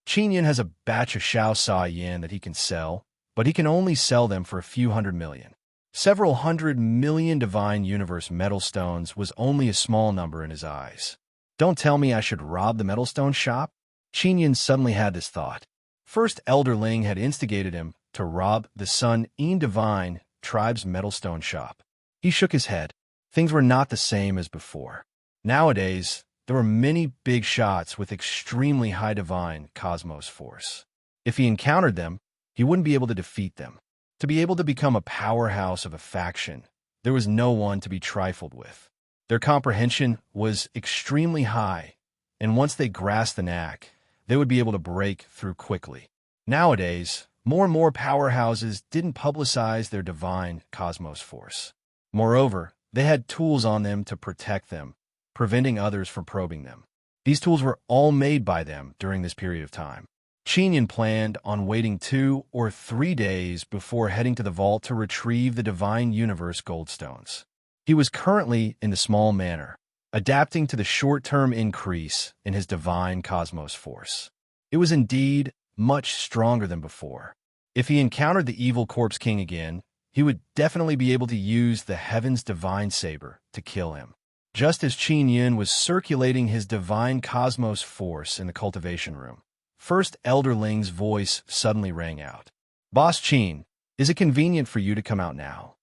Qin Yun has a batch of Xiao Sa Yen that he can sell, but he can only sell them for a few 100 million. Several 100 million divine universe metal stones was only a small number in his eyes. Don't tell me I should rob the metal stone shop? Qin Yun suddenly had this thought. First Elder Ling had instigated him to rob the Sun En Divine tribe's metal stone shop. He shook his head. Things were not the same as before. Nowadays, there were many big shots with extremely high divine cosmos force. If he encountered them, he wouldn't be able to defeat them. To be able to become a powerhouse of a faction, there was no one to be trifled with. Their comprehension was extremely high, and once they grasped the knack, they would be able to break through quickly. Nowadays, more and more powerhouses didn't publicize their divine cosmos force. Moreover, they had tools on them to protect them, preventing others from probing them. These tools were all made by them during this period of time. Qin Yun planned on waiting 2 or 3 days before heading to the vault to retrieve the divine universe goldstones. He was currently in the small manor, adapting to the short-term increase in his divine cosmos force. It was indeed much stronger than before. If he encountered the evil corpse king again, he would definitely be able to use the heaven's divine saber to kill him. Just as Qin Yun was circulating his divine cosmos force in the cultivation room, First Elder Ling's voice suddenly rang out. "Boss Qin, is it convenient for you to come out now?"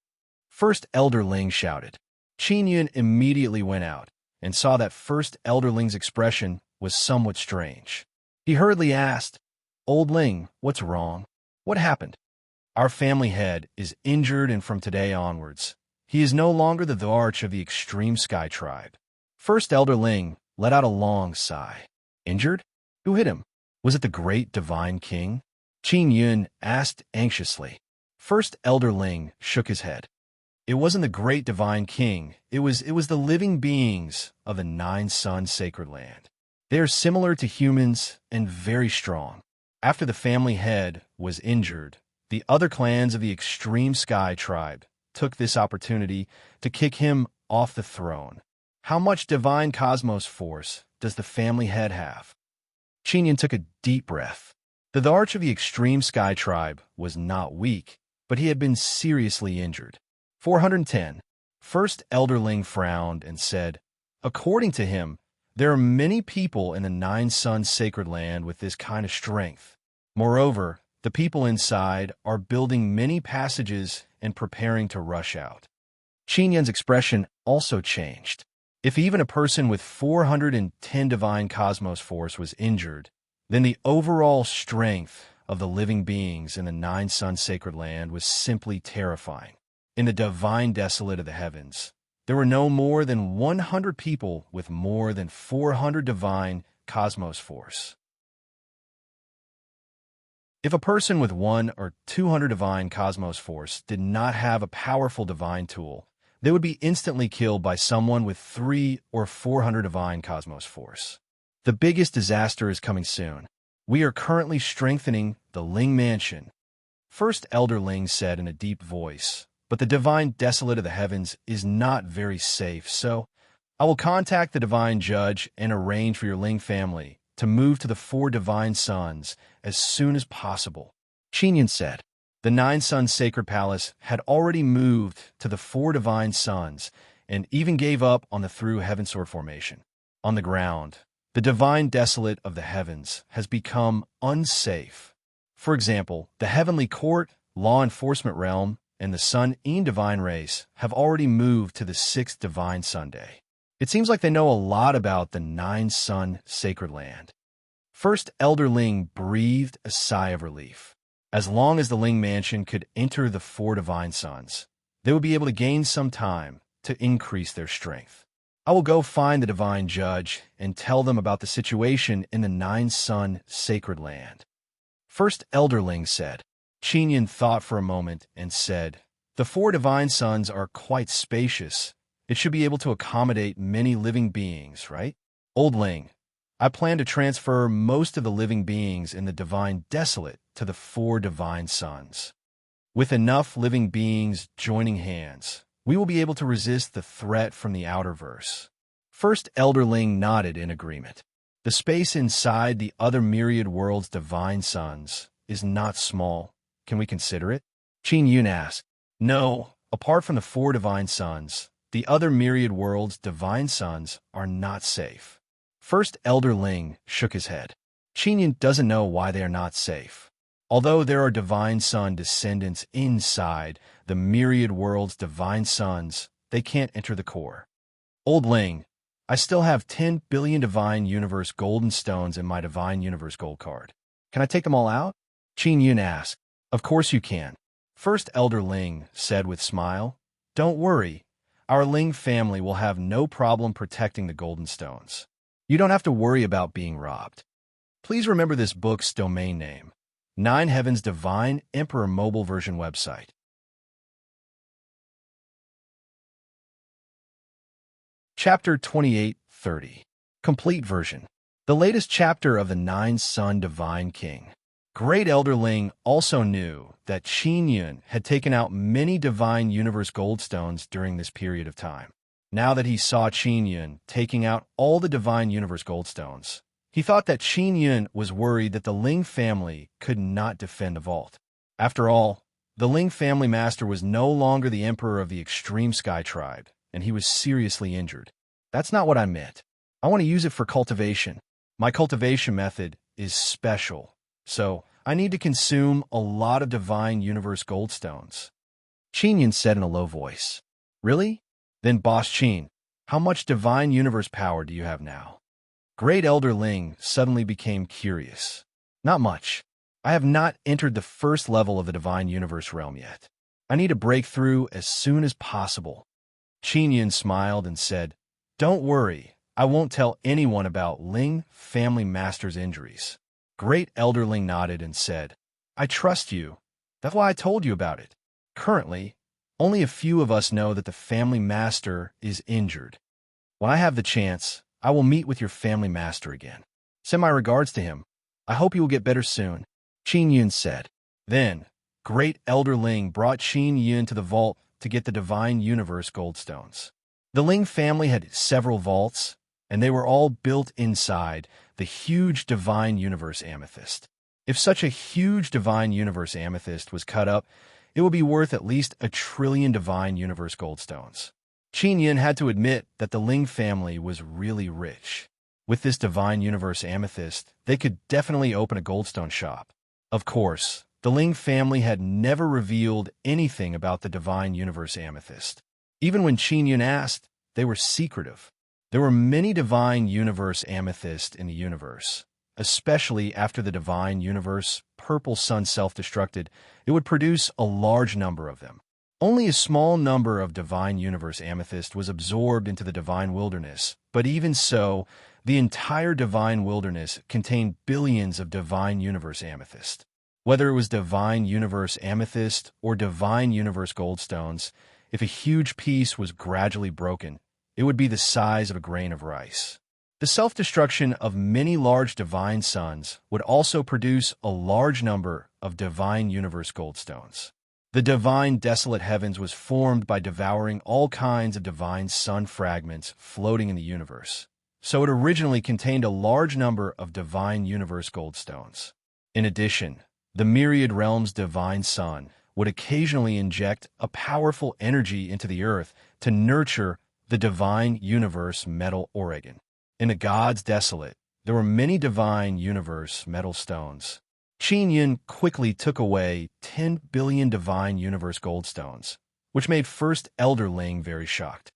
First Elder Ling shouted. Qin Yun immediately went out and saw that First Elder Ling's expression was somewhat strange. He hurriedly asked, "Old Ling, what's wrong? What happened?" "Our family head is injured and from today onwards, He is no longer the Arch of the extreme sky tribe. First Elder Ling let out a long sigh. Injured? Who hit him? Was it the great divine king? Qin Yun asked anxiously. First Elder Ling shook his head. It wasn't the great divine king. It was the living beings of the Nine Sun Sacred Land. They are similar to humans and very strong. After the family head was injured, the other clans of the extreme sky tribe took this opportunity to kick him off the throne. How much divine cosmos force does the family head have? Qin Yun took a deep breath. The Arch of the extreme sky tribe was not weak, but he had been seriously injured. 410. First Elder Ling frowned and said, according to him, there are many people in the Nine Sun Sacred Land with this kind of strength. Moreover, the people inside are building many passages and preparing to rush out. Qin Yun's expression also changed. If even a person with 410 divine cosmos force was injured, then the overall strength of the living beings in the Nine Sun Sacred Land was simply terrifying. In the divine desolate of the heavens, there were no more than 100 people with more than 400 divine cosmos force. If a person with 100 or 200 divine cosmos force did not have a powerful divine tool, they would be instantly killed by someone with 300 or 400 divine cosmos force. The biggest disaster is coming soon. We are currently strengthening the Ling Mansion. First Elder Ling said in a deep voice, but the divine desolate of the heavens is not very safe, so I will contact the divine judge and arrange for your Ling family to move to the 4 divine suns as soon as possible. Qin Yun said. The Nine Sun Sacred Palace had already moved to the 4 divine suns and even gave up on the through heaven sword formation. On the ground, the divine desolate of the heavens has become unsafe. For example, the heavenly court, law enforcement realm, and the Sun En divine race have already moved to the 6th divine Sunday. It seems like they know a lot about the Nine Sun Sacred Land. First Elder Ling breathed a sigh of relief. As long as the Ling Mansion could enter the 4 divine suns, they would be able to gain some time to increase their strength. I will go find the divine judge and tell them about the situation in the Nine Sun Sacred Land. First Elder Ling said. Qin Yun thought for a moment and said, the 4 divine suns are quite spacious. It should be able to accommodate many living beings, right? Old Ling, I plan to transfer most of the living beings in the divine desolate to the 4 divine suns. With enough living beings joining hands, we will be able to resist the threat from the outerverse. First Elder Ling nodded in agreement. The space inside the other myriad worlds' divine suns is not small. Can we consider it? Qin Yun asked. No, apart from the 4 divine suns, the other myriad worlds' divine suns are not safe. First Elder Ling shook his head. Qin Yun doesn't know why they are not safe. Although there are divine sun descendants inside the myriad worlds' divine suns, they can't enter the core. Old Ling, I still have 10 billion divine universe golden stones in my divine universe gold card. Can I take them all out? Qin Yun asked. Of course you can. First Elder Ling said with smile. Don't worry. Our Ling family will have no problem protecting the golden stones. You don't have to worry about being robbed. Please remember this book's domain name, 9 Heavens Divine Emperor Mobile Version website. Chapter 2830. Complete version. The latest chapter of the Nine Sun Divine King. Great Elder Ling also knew that Qin Yun had taken out many divine universe goldstones during this period of time. Now that he saw Qin Yun taking out all the divine universe goldstones, he thought that Qin Yun was worried that the Ling family could not defend the vault. After all, the Ling family master was no longer the emperor of the extreme sky tribe, and he was seriously injured. That's not what I meant. I want to use it for cultivation. My cultivation method is special. So, I need to consume a lot of divine universe goldstones. Qin Yun said in a low voice. Really? Then Boss Qin, how much divine universe power do you have now? Great Elder Ling suddenly became curious. Not much. I have not entered the first level of the divine universe realm yet. I need to break through as soon as possible. Qin Yun smiled and said, "Don't worry, I won't tell anyone about Ling family master's injuries." Great Elder Ling nodded and said, "I trust you. That's why I told you about it. Currently, only a few of us know that the family master is injured. When I have the chance, I will meet with your family master again. Send my regards to him. I hope he will get better soon," Qin Yun said. Then, Great Elder Ling brought Qin Yun to the vault to get the Divine Universe Goldstones. The Ling family had several vaults, and they were all built inside the huge Divine Universe Amethyst. If such a huge Divine Universe Amethyst was cut up, it would be worth at least 1,000,000,000,000 Divine Universe Goldstones. Qin Yun had to admit that the Ling family was really rich. With this Divine Universe Amethyst, they could definitely open a goldstone shop. Of course, the Ling family had never revealed anything about the Divine Universe Amethyst. Even when Qin Yun asked, they were secretive. There were many Divine Universe Amethysts in the universe. Especially after the Divine Universe Purple Sun self-destructed, it would produce a large number of them. Only a small number of Divine Universe Amethyst was absorbed into the Divine Wilderness, but even so, the entire Divine Wilderness contained billions of Divine Universe Amethyst. Whether it was Divine Universe Amethyst or Divine Universe Goldstones, if a huge piece was gradually broken, it would be the size of a grain of rice. The self-destruction of many large divine suns would also produce a large number of Divine Universe Goldstones. The divine desolate heavens was formed by devouring all kinds of divine sun fragments floating in the universe, so it originally contained a large number of Divine Universe Goldstones. In addition, the myriad realms divine sun would occasionally inject a powerful energy into the earth to nurture the Divine Universe Metal Oregon. In the gods desolate, there were many Divine Universe metal stones. Qin Yun quickly took away 10 billion Divine Universe Goldstones, which made First Elder Ling very shocked.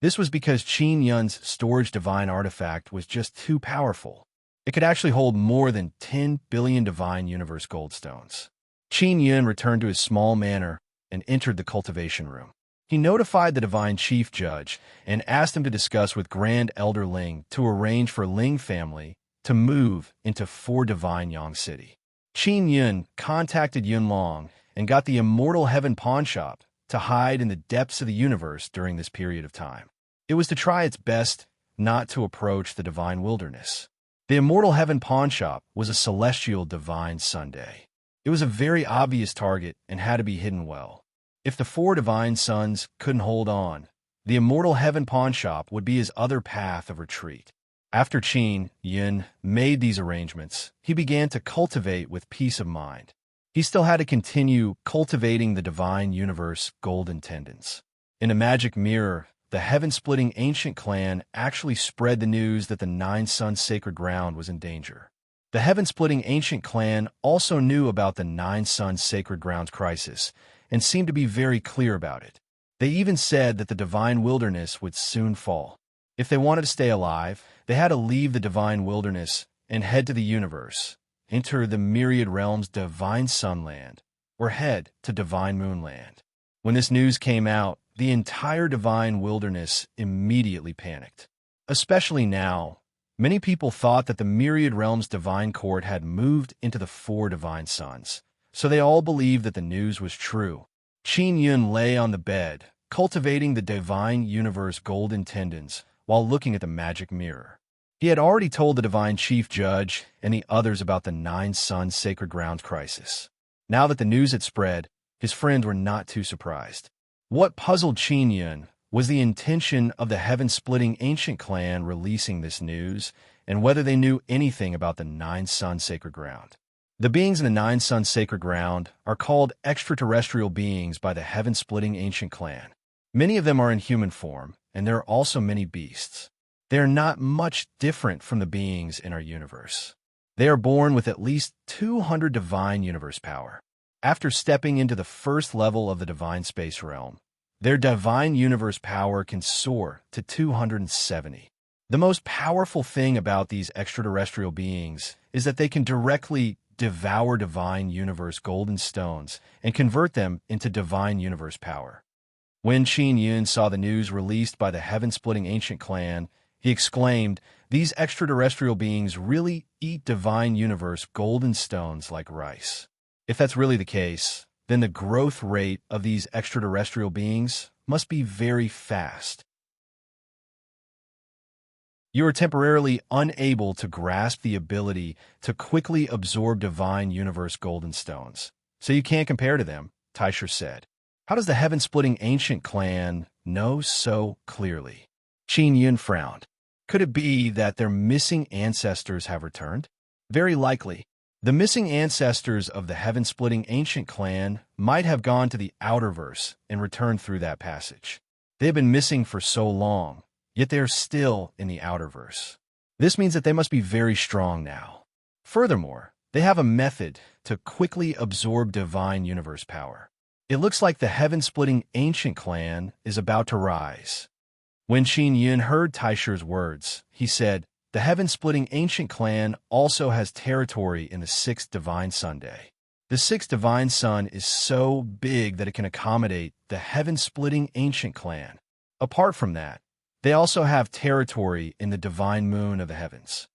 This was because Qin Yun's storage divine artifact was just too powerful. It could actually hold more than 10 billion Divine Universe Goldstones. Qin Yun returned to his small manor and entered the cultivation room. He notified the Divine Chief Judge and asked him to discuss with Grand Elder Ling to arrange for Ling family to move into 4 Divine Yang City. Qin Yun contacted Yun Long and got the Immortal Heaven Pawn Shop to hide in the depths of the universe during this period of time. It was to try its best not to approach the Divine Wilderness. The Immortal Heaven Pawn Shop was a celestial divine Sunday. It was a very obvious target and had to be hidden well. If the 4 divine suns couldn't hold on, the Immortal Heaven Pawn Shop would be his other path of retreat. After Qin Yun made these arrangements, he began to cultivate with peace of mind. He still had to continue cultivating the Divine Universe Golden Tendons. In a magic mirror, the heaven-splitting ancient clan actually spread the news that the 9 Sun Sacred Ground was in danger. The heaven-splitting ancient clan also knew about the 9 Sun Sacred Ground's crisis and seemed to be very clear about it. They even said that the Divine Wilderness would soon fall. If they wanted to stay alive, they had to leave the Divine Wilderness and head to the universe, enter the myriad realms Divine Sunland, or head to Divine Moonland. When this news came out, the entire Divine Wilderness immediately panicked. Especially now, many people thought that the myriad realms Divine Court had moved into the 4 Divine Suns, so they all believed that the news was true. Qin Yun lay on the bed, cultivating the Divine Universe Golden Tendons while looking at the magic mirror. He had already told the Divine Chief Judge and the others about the 9 Sun Sacred Grounds crisis. Now that the news had spread, his friends were not too surprised. What puzzled Qin Yun was the intention of the heaven-splitting ancient clan releasing this news, and whether they knew anything about the 9 Sun Sacred Ground. The beings in the 9 Sun Sacred Ground are called extraterrestrial beings by the heaven-splitting ancient clan. Many of them are in human form, and there are also many beasts. They are not much different from the beings in our universe. They are born with at least 200 divine universe power. After stepping into the first level of the divine space realm, their divine universe power can soar to 270. The most powerful thing about these extraterrestrial beings is that they can directly devour divine universe golden stones and convert them into divine universe power. When Qin Yun saw the news released by the heaven-splitting ancient clan, he exclaimed, "These extraterrestrial beings really eat divine universe golden stones like rice." If that's really the case, then the growth rate of these extraterrestrial beings must be very fast. You are temporarily unable to grasp the ability to quickly absorb divine universe golden stones, so you can't compare to them, Teicher said. How does the heaven-splitting ancient clan know so clearly? Qin Yun frowned. Could it be that their missing ancestors have returned? Very likely. The missing ancestors of the heaven-splitting ancient clan might have gone to the outerverse and returned through that passage. They have been missing for so long, yet they are still in the outerverse. This means that they must be very strong now. Furthermore, they have a method to quickly absorb divine universe power. It looks like the heaven-splitting ancient clan is about to rise. When Qin Yun heard Teicher's words, he said, "The heaven-splitting ancient clan also has territory in the sixth divine Sunday. The sixth divine sun is so big that it can accommodate the heaven-splitting ancient clan. Apart from that, they also have territory in the divine moon of the heavens.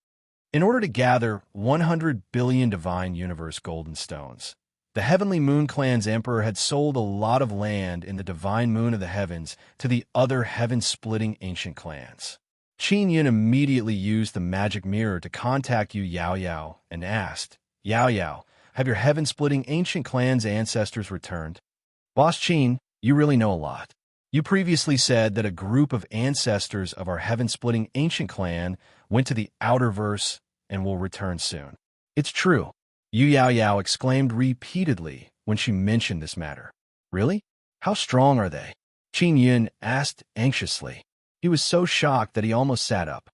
In order to gather 100 billion divine universe golden stones, the Heavenly Moon Clan's emperor had sold a lot of land in the divine moon of the heavens to the other heaven-splitting ancient clans." Qin Yun immediately used the magic mirror to contact Yu Yao Yao and asked, "Yao Yao, have your heaven-splitting ancient clan's ancestors returned?" "Boss Qin, you really know a lot. You previously said that a group of ancestors of our heaven-splitting ancient clan went to the outerverse and will return soon." "It's true," Yu Yao Yao exclaimed repeatedly when she mentioned this matter. "Really? How strong are they?" Qin Yun asked anxiously. He was so shocked that he almost sat up.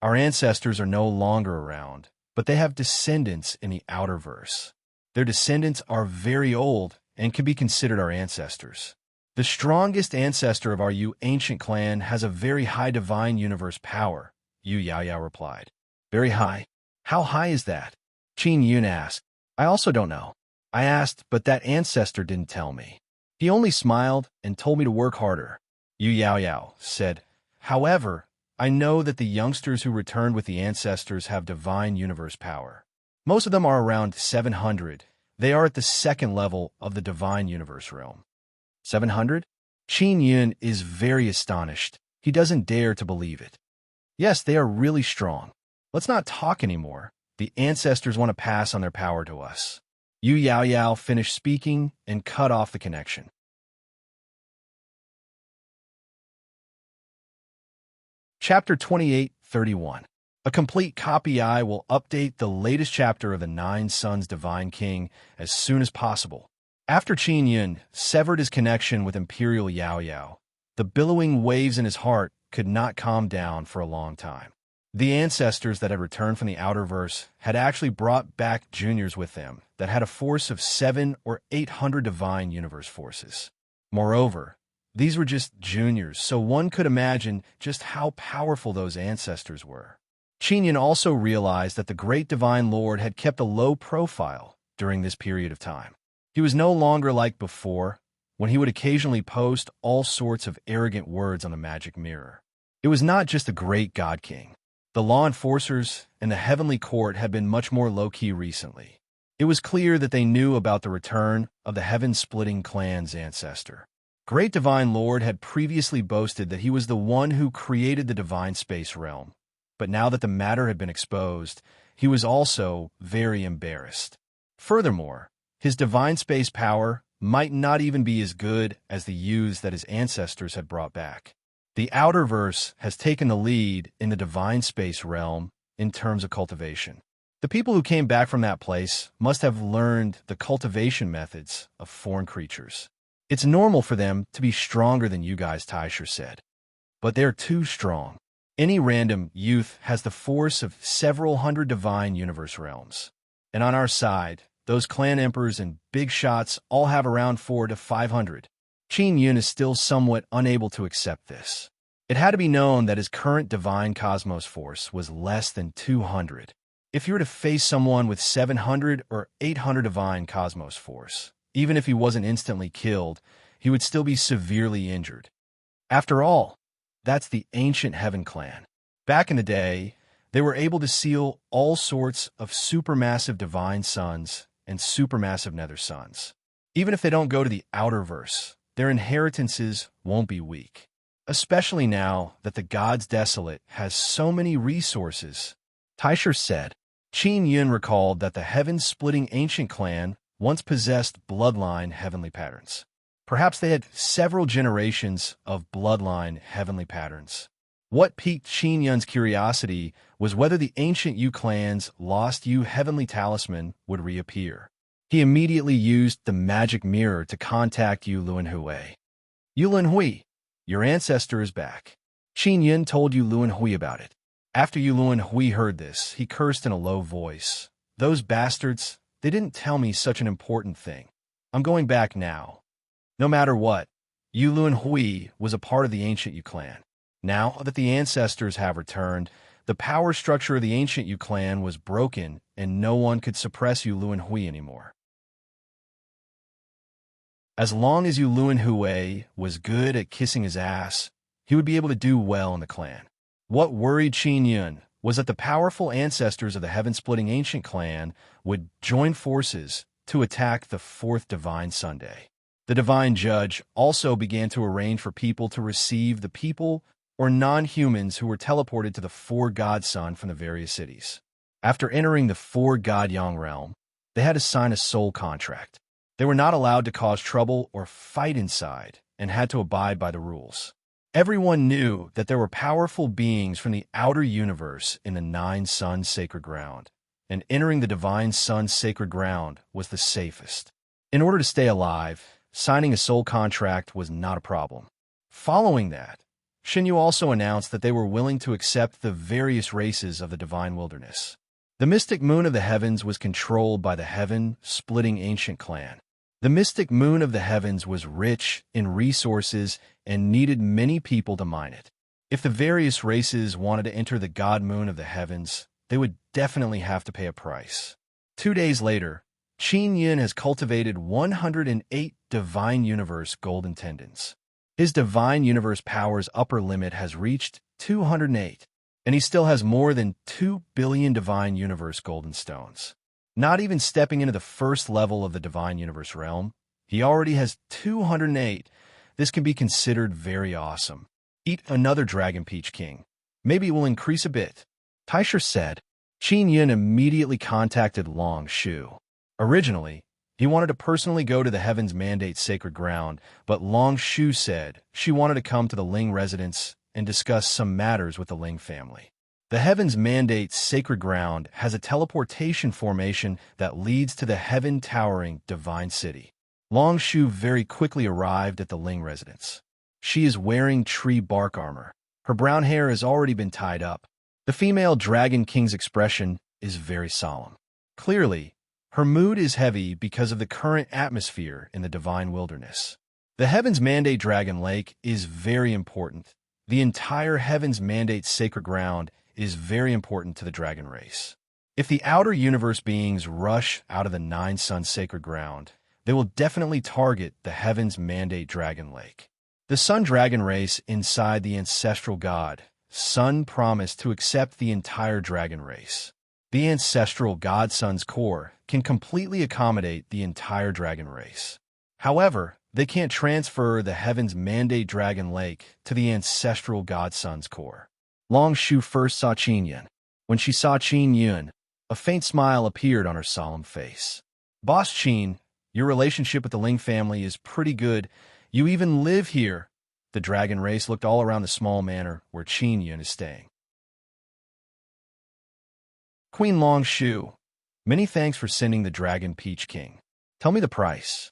"Our ancestors are no longer around, but they have descendants in the outerverse. Their descendants are very old and can be considered our ancestors. The strongest ancestor of our Yu ancient clan has a very high divine universe power," Yu Yao Yao replied. "Very high? How high is that?" Qin Yun asked. "I also don't know. I asked, but that ancestor didn't tell me. He only smiled and told me to work harder," Yu Yao Yao said. "However, I know that the youngsters who returned with the ancestors have divine universe power. Most of them are around 700. They are at the second level of the divine universe realm." 700? Qin Yun is very astonished. He doesn't dare to believe it. "Yes, they are really strong. Let's not talk anymore. The ancestors want to pass on their power to us." Yu Yao Yao finished speaking and cut off the connection. Chapter 28:31. A complete copy. I will update the latest chapter of the Nine Sons Divine King as soon as possible. After Qin Yun severed his connection with Imperial Yao Yao, the billowing waves in his heart could not calm down for a long time. The ancestors that had returned from the outerverse had actually brought back juniors with them that had a force of 700 or 800 divine universe forces. Moreover, these were just juniors, so one could imagine just how powerful those ancestors were. Qin Yun also realized that the great divine lord had kept a low profile during this period of time. He was no longer like before, when he would occasionally post all sorts of arrogant words on the magic mirror. It was not just the great God King. The law enforcers and the heavenly court had been much more low-key recently. It was clear that they knew about the return of the heaven-splitting clan's ancestor. Great Divine Lord had previously boasted that he was the one who created the divine space realm, but now that the matter had been exposed, he was also very embarrassed. Furthermore, his divine space power might not even be as good as the youths that his ancestors had brought back. The Outerverse has taken the lead in the divine space realm in terms of cultivation. The people who came back from that place must have learned the cultivation methods of foreign creatures. It's normal for them to be stronger than you guys, Teicher said. But they're too strong. Any random youth has the force of several hundred divine universe realms. And on our side, those clan emperors and big shots all have around 400 to 500. Qin Yun is still somewhat unable to accept this. It had to be known that his current divine cosmos force was less than 200. If you were to face someone with 700 or 800 divine cosmos force, even if he wasn't instantly killed, he would still be severely injured. After all, that's the ancient Heaven clan. Back in the day, they were able to seal all sorts of supermassive divine suns and supermassive nether suns. Even if they don't go to the outer verse, their inheritances won't be weak. Especially now that the God's Desolate has so many resources. Taisher said. Qin Yun recalled that the heaven-splitting ancient clan once possessed bloodline heavenly patterns. Perhaps they had several generations of bloodline heavenly patterns. What piqued Qin Yun's curiosity was whether the ancient Yu clan's lost Yu heavenly talisman would reappear. He immediately used the magic mirror to contact Yu Luanhui. Yu Luanhui, your ancestor is back. Qin Yun told Yu Luanhui about it. After Yu Luanhui heard this, he cursed in a low voice. Those bastards, they didn't tell me such an important thing. I'm going back now. No matter what, Yu Luanhui was a part of the ancient Yu clan. Now that the ancestors have returned, the power structure of the ancient Yu clan was broken and no one could suppress Yu Luanhui anymore. As long as Yu Luanhui was good at kissing his ass, he would be able to do well in the clan. What worried Qin Yun was that the powerful ancestors of the heaven-splitting ancient clan would join forces to attack the fourth divine Sunday. The divine judge also began to arrange for people to receive the people or non-humans who were teleported to the four-god sun from the various cities. After entering the four-god Yang realm, they had to sign a soul contract. They were not allowed to cause trouble or fight inside and had to abide by the rules. Everyone knew that there were powerful beings from the outer universe in the Nine Suns Sacred Ground, and entering the Divine Sun's Sacred Ground was the safest. In order to stay alive, signing a soul contract was not a problem. Following that, Xinyu also announced that they were willing to accept the various races of the Divine Wilderness. The mystic moon of the heavens was controlled by the heaven-splitting ancient clan. The mystic moon of the heavens was rich in resources and needed many people to mine it. If the various races wanted to enter the god moon of the heavens, they would definitely have to pay a price. 2 days later, Qin Yun has cultivated 108 Divine Universe golden tendons. His Divine Universe power's upper limit has reached 208, and he still has more than 2 billion Divine Universe golden stones. Not even stepping into the first level of the Divine Universe realm, he already has 208. This can be considered very awesome. Eat another Dragon Peach King. Maybe it will increase a bit. Taisher said. Qin Yun immediately contacted Long Shu. Originally, he wanted to personally go to the Heaven's Mandate Sacred Ground, but Long Shu said she wanted to come to the Ling residence and discuss some matters with the Ling family. The Heaven's Mandate Sacred Ground has a teleportation formation that leads to the heaven-towering Divine City. Long Shu very quickly arrived at the Ling residence. She is wearing tree bark armor. Her brown hair has already been tied up. The female Dragon King's expression is very solemn. Clearly, her mood is heavy because of the current atmosphere in the Divine Wilderness. The Heaven's Mandate Dragon Lake is very important. The entire Heaven's Mandate Sacred Ground is very important to the dragon race. If the outer universe beings rush out of the Nine Suns Sacred Ground, they will definitely target the Heaven's Mandate Dragon Lake. The Sun Dragon race inside the ancestral god, Sun, promised to accept the entire dragon race. The ancestral god Sun's core can completely accommodate the entire dragon race. However, they can't transfer the Heaven's Mandate Dragon Lake to the ancestral god Sun's core. Long Shu first saw Qin Yun. When she saw Qin Yun, a faint smile appeared on her solemn face. Boss Qin, your relationship with the Ling family is pretty good. You even live here. The dragon race looked all around the small manor where Qin Yun is staying. Queen Long Shu, many thanks for sending the Dragon Peach King. Tell me the price.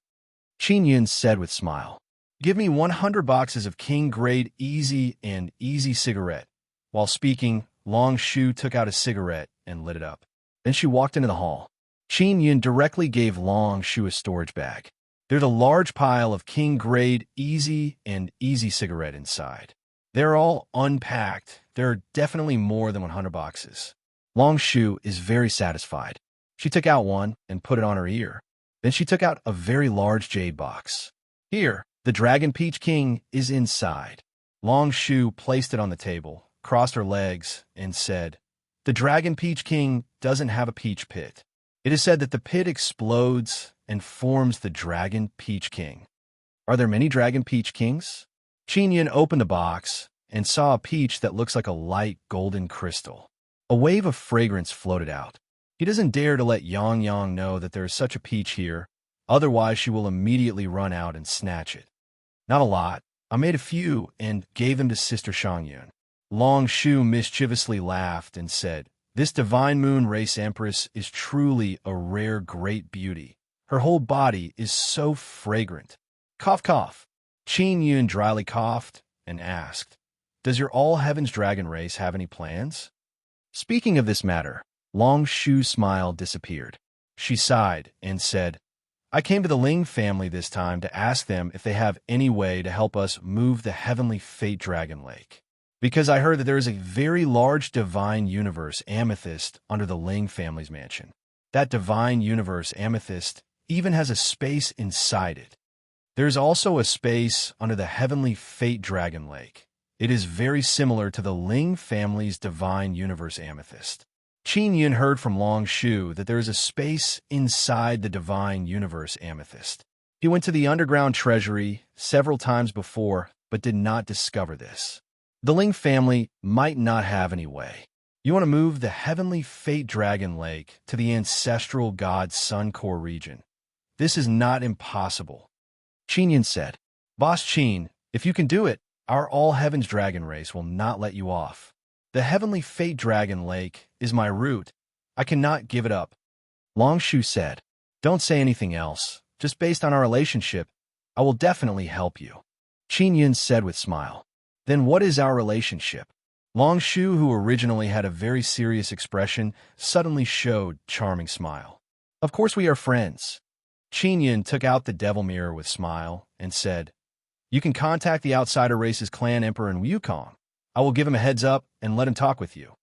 Qin Yun said with smile. Give me 100 boxes of King Grade Easy and Easy cigarette. While speaking, Long Shu took out a cigarette and lit it up. Then she walked into the hall. Qin Yun directly gave Long Shu a storage bag. There's a large pile of King Grade Easy and Easy cigarette inside. They're all unpacked. There are definitely more than 100 boxes. Long Shu is very satisfied. She took out one and put it on her ear. Then she took out a very large jade box. Here, the Dragon Peach King is inside. Long Shu placed it on the table, crossed her legs, and said, "The Dragon Peach King doesn't have a peach pit. It is said that the pit explodes and forms the Dragon Peach King." Are there many Dragon Peach Kings? Qin Yun opened the box and saw a peach that looks like a light golden crystal. A wave of fragrance floated out. He doesn't dare to let Yang Yang know that there is such a peach here, otherwise she will immediately run out and snatch it. Not a lot. I made a few and gave them to Sister Shangyun. Long Shu mischievously laughed and said, "This Divine Moon Race Empress is truly a rare great beauty. Her whole body is so fragrant." Cough, cough. Qin Yun dryly coughed and asked, "Does your All Heavens Dragon race have any plans?" Speaking of this matter, Long Shu's smile disappeared. She sighed and said, "I came to the Ling family this time to ask them if they have any way to help us move the heavenly fate dragon lake. Because I heard that there is a very large divine universe amethyst under the Ling family's mansion. That divine universe amethyst even has a space inside it. There's also a space under the heavenly fate dragon lake. It is very similar to the Ling family's divine universe amethyst." Qin Yun heard from Long Shu that there is a space inside the divine universe amethyst. He went to the underground treasury several times before, but did not discover this. The Ling family might not have any way. You want to move the heavenly fate dragon lake to the ancestral god Sun Core region. This is not impossible. Qin Yun said, "Boss Qin, if you can do it, our All Heavens Dragon race will not let you off. The heavenly fate dragon lake is my root. I cannot give it up." Long Shu said, "Don't say anything else. Just based on our relationship, I will definitely help you." Qin Yun said with a smile, "Then what is our relationship?" Long Shu, who originally had a very serious expression, suddenly showed a charming smile. "Of course we are friends." Qin Yun took out the devil mirror with a smile and said, "You can contact the Outsider Race's clan emperor in Wukong. I will give him a heads up and let him talk with you."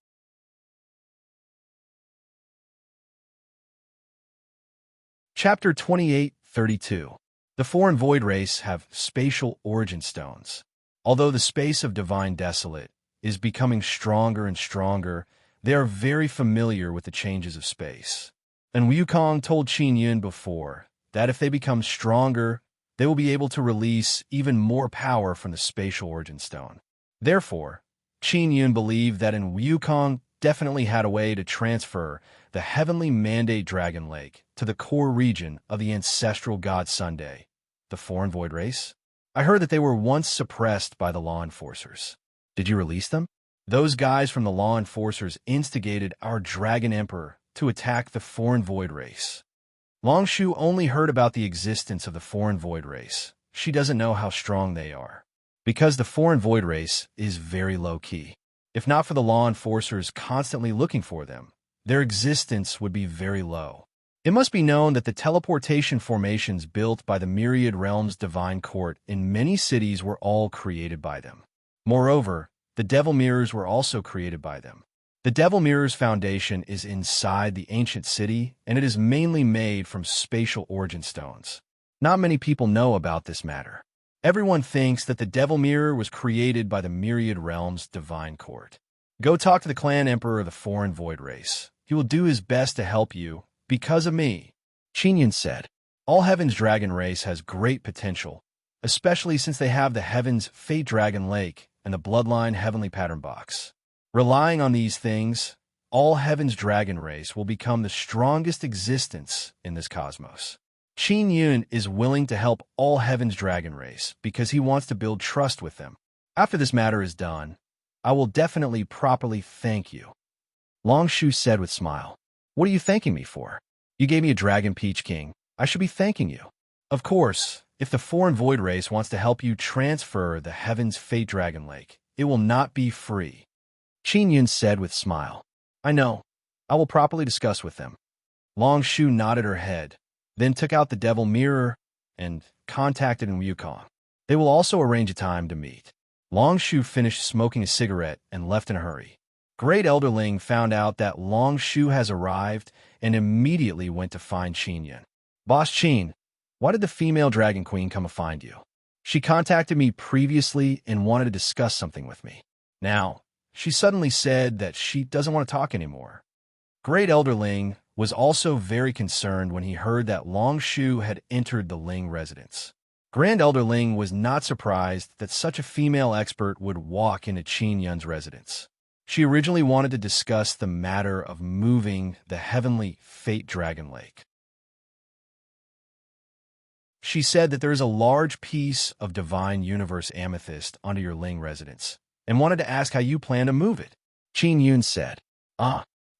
Chapter 28:32. The Foreign Void Race have spatial origin stones. Although the space of Divine Desolate is becoming stronger and stronger, they are very familiar with the changes of space. And Wukong told Qin Yun before that if they become stronger, they will be able to release even more power from the spatial origin stone. Therefore, Qin Yun believed that in Wukong definitely had a way to transfer the heavenly mandate dragon lake to the core region of the ancestral god Sunday, the Foreign Void Race. I heard that they were once suppressed by the law enforcers. Did you release them? Those guys from the law enforcers instigated our Dragon Emperor to attack the Foreign Void Race. Long Shu only heard about the existence of the Foreign Void Race. She doesn't know how strong they are. Because the Foreign Void Race is very low-key. If not for the law enforcers constantly looking for them, their existence would be very low. It must be known that the teleportation formations built by the Myriad Realms Divine Court in many cities were all created by them. Moreover, the Devil Mirrors were also created by them. The Devil Mirror's foundation is inside the ancient city, and it is mainly made from spatial origin stones. Not many people know about this matter. Everyone thinks that the Devil Mirror was created by the Myriad Realms Divine Court. Go talk to the clan emperor of the Foreign Void Race. He will do his best to help you, because of me." Qin Yun said, "All Heaven's Dragon race has great potential, especially since they have the Heaven's Fate Dragon Lake and the Bloodline Heavenly Pattern Box. Relying on these things, All Heaven's Dragon race will become the strongest existence in this cosmos." Qin Yun is willing to help All Heaven's Dragon race because he wants to build trust with them. After this matter is done, I will definitely properly thank you. Long Shu said with a smile, "What are you thanking me for? You gave me a Dragon Peach King. I should be thanking you." Of course, if the Foreign Void Race wants to help you transfer the Heaven's Fate Dragon Lake, it will not be free. Qin Yun said with a smile, "I know. I will properly discuss with them." Long Shu nodded her head, then took out the Devil Mirror and contacted in Wukong. They will also arrange a time to meet. Long Shu finished smoking a cigarette and left in a hurry. Great Elderling found out that Long Shu has arrived and immediately went to find Qin Yun. Boss Qin, why did the female dragon queen come to find you? She contacted me previously and wanted to discuss something with me. Now, she suddenly said that she doesn't want to talk anymore. Great Elderling was also very concerned when he heard that Long Shu had entered the Ling residence. Grand Elderling was not surprised that such a female expert would walk into Qin Yun's residence. She originally wanted to discuss the matter of moving the heavenly Fate Dragon Lake. She said that there is a large piece of divine universe amethyst under your Ling residence, and wanted to ask how you plan to move it. Qin Yun said,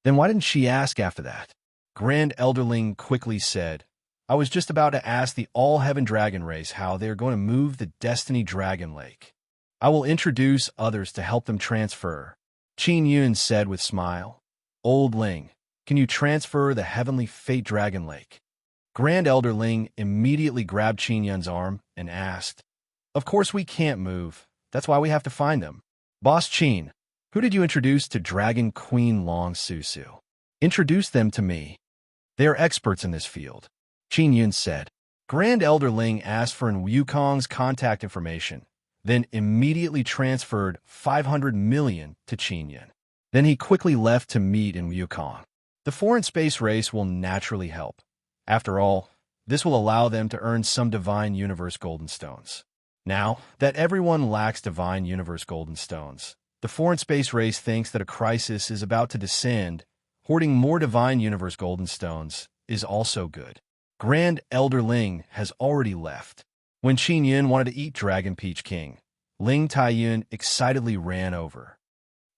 then why didn't she ask after that? Grand Elderling quickly said, I was just about to ask the All-Heaven Dragon race how they are going to move the Destiny Dragon Lake. I will introduce others to help them transfer. Qin Yun said with smile, Old Ling, can you transfer the heavenly Fate Dragon Lake? Grand Elderling immediately grabbed Qin Yun's arm and asked, Of course we can't move. That's why we have to find them. Boss Qin, who did you introduce to Dragon Queen Long Susu? Introduce them to me. They are experts in this field. Qin Yun said. Grand Elderling asked for Wukong's contact information, then immediately transferred 500 million to Qin Yun. Then he quickly left to meet in Wukong. The foreign space race will naturally help. After all, this will allow them to earn some Divine Universe Golden Stones. Now that everyone lacks Divine Universe Golden Stones, the foreign space race thinks that a crisis is about to descend. Hoarding more Divine Universe Golden Stones is also good. Grand Elderling has already left. When Qin Yun wanted to eat Dragon Peach King, Ling Taiyun excitedly ran over.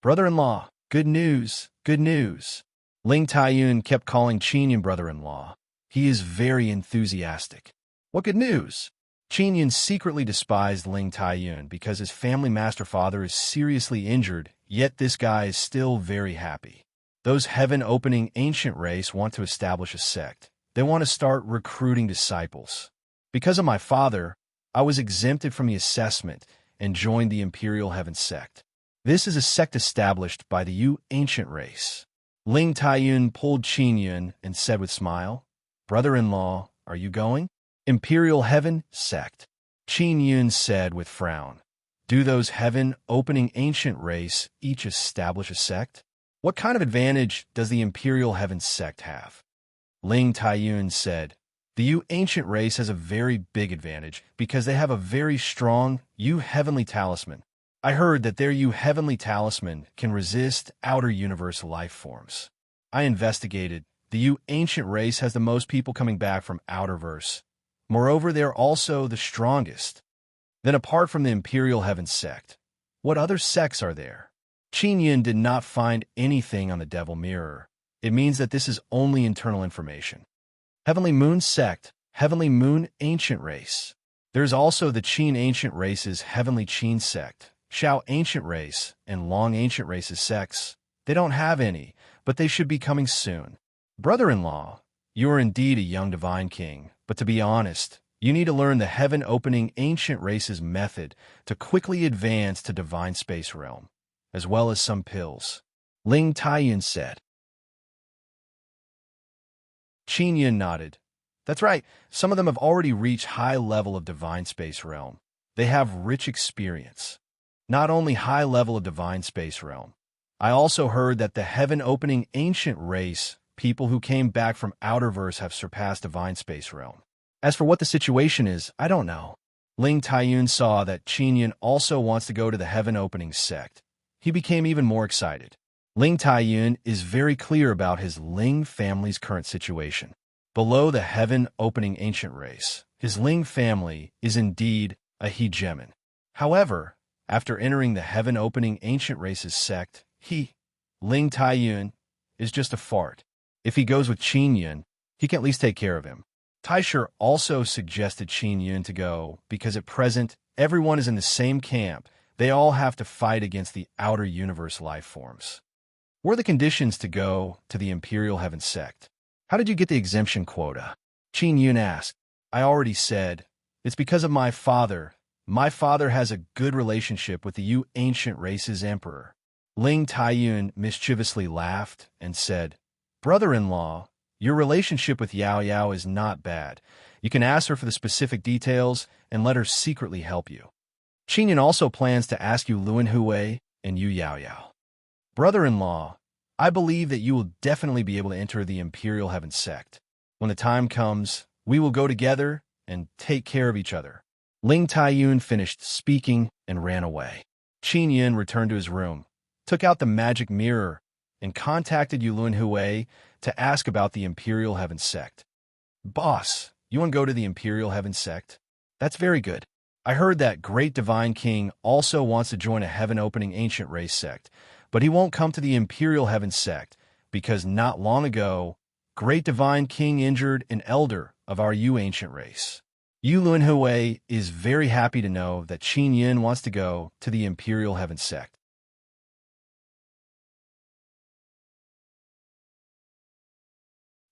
Brother-in-law, good news, good news. Ling Taiyun kept calling Qin Yun brother-in-law. He is very enthusiastic. What good news? Qin Yun secretly despised Ling Taiyun because his family master father is seriously injured, yet this guy is still very happy. Those heaven-opening ancient race want to establish a sect. They want to start recruiting disciples. Because of my father, I was exempted from the assessment and joined the Imperial Heaven sect. This is a sect established by the Yu ancient race. Ling Taiyun pulled Qin Yun and said with smile, Brother-in-law, are you going? Imperial Heaven sect. Qin Yun said with frown, Do those heaven-opening ancient race each establish a sect? What kind of advantage does the Imperial Heaven sect have? Ling Taiyun said, The Yu ancient race has a very big advantage because they have a very strong Yu heavenly talisman. I heard that their Yu heavenly talisman can resist outer universe life forms. I investigated. The Yu ancient race has the most people coming back from outerverse. Moreover, they are also the strongest. Then apart from the Imperial Heaven sect, what other sects are there? Qin Yun did not find anything on the Devil Mirror. It means that this is only internal information. Heavenly Moon sect, Heavenly Moon ancient race. There's also the Qin ancient race's Heavenly Qin sect, Xiao ancient race, and Long ancient race's sects. They don't have any, but they should be coming soon. Brother-in-law, you are indeed a young divine king, but to be honest, you need to learn the heaven-opening ancient race's method to quickly advance to divine space realm, as well as some pills. Ling Taiyun said. Qin Yun nodded. That's right, some of them have already reached high level of divine space realm. They have rich experience. Not only high level of divine space realm, I also heard that the heaven-opening ancient race people who came back from outerverse have surpassed divine space realm. As for what the situation is, I don't know. Ling Taiyun saw that Qin Yun also wants to go to the heaven-opening sect. He became even more excited. Ling Taiyun is very clear about his Ling family's current situation. Below the heaven-opening ancient race, his Ling family is indeed a hegemon. However, after entering the heaven-opening ancient race's sect, Ling Taiyun, is just a fart. If he goes with Qin Yun, he can at least take care of him. Taisher also suggested Qin Yun to go because at present, everyone is in the same camp. They all have to fight against the outer universe life forms. What are the conditions to go to the Imperial Heaven sect? How did you get the exemption quota? Qin Yun asked. I already said, it's because of my father. My father has a good relationship with the Yu ancient race's emperor. Ling Taiyun mischievously laughed and said, "Brother-in-law, your relationship with Yao Yao is not bad. You can ask her for the specific details and let her secretly help you. Qinyan also plans to ask you Luan Hui and Yu Yao Yao. Brother-in-law, I believe that you will definitely be able to enter the Imperial Heaven sect. When the time comes, we will go together and take care of each other." Ling Taiyun finished speaking and ran away. Qinyan returned to his room, took out the magic mirror, and contacted Yulun Hui to ask about the Imperial Heaven sect. "Boss, you want to go to the Imperial Heaven sect? That's very good. I heard that Great Divine King also wants to join a heaven-opening ancient race sect, but he won't come to the Imperial Heaven sect because not long ago, Great Divine King injured an elder of our Yu ancient race." Yulun Hui is very happy to know that Qin Yin wants to go to the Imperial Heaven sect.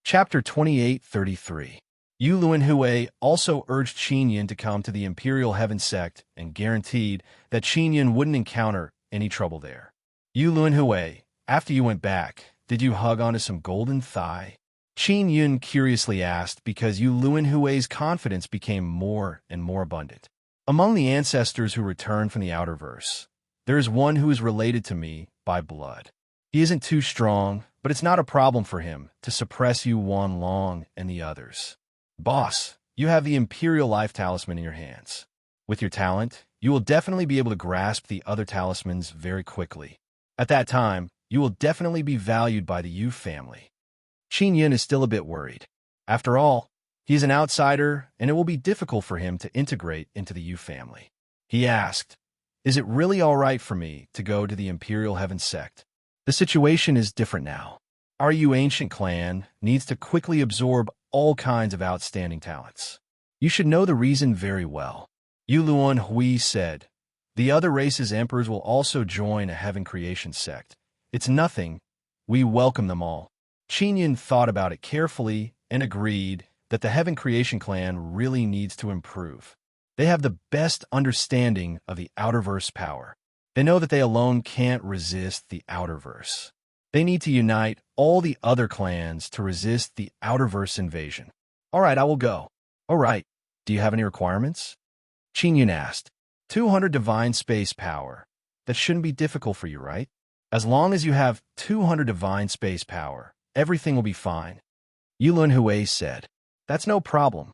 Chapter 28:33. Yulun Hui also urged Qin Yin to come to the Imperial Heaven sect and guaranteed that Qin Yin wouldn't encounter any trouble there. "Yulun Hui, after you went back, did you hug onto some golden thigh?" Qin Yin curiously asked because Yulun Hui's confidence became more and more abundant. "Among the ancestors who returned from the Outerverse, there is one who is related to me by blood. He isn't too strong, but it's not a problem for him to suppress Yu Wan Long and the others. Boss, you have the Imperial Life Talisman in your hands. With your talent, you will definitely be able to grasp the other talismans very quickly. At that time, you will definitely be valued by the Yu family." Qin Yin is still a bit worried. After all, he is an outsider, and it will be difficult for him to integrate into the Yu family. He asked, "Is it really all right for me to go to the Imperial Heaven sect? The situation is different now. Our Yu ancient clan needs to quickly absorb all kinds of outstanding talents. You should know the reason very well." Yuluan Hui said, "The other races' emperors will also join a heaven creation sect. It's nothing. We welcome them all." Qin Yin thought about it carefully and agreed that the Heaven Creation Clan really needs to improve. They have the best understanding of the Outerverse power. They know that they alone can't resist the Outerverse. They need to unite all the other clans to resist the Outerverse invasion. "All right, I will go." "All right. Do you have any requirements?" Qin Yin asked. 200 divine space power. That shouldn't be difficult for you, right? As long as you have 200 divine space power, everything will be fine. Yulun Hui said, "That's no problem.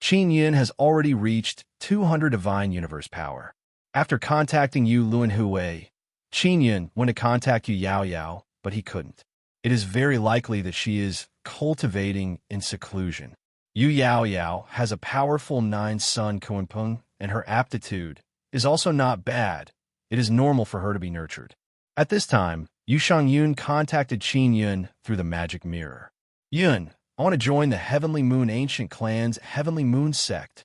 Qin Yin has already reached 200 divine universe power." After contacting Yu Luan Hui, Qin Yin went to contact Yu Yao Yao, but he couldn't. It is very likely that she is cultivating in seclusion. Yu Yao Yao has a powerful 9-sun Kuanpeng, and her aptitude is also not bad. It is normal for her to be nurtured. At this time, Yu Shangyun contacted Qin Yun through the magic mirror. "Yun, I want to join the Heavenly Moon Ancient Clan's Heavenly Moon sect,"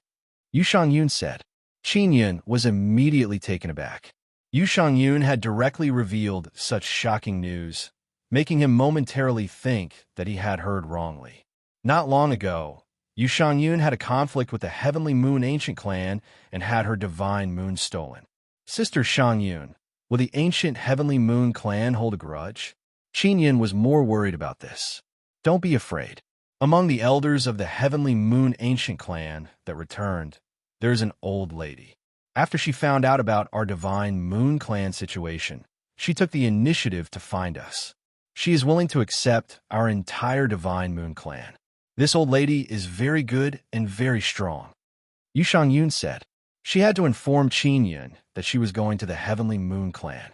Yu Shangyun said. Qin Yun was immediately taken aback. Yu Shangyun had directly revealed such shocking news, making him momentarily think that he had heard wrongly. Not long ago, Yu Shangyun had a conflict with the Heavenly Moon Ancient Clan and had her divine moon stolen. Sister Shangyun, will the ancient Heavenly Moon Clan hold a grudge? Qin Yin was more worried about this. "Don't be afraid. Among the elders of the Heavenly Moon Ancient Clan that returned, there is an old lady. After she found out about our Divine Moon Clan situation, she took the initiative to find us. She is willing to accept our entire Divine Moon Clan. This old lady is very good and very strong," Yu Shangyun said. She had to inform Qin Yin that she was going to the Heavenly Moon Clan.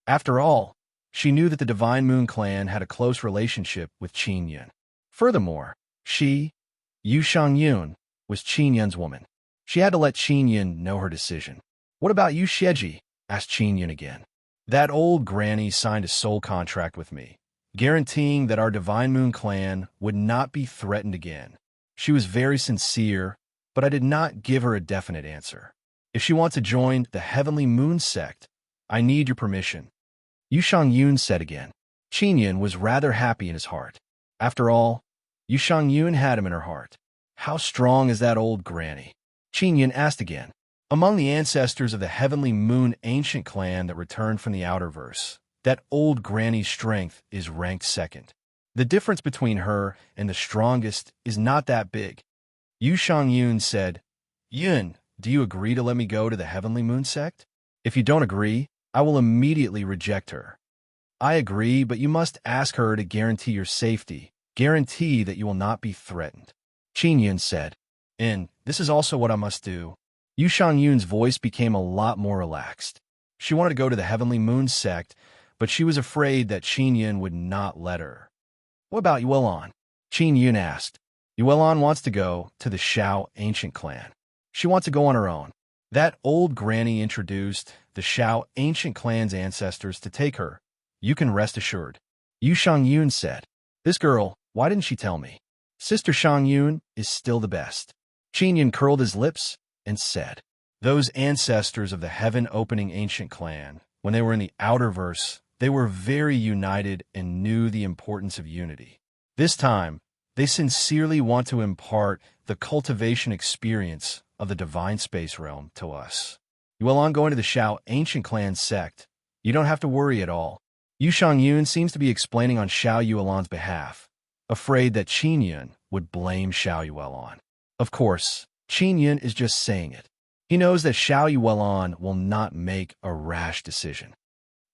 After all, she knew that the Divine Moon Clan had a close relationship with Qin Yin. Furthermore, she, Yu Shangyun, was Qin Yin's woman. She had to let Qin Yin know her decision. "What about Yu Xieji?" asked Qin Yin again. "That old granny signed a soul contract with me, guaranteeing that our Divine Moon Clan would not be threatened again. She was very sincere, but I did not give her a definite answer. If she wants to join the Heavenly Moon sect, I need your permission," Yu Shangyun said again. Qin Yin was rather happy in his heart. After all, Yu Shangyun had him in her heart. "How strong is that old granny?" Qin Yin asked again. Among the ancestors of the Heavenly Moon ancient clan that returned from the Outerverse, that old granny's strength is ranked second. The difference between her and the strongest is not that big. Yu Shangyun said, Yun, do you agree to let me go to the Heavenly Moon sect? If you don't agree, I will immediately reject her. I agree, but you must ask her to guarantee your safety, guarantee that you will not be threatened. Qin Yun said, and this is also what I must do. Yu Shangyun's voice became a lot more relaxed. She wanted to go to the Heavenly Moon sect, but she was afraid that Qin Yun would not let her. What about Yuelan? Qin Yun asked. Yuelan wants to go to the Shao ancient clan. She wants to go on her own. That old granny introduced the Shao ancient clan's ancestors to take her. You can rest assured. Yu Shangyun said, This girl, why didn't she tell me? Sister Shangyun is still the best. Qin Yun curled his lips and said, Those ancestors of the heaven-opening ancient clan, when they were in the Outerverse, they were very united and knew the importance of unity. This time, they sincerely want to impart the cultivation experience of the divine space realm to us. Yuelan going to the Shao ancient clan sect. You don't have to worry at all. Yu Shangyun seems to be explaining on Shao Yuelan's behalf, afraid that Qin Yun would blame Shao Yuelan. Of course, Qin Yun is just saying it. He knows that Shao Yuelan will not make a rash decision.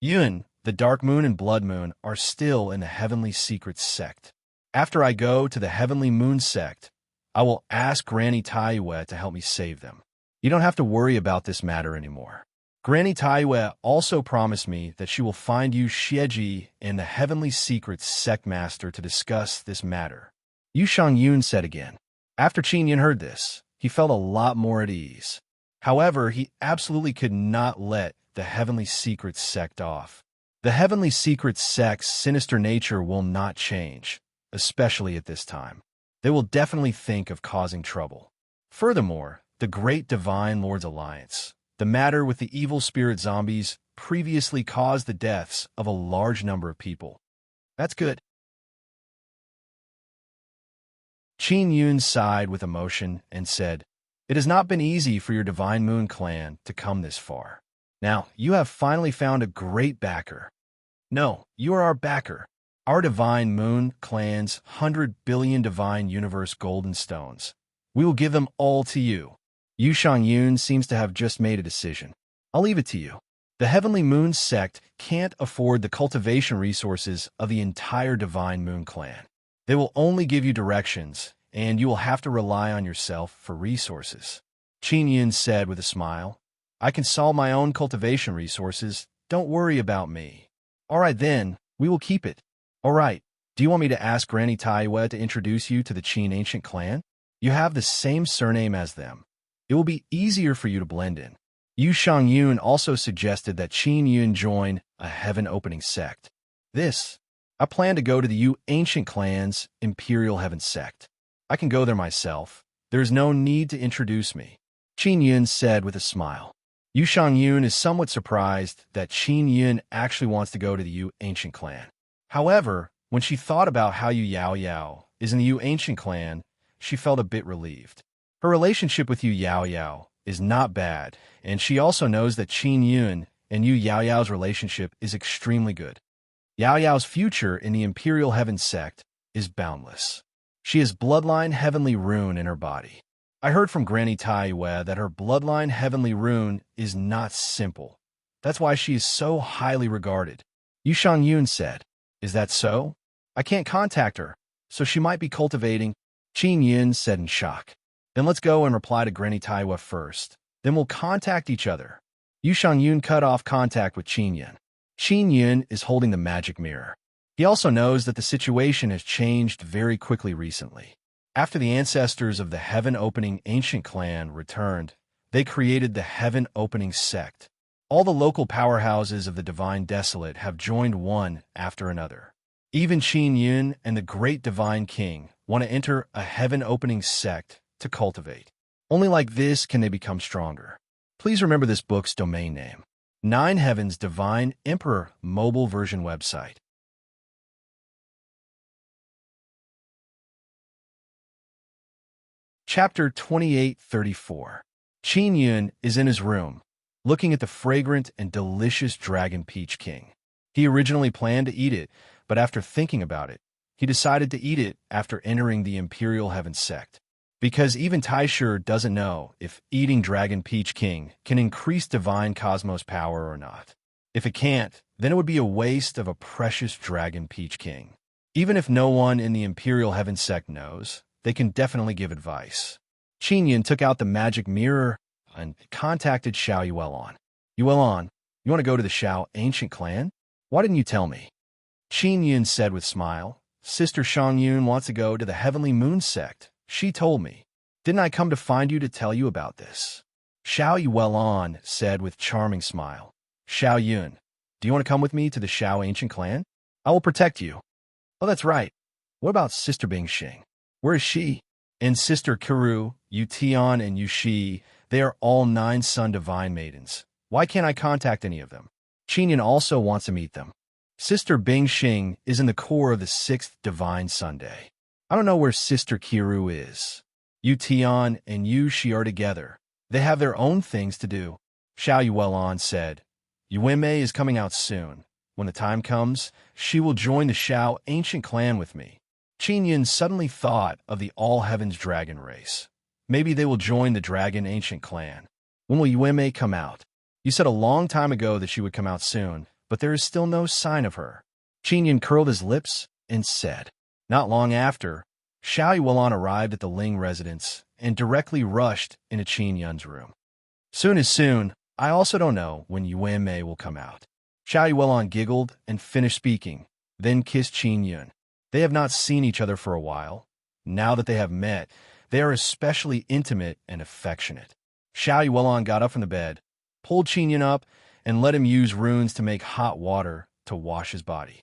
Yun, the Dark Moon and Blood Moon are still in the Heavenly Secrets sect. After I go to the Heavenly Moon sect, I will ask Granny Taiyue to help me save them. You don't have to worry about this matter anymore. Granny Taiyue also promised me that she will find you Xieji and the Heavenly Secrets sect master to discuss this matter. Yu Shangyun said again. After Qin Yun heard this, he felt a lot more at ease. However, he absolutely could not let the Heavenly Secrets sect off. The Heavenly Secrets sect's sinister nature will not change, especially at this time. They will definitely think of causing trouble. Furthermore, the Great Divine Lord's Alliance, the matter with the evil spirit zombies, previously caused the deaths of a large number of people. That's good. Qin Yun sighed with emotion and said, It has not been easy for your Divine Moon clan to come this far. Now, you have finally found a great backer. No, you are our backer. Our Divine Moon clan's 100 billion Divine Universe Golden Stones. We will give them all to you. Yu Shangyun seems to have just made a decision. I'll leave it to you. The Heavenly Moon sect can't afford the cultivation resources of the entire Divine Moon clan. They will only give you directions, and you will have to rely on yourself for resources. Qin Yun said with a smile, I can solve my own cultivation resources. Don't worry about me. All right then, we will keep it. All right, do you want me to ask Granny Taiyue to introduce you to the Qin ancient clan? You have the same surname as them. It will be easier for you to blend in. Yu Shangyun also suggested that Qin Yun join a heaven-opening sect. I plan to go to the Yu ancient clan's Imperial Heaven sect. I can go there myself. There is no need to introduce me. Qin Yun said with a smile. Yu Shangyun is somewhat surprised that Qin Yun actually wants to go to the Yu ancient clan. However, when she thought about how Yu Yao Yao is in the Yu ancient clan, she felt a bit relieved. Her relationship with Yu Yao Yao is not bad, and she also knows that Qin Yun and Yu Yao Yao's relationship is extremely good. Yao Yao's future in the Imperial Heaven sect is boundless. She has bloodline heavenly rune in her body. I heard from Granny Taiyue that her bloodline heavenly rune is not simple. That's why she is so highly regarded. Yu Shangyun said, Is that so? I can't contact her, so she might be cultivating. Qin Yun said in shock. Then let's go and reply to Granny Taiyue first. Then we'll contact each other. Yu Shangyun cut off contact with Qin Yun. Qin Yun is holding the magic mirror. He also knows that the situation has changed very quickly recently. After the ancestors of the heaven-opening ancient clan returned, they created the heaven-opening sect. All the local powerhouses of the Divine Desolate have joined one after another. Even Qin Yun and the Great Divine King want to enter a heaven-opening sect to cultivate. Only like this can they become stronger. Please remember this book's domain name. 9 Heavens Divine Emperor mobile version website. Chapter 2834. Qin Yun is in his room, looking at the fragrant and delicious Dragon Peach King. He originally planned to eat it, but after thinking about it, he decided to eat it after entering the Imperial Heaven sect. Because even Taishur doesn't know if eating Dragon Peach King can increase divine cosmos power or not. If it can't, then it would be a waste of a precious Dragon Peach King. Even if no one in the Imperial Heaven sect knows, they can definitely give advice. Qin Yun took out the magic mirror and contacted Xiao Yuelon. Yuelon, you want to go to the Xiao ancient clan? Why didn't you tell me? Qin Yun said with smile, Sister Shang Yun wants to go to the Heavenly Moon sect. She told me. Didn't I come to find you to tell you about this? Xiao Yuelon said with charming smile. Xiao Yun, do you want to come with me to the Xiao ancient clan? I will protect you. Oh, that's right. What about Sister Bingxing? Where is she? And Sister Kiru, Yutian, and Yushi, they are all 9 Sun Divine Maidens. Why can't I contact any of them? Qin Yun also wants to meet them. Sister Bingxing is in the core of the 6th Divine Sunday. I don't know where Sister Kiru is. Yutian and Yushi are together. They have their own things to do. Xiao Yuelon said, Yueme is coming out soon. When the time comes, she will join the Xiao ancient clan with me. Qin Yun suddenly thought of the All Heavens dragon race. Maybe they will join the dragon ancient clan. When will Yueme come out? You said a long time ago that she would come out soon, but there is still no sign of her. Qin Yun curled his lips and said, Not long after, Xiao Yuelon arrived at the Ling residence and directly rushed into Qin Yun's room. Soon is soon. I also don't know when Yueme will come out. Xiao Yuelon giggled and finished speaking, then kissed Qin Yun. They have not seen each other for a while. Now that they have met, they are especially intimate and affectionate. Xiao Yuelon got up from the bed, pulled Qin Yun up, and let him use runes to make hot water to wash his body.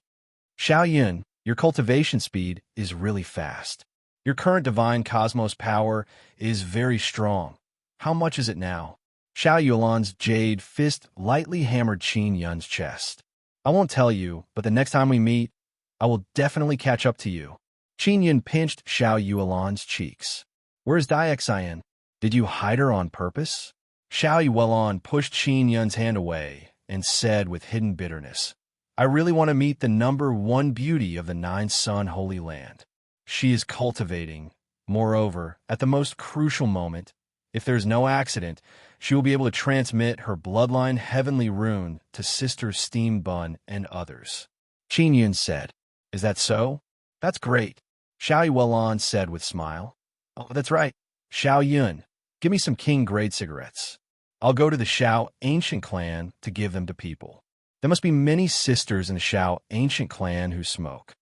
Xiao Yun, your cultivation speed is really fast. Your current divine cosmos power is very strong. How much is it now? Xiao Yuelon's jade fist lightly hammered Qin Yun's chest. I won't tell you, but the next time we meet, I will definitely catch up to you. Qin Yun pinched Xiao Yuelon's cheeks. Where's Daixin? Did you hide her on purpose? Xiao Yuelon pushed Qin Yun's hand away and said with hidden bitterness, I really want to meet the #1 beauty of the 9 Sun Holy Land. She is cultivating. Moreover, at the most crucial moment, if there's no accident, she will be able to transmit her bloodline heavenly rune to Sister Steam Bun and others. Qin Yun said, Is that so? That's great. Xiao Yuelon said with smile. Oh, that's right. Xiao Yun, give me some king-grade cigarettes. I'll go to the Xiao ancient clan to give them to people. There must be many sisters in the Xiao ancient clan who smoke.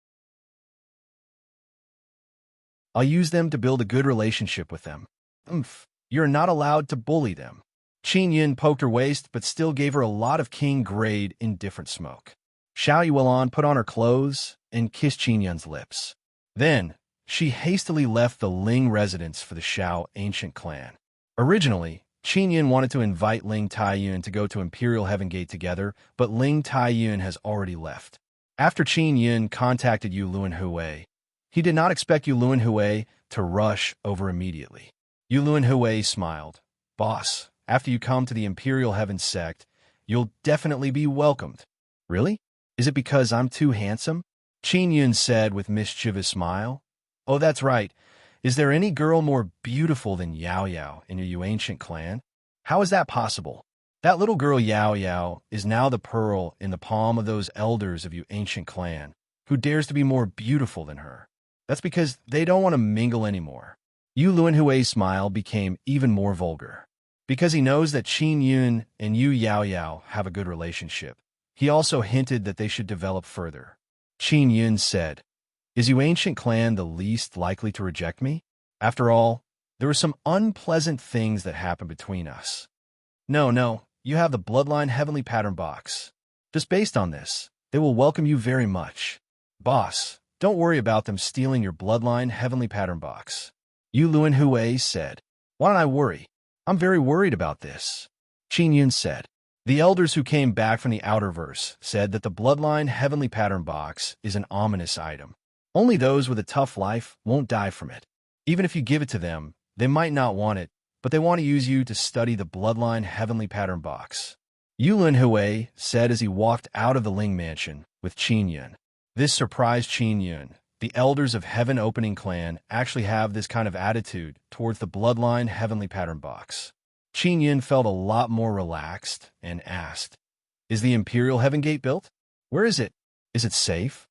I'll use them to build a good relationship with them. You're not allowed to bully them. Qin Yun poked her waist, but still gave her a lot of king-grade indifferent smoke. Xiao Yuelon put on her clothes and kissed Qin Yun's lips. Then, she hastily left the Ling residence for the Xiao ancient clan. Originally, Qin Yun wanted to invite Ling Taiyun to go to Imperial Heaven Gate together, but Ling Taiyun has already left. After Qin Yun contacted Yu Luanhui, he did not expect Yu Luanhui to rush over immediately. Yu Luanhui smiled. Boss, after you come to the Imperial Heaven sect, you'll definitely be welcomed. Really? Is it because I'm too handsome? Qin Yun said with mischievous smile. Oh, that's right. Is there any girl more beautiful than Yao Yao in your Yu ancient clan? How is that possible? That little girl Yao Yao is now the pearl in the palm of those elders of Yu ancient clan. Who dares to be more beautiful than her? That's because they don't want to mingle anymore. Yu Luanhui's smile became even more vulgar. Because he knows that Qin Yun and Yu Yao Yao have a good relationship, he also hinted that they should develop further. Qin Yun said, Is Yu ancient clan the least likely to reject me? After all, there were some unpleasant things that happened between us. No, you have the bloodline heavenly pattern box. Just based on this, they will welcome you very much. Boss, don't worry about them stealing your bloodline heavenly pattern box. Yu Luanhui said, Why don't I worry? I'm very worried about this. Qin Yun said, The elders who came back from the Outerverse said that the bloodline heavenly pattern box is an ominous item. Only those with a tough life won't die from it. Even if you give it to them, they might not want it but they want to use you to study the bloodline heavenly pattern box. Yulin Hui said as he walked out of the Ling mansion with Qin Yun. This surprised Qin Yun. The elders of Heaven Opening Clan actually have this kind of attitude towards the bloodline heavenly pattern box. Qin Yun felt a lot more relaxed and asked, "Is the Imperial Heaven Gate built? Where is it? Is it safe?"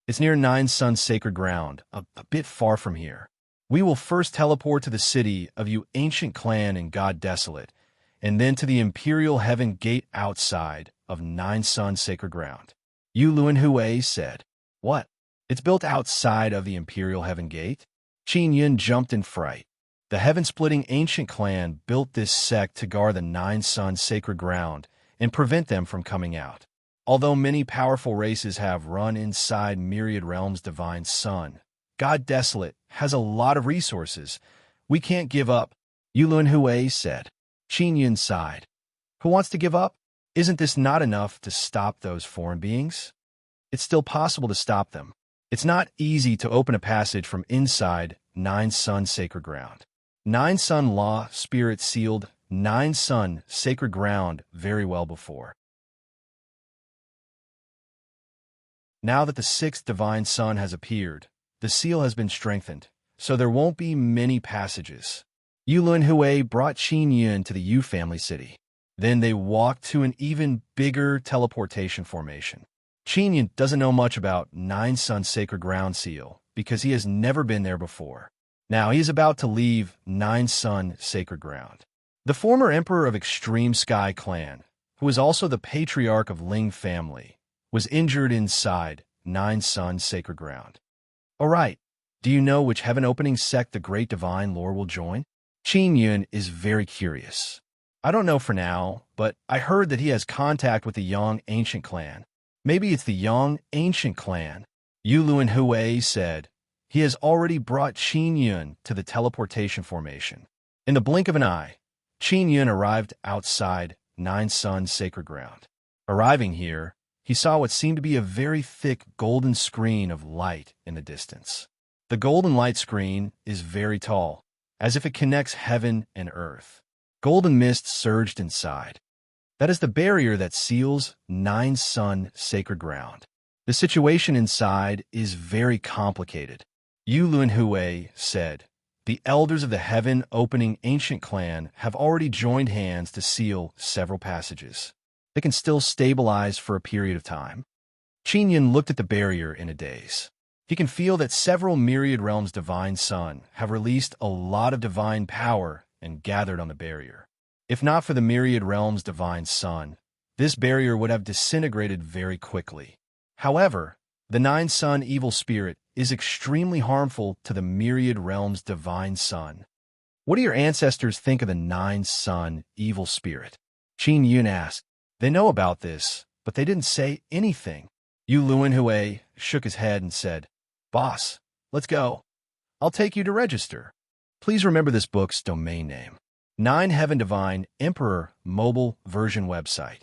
"It's near Nine Suns Sacred Ground, a bit far from here. We will first teleport to the city of you ancient clan and God Desolate, and then to the Imperial Heaven Gate outside of Nine Suns Sacred Ground." Yu Luan Hui said, "What? It's built outside of the Imperial Heaven Gate?" Qin Yun jumped in fright. The heaven-splitting ancient clan built this sect to guard the Nine Suns Sacred Ground and prevent them from coming out. Although many powerful races have run inside Myriad Realms' divine sun, God Desolate has a lot of resources. We can't give up, Yulun Hui said. Qin Yun sighed. Who wants to give up? Isn't this not enough to stop those foreign beings? It's still possible to stop them. It's not easy to open a passage from inside Nine Sun Sacred Ground. Nine Sun Law Spirit sealed Nine Sun Sacred Ground very well before. Now that the sixth divine sun has appeared, the seal has been strengthened, so there won't be many passages. Yulun Hui brought Qin Yun to the Yu family city. Then they walked to an even bigger teleportation formation. Qin Yun doesn't know much about Nine Sun Sacred Ground seal because he has never been there before. Now he is about to leave Nine Sun Sacred Ground. The former emperor of Extreme Sky Clan, who is also the patriarch of Ling family, was injured inside Nine Sun Sacred Ground. All right, do you know which heaven-opening sect the Great Divine Lord will join? Qin Yun is very curious. I don't know for now, but I heard that he has contact with the Yang Ancient Clan. Maybe it's the Yang Ancient Clan. Yu Luan Hui said. He has already brought Qin Yun to the teleportation formation. In the blink of an eye, Qin Yun arrived outside Nine Sun Sacred Ground. Arriving here, he saw what seemed to be a very thick golden screen of light in the distance. The golden light screen is very tall, as if it connects heaven and earth. Golden mist surged inside. That is the barrier that seals Nine Sun Sacred Ground. The situation inside is very complicated. Yu Luan Hui said, the elders of the Heaven Opening Ancient Clan have already joined hands to seal several passages. They can still stabilize for a period of time. Qin Yun looked at the barrier in a daze. He can feel that several Myriad Realms' divine sun have released a lot of divine power and gathered on the barrier. If not for the Myriad Realms' divine sun, this barrier would have disintegrated very quickly. However, the Nine Sun evil spirit is extremely harmful to the Myriad Realms' divine sun. What do your ancestors think of the Nine Sun evil spirit? Qin Yun asked. They know about this, but they didn't say anything. Yu Luan Hui shook his head and said, Boss, let's go. I'll take you to register. Please remember this book's domain name. Nine Heaven Divine Emperor Mobile Version Website.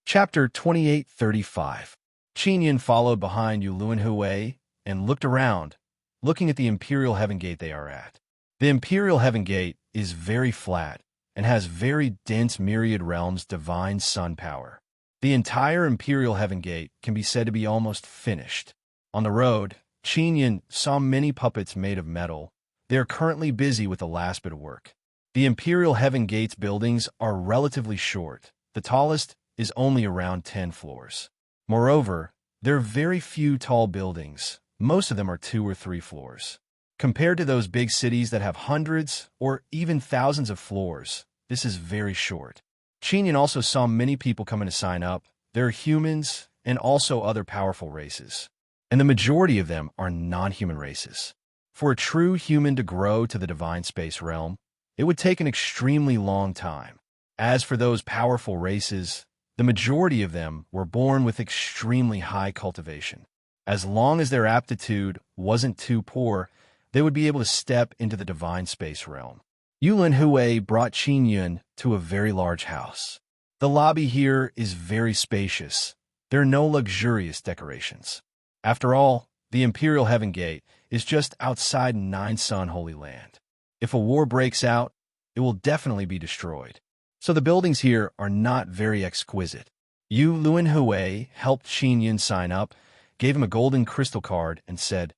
Chapter 2835. Qin Yun followed behind Yu Luan Hui and looked around, looking at the Imperial Heaven Gate they are at. The Imperial Heaven Gate is very flat and has very dense Myriad Realms divine sun power. The entire Imperial Heaven Gate can be said to be almost finished. On the road, Qin Yun saw many puppets made of metal. They are currently busy with the last bit of work. The Imperial Heaven Gate's buildings are relatively short. The tallest is only around 10 floors. Moreover, there are very few tall buildings. Most of them are 2 or 3 floors. Compared to those big cities that have hundreds or even thousands of floors, this is very short. Qin Yun also saw many people coming to sign up. There are humans and also other powerful races, and the majority of them are non-human races. For a true human to grow to the divine space realm, it would take an extremely long time. As for those powerful races, the majority of them were born with extremely high cultivation. As long as their aptitude wasn't too poor, they would be able to step into the divine space realm. Yulin Hui brought Qin Yun to a very large house. The lobby here is very spacious. There are no luxurious decorations. After all, The Imperial Heaven Gate is just outside Nine Sun Holy Land. If a war breaks out, it will definitely be destroyed. So the buildings here are not very exquisite. Yu Luanhui helped Qin Yun sign up, gave him a golden crystal card, and said,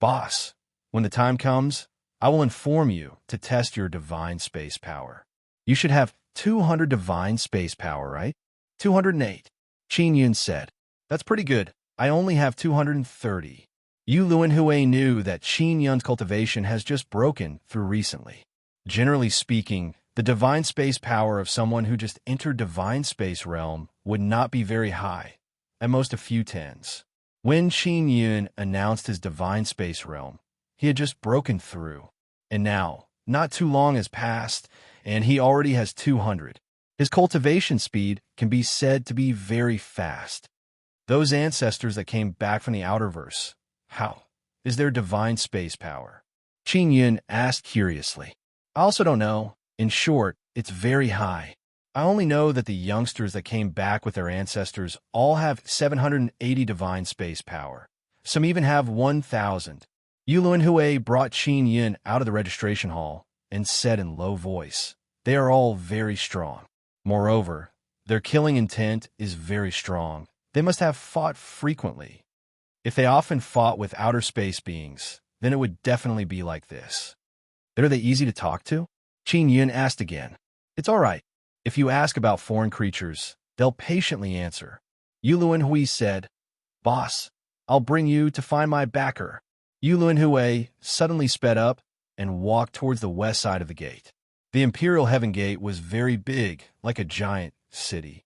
"Boss, when the time comes, I will inform you to test your divine space power. You should have 200 divine space power, right?" 208. Qin Yun said, "That's pretty good. I only have 230. Yu Luanhui knew that Qin Yun's cultivation has just broken through recently. Generally speaking, the divine space power of someone who just entered divine space realm would not be very high, at most a few tens. When Qin Yun announced his divine space realm, he had just broken through. And now, not too long has passed, and he already has 200. His cultivation speed can be said to be very fast. Those ancestors that came back from the Outerverse, how is their divine space power?" Qin Yun asked curiously. "I also don't know. In short, it's very high. I only know that the youngsters that came back with their ancestors all have 780 divine space power. Some even have 1,000. Yu Luanhui brought Qin Yun out of the registration hall and said in low voice, "They are all very strong. Moreover, their killing intent is very strong. They must have fought frequently. If they often fought with outer space beings, then it would definitely be like this." "Are they easy to talk to?" Qin Yun asked again. "It's all right. If you ask about foreign creatures, they'll patiently answer." Yu Luanhui said, "Boss, I'll bring you to find my backer." Yu Luanhui suddenly sped up and walked towards the west side of the gate. The Imperial Heaven Gate was very big, like a giant city.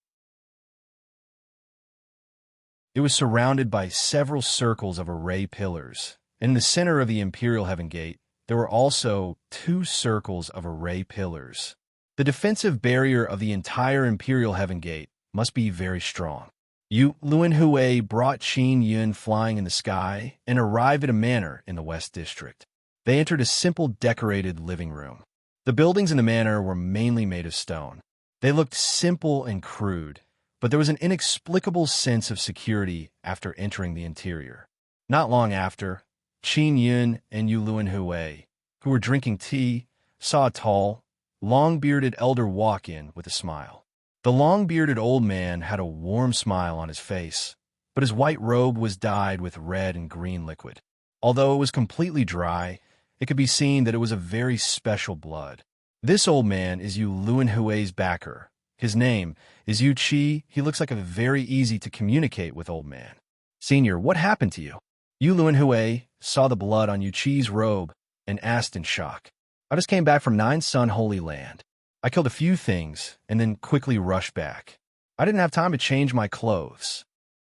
It was surrounded by several circles of array pillars. In the center of the Imperial Heaven Gate, there were also 2 circles of array pillars. The defensive barrier of the entire Imperial Heaven Gate must be very strong. Yu Luanhui brought Qin Yun flying in the sky and arrived at a manor in the West District. They entered a simple decorated living room. The buildings in the manor were mainly made of stone. They looked simple and crude, but there was an inexplicable sense of security after entering the interior. Not long after, Qin Yun and Yu Luanhui, who were drinking tea, saw a tall, long-bearded elder walk in with a smile. The long-bearded old man had a warm smile on his face, but his white robe was dyed with red and green liquid. Although it was completely dry, it could be seen that it was a very special blood. This old man is Yu Luanhui's backer. His name is Yu Qi. He looks like a very easy to communicate with old man. "Senior, what happened to you?" Yu Luanhui saw the blood on Yu Qi's robe and asked in shock. "I just came back from Nine Sun Holy Land. I killed a few things and then quickly rushed back. I didn't have time to change my clothes."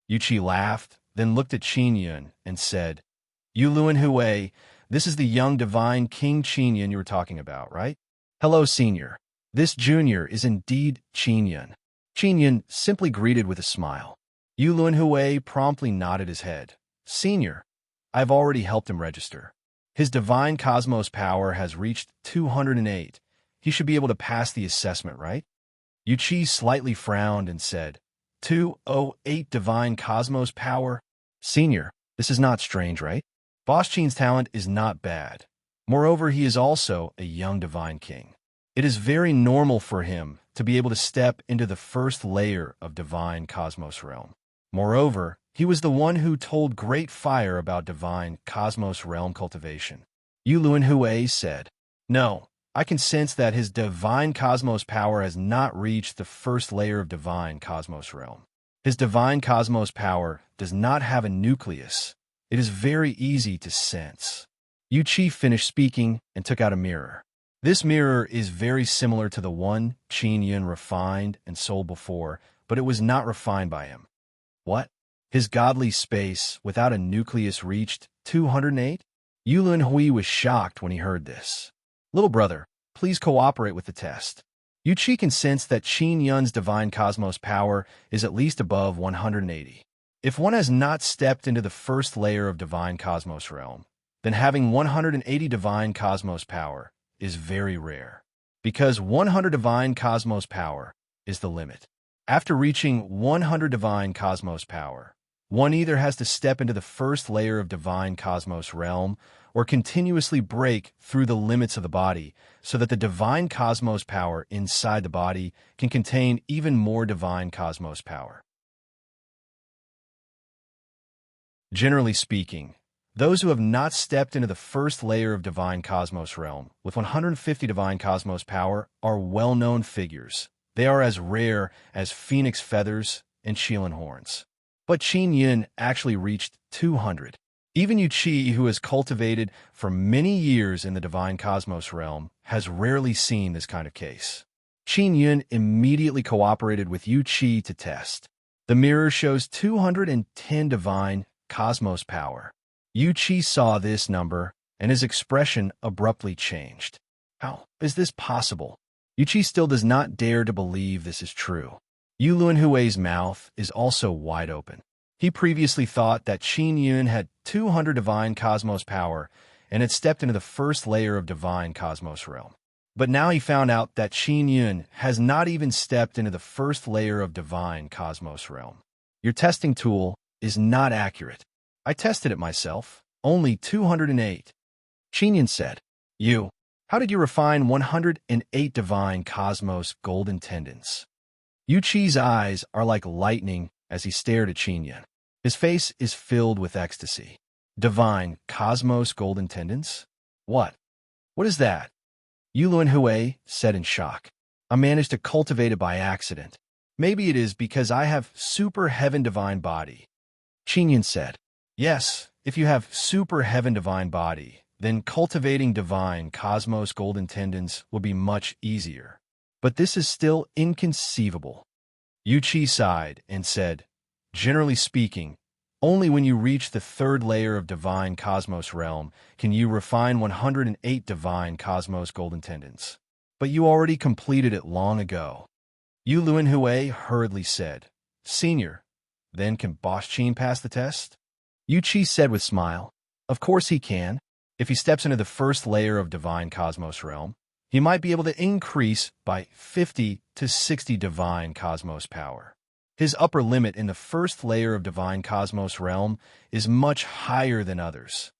Yu Qi laughed, then looked at Qin Yun and said, "Yu Luanhui, this is the young divine King Qin Yun you were talking about, right?" "Hello, Senior. This junior is indeed Qin Yun." Qin Yun simply greeted with a smile. Yu Luanhui promptly nodded his head. "Senior, I've already helped him register. His divine cosmos power has reached 208. He should be able to pass the assessment, right?" Yu Qi slightly frowned and said, 208 divine cosmos power? Senior, this is not strange, right? Boss Qin's talent is not bad. Moreover, he is also a young divine king. It is very normal for him to be able to step into the first layer of divine cosmos realm. Moreover, he was the one who told Great Fire about divine cosmos realm cultivation. Yu Luanhui said, "No, I can sense that his divine cosmos power has not reached the first layer of divine cosmos realm. His divine cosmos power does not have a nucleus. It is very easy to sense." Yu Qi finished speaking and took out a mirror. This mirror is very similar to the one Qin Yun refined and sold before, but it was not refined by him. What? His godly space without a nucleus reached 208? Yu Luanhui was shocked when he heard this. "Little brother, please cooperate with the test." Yu Qi can sense that Qin Yun's divine cosmos power is at least above 180. If one has not stepped into the first layer of divine cosmos realm, then having 180 divine cosmos power is very rare, because 100 divine cosmos power is the limit. After reaching 100 divine cosmos power, One either has to step into the first layer of divine cosmos realm or continuously break through the limits of the body so that the divine cosmos power inside the body can contain even more divine cosmos power. Generally speaking, those who have not stepped into the first layer of divine cosmos realm with 150 divine cosmos power are well-known figures. They are as rare as phoenix feathers and Qilin horns. But Qin Yun actually reached 200. Even Yu Qi, who has cultivated for many years in the divine cosmos realm, has rarely seen this kind of case. Qin Yun immediately cooperated with Yu Qi to test. The mirror shows 210 divine cosmos power. Yu Qi saw this number, and his expression abruptly changed. How is this possible? Yu Qi still does not dare to believe this is true. Yu Luanhui's mouth is also wide open. He previously thought that Qin Yun had 200 divine cosmos power and had stepped into the first layer of divine cosmos realm. But now he found out that Qin Yun has not even stepped into the first layer of divine cosmos realm. Your testing tool is not accurate. I tested it myself. Only 208. Qin Yun said, how did you refine 108 divine cosmos golden tendons? Yu Qi's eyes are like lightning as he stared at Qin Yun. His face is filled with ecstasy. Divine cosmos golden tendons? What? What is that? Yu Luanhui said in shock. I managed to cultivate it by accident. Maybe it is because I have super heaven divine body. Qin Yun said, yes, if you have super heaven divine body, then cultivating divine cosmos golden tendons will be much easier. But this is still inconceivable. Yu Qi sighed and said, generally speaking, only when you reach the third layer of divine cosmos realm can you refine 108 divine cosmos golden tendons. But you already completed it long ago. Yu Luanhui hurriedly said, Senior, then can Boss Qin pass the test? Yu Qi said with smile, of course he can. If he steps into the first layer of divine cosmos realm, he might be able to increase by 50 to 60 divine cosmos power. His upper limit in the first layer of divine cosmos realm is much higher than others.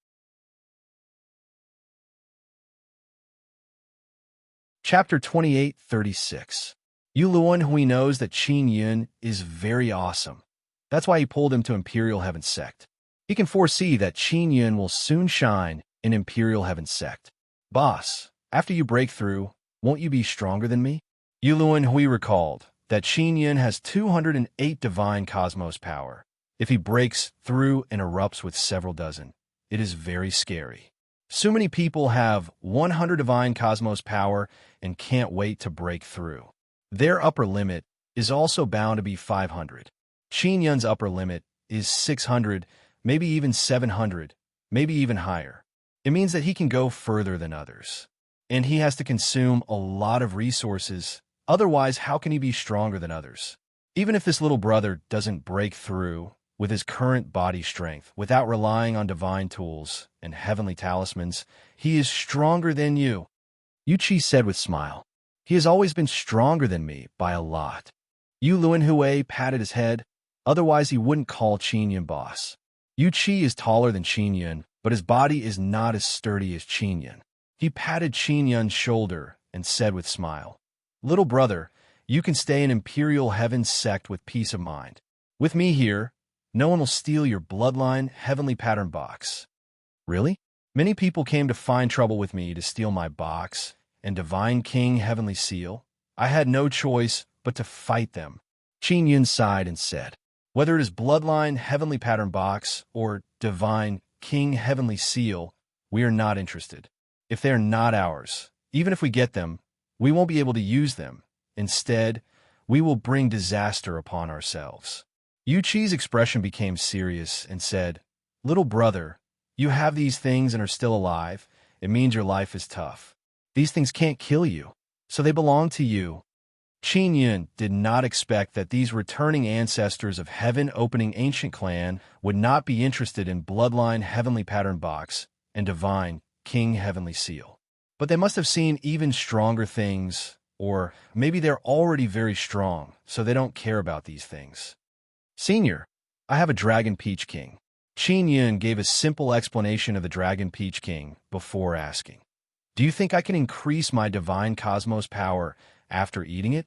Chapter 28:36. Yu Luanhui knows that Qin Yun is very awesome. That's why he pulled him to Imperial Heaven Sect. He can foresee that Qin Yun will soon shine in Imperial Heaven Sect. Boss, after you break through, won't you be stronger than me? Yu Luanhui recalled that Qin Yun has 208 divine cosmos power. If he breaks through and erupts with several dozen, it is very scary. So many people have 100 divine cosmos power and can't wait to break through. Their upper limit is also bound to be 500. Qin Yun's upper limit is 600, maybe even 700, maybe even higher. It means that he can go further than others. And he has to consume a lot of resources. Otherwise, how can he be stronger than others? Even if this little brother doesn't break through with his current body strength, without relying on divine tools and heavenly talismans, he is stronger than you. Yu Qi said with smile. He has always been stronger than me by a lot. Yu Luanhui patted his head. Otherwise, he wouldn't call Qin Yun boss. Yu Qi is taller than Qin Yun, but his body is not as sturdy as Qin Yun. He patted Qin Yun's shoulder and said with smile, little brother, you can stay in Imperial Heaven Sect with peace of mind. With me here, no one will steal your bloodline heavenly pattern box. Really? Many people came to find trouble with me to steal my box and Divine King Heavenly Seal. I had no choice but to fight them. Qin Yun sighed and said, whether it is bloodline heavenly pattern box or Divine King Heavenly Seal, we are not interested. If they are not ours, even if we get them, we won't be able to use them. Instead, we will bring disaster upon ourselves. Yu Qi's expression became serious and said, little brother, you have these things and are still alive. It means your life is tough. These things can't kill you, so they belong to you. Qin Yun did not expect that these returning ancestors of Heaven Opening Ancient Clan would not be interested in Bloodline Heavenly Pattern Box and Divine King Heavenly Seal. But they must have seen even stronger things, or maybe they're already very strong, so they don't care about these things. Senior, I have a Dragon Peach King. Qin Yun gave a simple explanation of the Dragon Peach King before asking, do you think I can increase my divine cosmos power after eating it?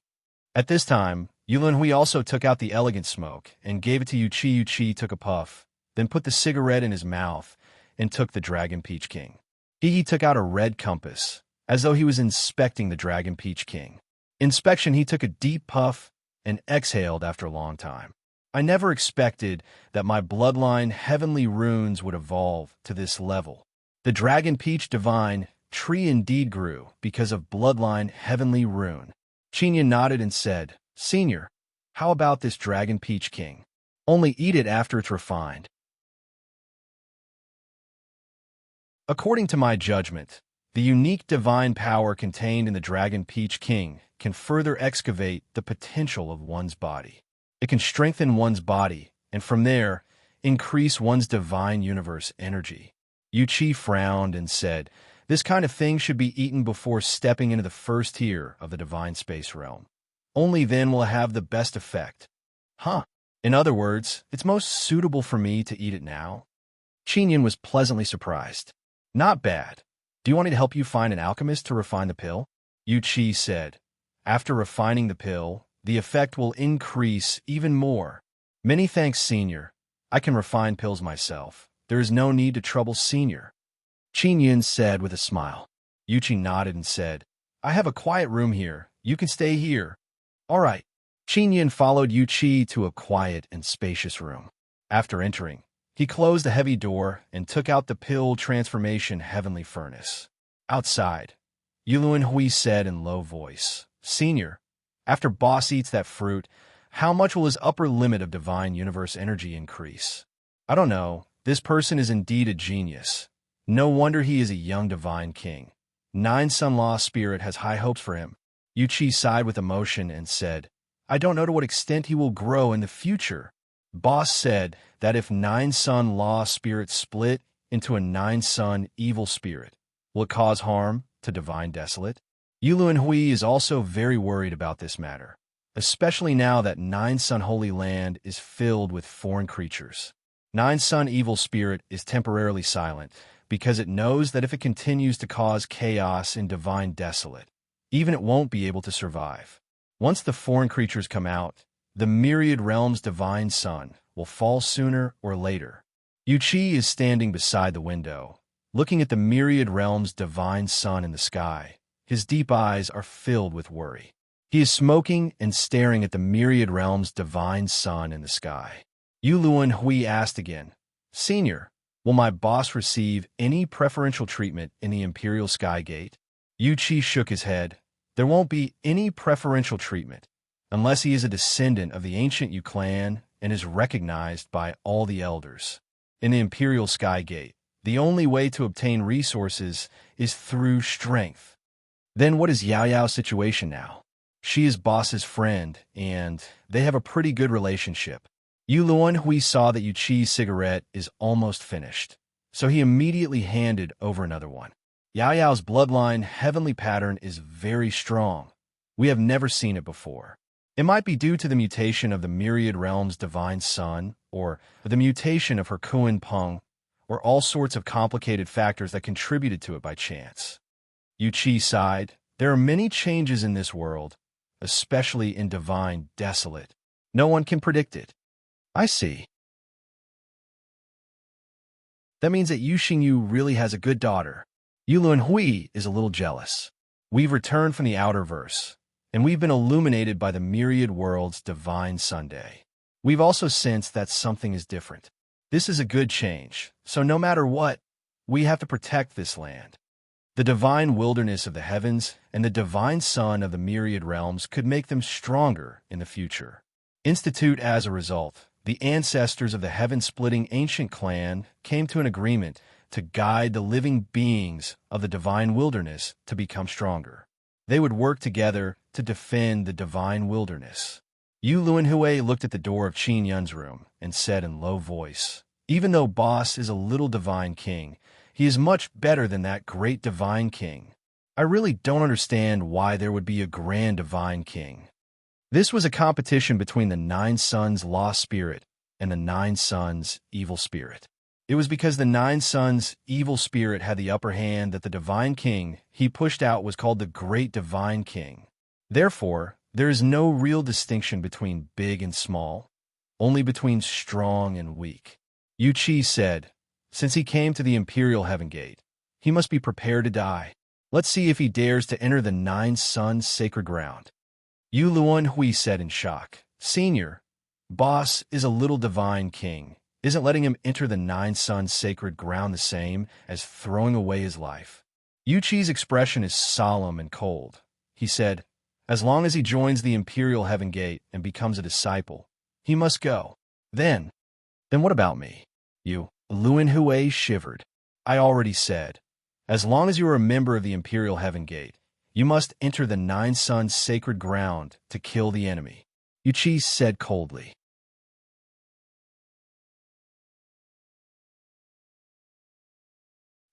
At this time, Yulunhui also took out the elegant smoke and gave it to Yuchi. Yuchi took a puff, then put the cigarette in his mouth and took the Dragon Peach King. He took out a red compass, as though he was inspecting the Dragon Peach King. Inspection, he took a deep puff and exhaled after a long time. I never expected that my bloodline heavenly runes would evolve to this level. The Dragon Peach Divine tree indeed grew because of bloodline heavenly rune. Qin nodded and said, Senior, how about this Dragon Peach King? Only eat it after it's refined. According to my judgment, the unique divine power contained in the Dragon Peach King can further excavate the potential of one's body. It can strengthen one's body, and from there, increase one's divine universe energy. Yuchi frowned and said, this kind of thing should be eaten before stepping into the first tier of the divine space realm. Only then will it have the best effect. Huh. In other words, it's most suitable for me to eat it now? Qin Yun was pleasantly surprised. Not bad. Do you want me to help you find an alchemist to refine the pill? Yuchi said. After refining the pill, the effect will increase even more. Many thanks, Senior. I can refine pills myself. There is no need to trouble Senior. Qin Yun said with a smile. Yuchi nodded and said, I have a quiet room here. You can stay here. All right. Qin Yun followed Yuchi to a quiet and spacious room. After entering, he closed the heavy door and took out the pill transformation heavenly furnace. Outside, Yulunhui said in low voice, Senior, after boss eats that fruit, how much will his upper limit of divine universe energy increase? I don't know. This person is indeed a genius. No wonder he is a young divine king. Nine Sun Law Spirit has high hopes for him. Yuchi sighed with emotion and said, I don't know to what extent he will grow in the future. Boss said that if Nine Sun Law Spirit split into a Nine Sun Evil Spirit, will it cause harm to Divine Desolate? Yulunhui is also very worried about this matter, especially now that Nine Sun Holy Land is filled with foreign creatures. Nine Sun Evil Spirit is temporarily silent because it knows that if it continues to cause chaos in Divine Desolate, even it won't be able to survive. Once the foreign creatures come out, the myriad realms' divine sun will fall sooner or later. Yuchi is standing beside the window, looking at the myriad realms' divine sun in the sky. His deep eyes are filled with worry. He is smoking and staring at the myriad realms' divine sun in the sky. Yulunhui asked again, Senior, will my boss receive any preferential treatment in the Imperial Sky Gate? Yuchi shook his head. There won't be any preferential treatment, unless he is a descendant of the ancient Yu clan and is recognized by all the elders. In the Imperial Sky Gate, the only way to obtain resources is through strength. Then what is Yao Yao's situation now? She is boss's friend, and they have a pretty good relationship. Yulunhui saw that Yuchi's cigarette is almost finished, so he immediately handed over another one. Yao Yao's bloodline heavenly pattern is very strong. We have never seen it before. It might be due to the mutation of the myriad realms' divine sun, or the mutation of her Kuan Peng, or all sorts of complicated factors that contributed to it by chance. Yuchi sighed. There are many changes in this world, especially in Divine Desolate. No one can predict it. I see. That means that Yu Xingyu really has a good daughter. Yulunhui is a little jealous. We've returned from the outer verse, and we've been illuminated by the myriad world's divine Sunday. We've also sensed that something is different. This is a good change, so no matter what, we have to protect this land. The divine wilderness of the heavens and the divine sun of the myriad realms could make them stronger in the future. Institute as a result, the ancestors of the heaven-splitting ancient clan came to an agreement to guide the living beings of the divine wilderness to become stronger. They would work together to defend the divine wilderness. Yulunhui looked at the door of Qin Yun's room and said in low voice, even though boss is a little divine king, he is much better than that great divine king. I really don't understand why there would be a grand divine king. This was a competition between the Nine Suns Law Spirit and the Nine Suns' evil spirit. It was because the Nine Suns' evil spirit had the upper hand that the Divine King he pushed out was called the Great Divine King. Therefore, there is no real distinction between big and small, only between strong and weak. Yu Qi said, since he came to the Imperial Heaven Gate, he must be prepared to die. Let's see if he dares to enter the Nine Suns' sacred ground. Yu Luanhui said in shock, Senior, Boss is a little divine king. Isn't letting him enter the Nine Suns' sacred ground the same as throwing away his life? Yu Qi's expression is solemn and cold. He said, as long as he joins the Imperial Heaven Gate and becomes a disciple, he must go. Then what about me? Yu Luanhui shivered. I already said, as long as you are a member of the Imperial Heaven Gate, you must enter the Nine Suns' sacred ground to kill the enemy. Yu Qi said coldly.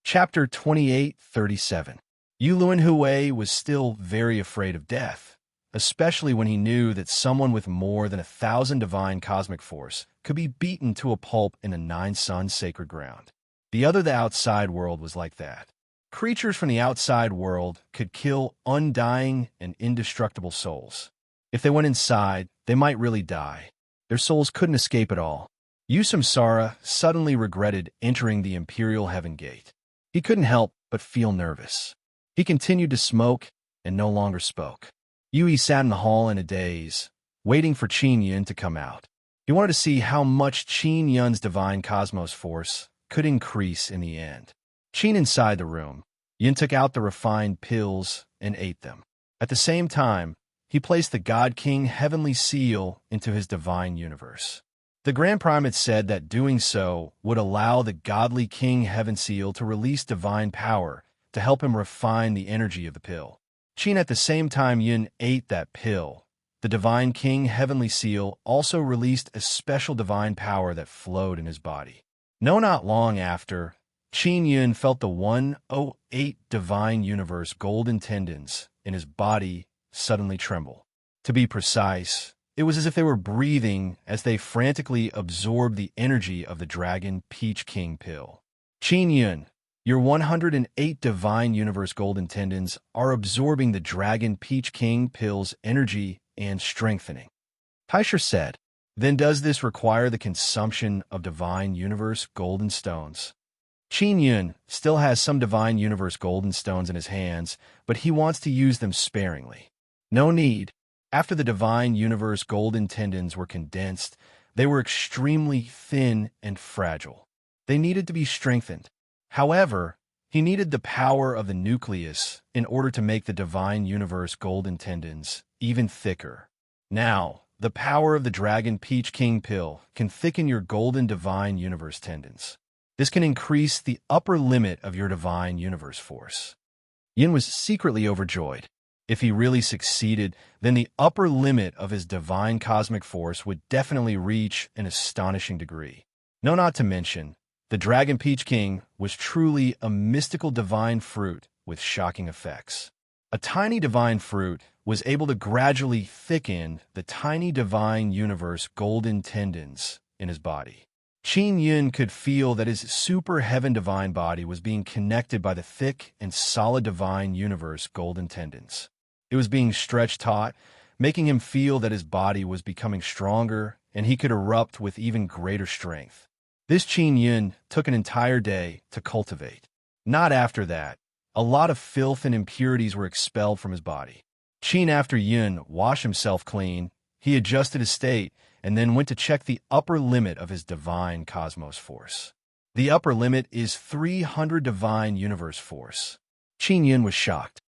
Chapter 28:37. Yu Luanhui was still very afraid of death, especially when he knew that someone with more than 1,000 divine cosmic force could be beaten to a pulp in the Nine Suns' sacred ground. The outside world was like that. Creatures from the outside world could kill undying and indestructible souls. If they went inside, they might really die. Their souls couldn't escape at all. Yu Samsara suddenly regretted entering the Imperial Heaven Gate. He couldn't help but feel nervous. He continued to smoke and no longer spoke. Yui sat in the hall in a daze, waiting for Qin Yun to come out. He wanted to see how much Qin Yun's divine cosmos force could increase in the end. Qin inside the room, Yun took out the refined pills and ate them. At the same time, he placed the God King Heavenly Seal into his divine universe. The Grand Primate said that doing so would allow the Godly King Heaven Seal to release divine power to help him refine the energy of the pill. Qin at the same time Yun ate that pill. The Divine King Heavenly Seal also released a special divine power that flowed in his body. No, not long after, Qin Yun felt the 108 Divine Universe golden tendons in his body suddenly tremble. To be precise, it was as if they were breathing as they frantically absorbed the energy of the Dragon Peach King pill. Qin Yun, your 108 Divine Universe golden tendons are absorbing the Dragon Peach King pill's energy and strengthening. Taisher said, then does this require the consumption of Divine Universe golden stones? Qin Yun still has some Divine Universe golden stones in his hands, but he wants to use them sparingly. No need. After the Divine Universe golden tendons were condensed, they were extremely thin and fragile. They needed to be strengthened. However, he needed the power of the nucleus in order to make the Divine Universe golden tendons even thicker. Now, the power of the Dragon Peach King pill can thicken your golden Divine Universe tendons. This can increase the upper limit of your Divine Universe force. Yin was secretly overjoyed. If he really succeeded, then the upper limit of his divine cosmic force would definitely reach an astonishing degree. No, not to mention, the Dragon Peach King was truly a mystical divine fruit with shocking effects. A tiny divine fruit was able to gradually thicken the tiny Divine Universe golden tendons in his body. Qin Yun could feel that his super heaven divine body was being connected by the thick and solid Divine Universe golden tendons. It was being stretched taut, making him feel that his body was becoming stronger and he could erupt with even greater strength. This Qin Yun took an entire day to cultivate. Not after that. A lot of filth and impurities were expelled from his body. Qin after Yun washed himself clean, he adjusted his state, and then went to check the upper limit of his divine cosmos force. The upper limit is 300 Divine Universe force. Qin Yun was shocked.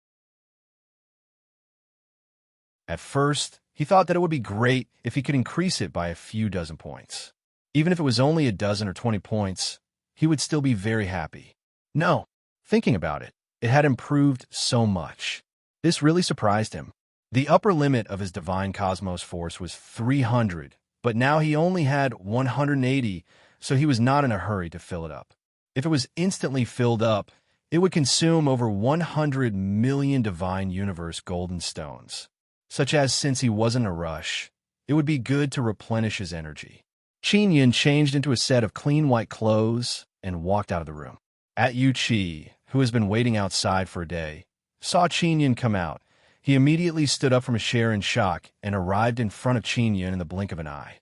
At first, he thought that it would be great if he could increase it by a few dozen points. Even if it was only a dozen or 20 points, he would still be very happy. No, thinking about it, it had improved so much. This really surprised him. The upper limit of his divine cosmos force was 300, but now he only had 180, so he was not in a hurry to fill it up. If it was instantly filled up, it would consume over 100 million Divine Universe golden stones. Such as, since he wasn't in a rush, it would be good to replenish his energy. Qin Yun changed into a set of clean white clothes and walked out of the room. Yu Chi, who has been waiting outside for a day, saw Qin Yun come out. He immediately stood up from his chair in shock and arrived in front of Qin Yun in the blink of an eye.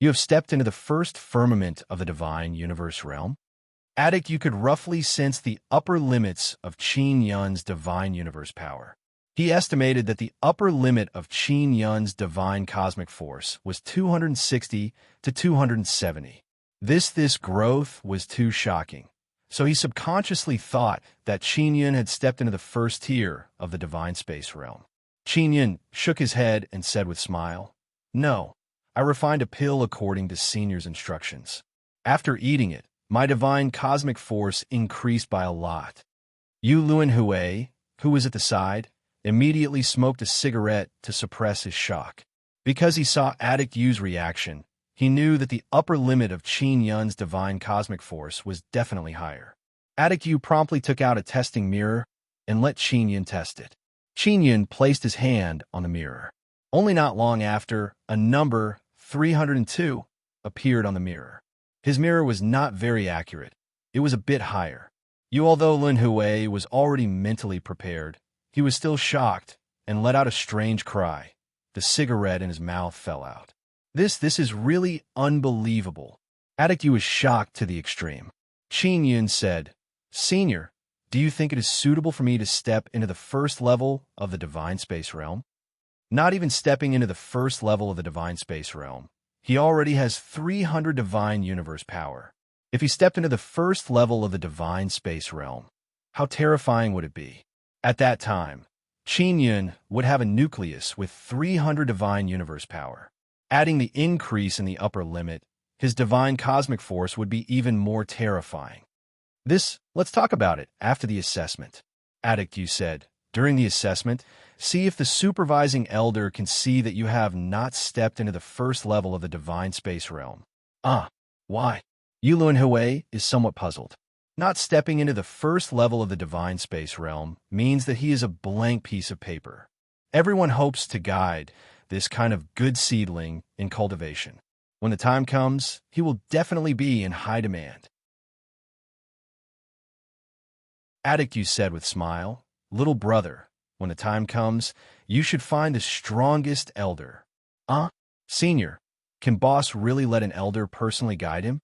You have stepped into the first firmament of the divine universe realm. You could roughly sense the upper limits of Qin Yun's divine universe power. He estimated that the upper limit of Qin Yun's divine cosmic force was 260 to 270. This growth was too shocking. So he subconsciously thought that Qin Yun had stepped into the first tier of the divine space realm. Qin Yun shook his head and said with a smile, "No, I refined a pill according to Senior's instructions. After eating it, my divine cosmic force increased by a lot." Yu Luanhui, who was at the side, immediately smoked a cigarette to suppress his shock. Because he saw Yu's reaction, he knew that the upper limit of Qin Yun's divine cosmic force was definitely higher. Yu promptly took out a testing mirror and let Qin Yun test it. Qin Yun placed his hand on the mirror. Only not long after, a number, 302, appeared on the mirror. His mirror was not very accurate. It was a bit higher. Although Lin Hui was already mentally prepared, he was still shocked and let out a strange cry. The cigarette in his mouth fell out. This is really unbelievable. Yu was shocked to the extreme. Qin Yun said, "Senior, do you think it is suitable for me to step into the first level of the divine space realm?" Not even stepping into the first level of the divine space realm. He already has 300 divine universe power. If he stepped into the first level of the divine space realm, how terrifying would it be? At that time, Qin Yun would have a nucleus with 300 divine universe power. Adding the increase in the upper limit, his divine cosmic force would be even more terrifying. Let's talk about it after the assessment. Yu said, "During the assessment, see if the supervising elder can see that you have not stepped into the first level of the divine space realm." Why? Yu Luanhui is somewhat puzzled. Not stepping into the first level of the divine space realm means that he is a blank piece of paper. Everyone hopes to guide this kind of good seedling in cultivation. When the time comes, he will definitely be in high demand. Yu said with a smile, "Little brother, when the time comes, you should find the strongest elder." Senior, can boss really let an elder personally guide him?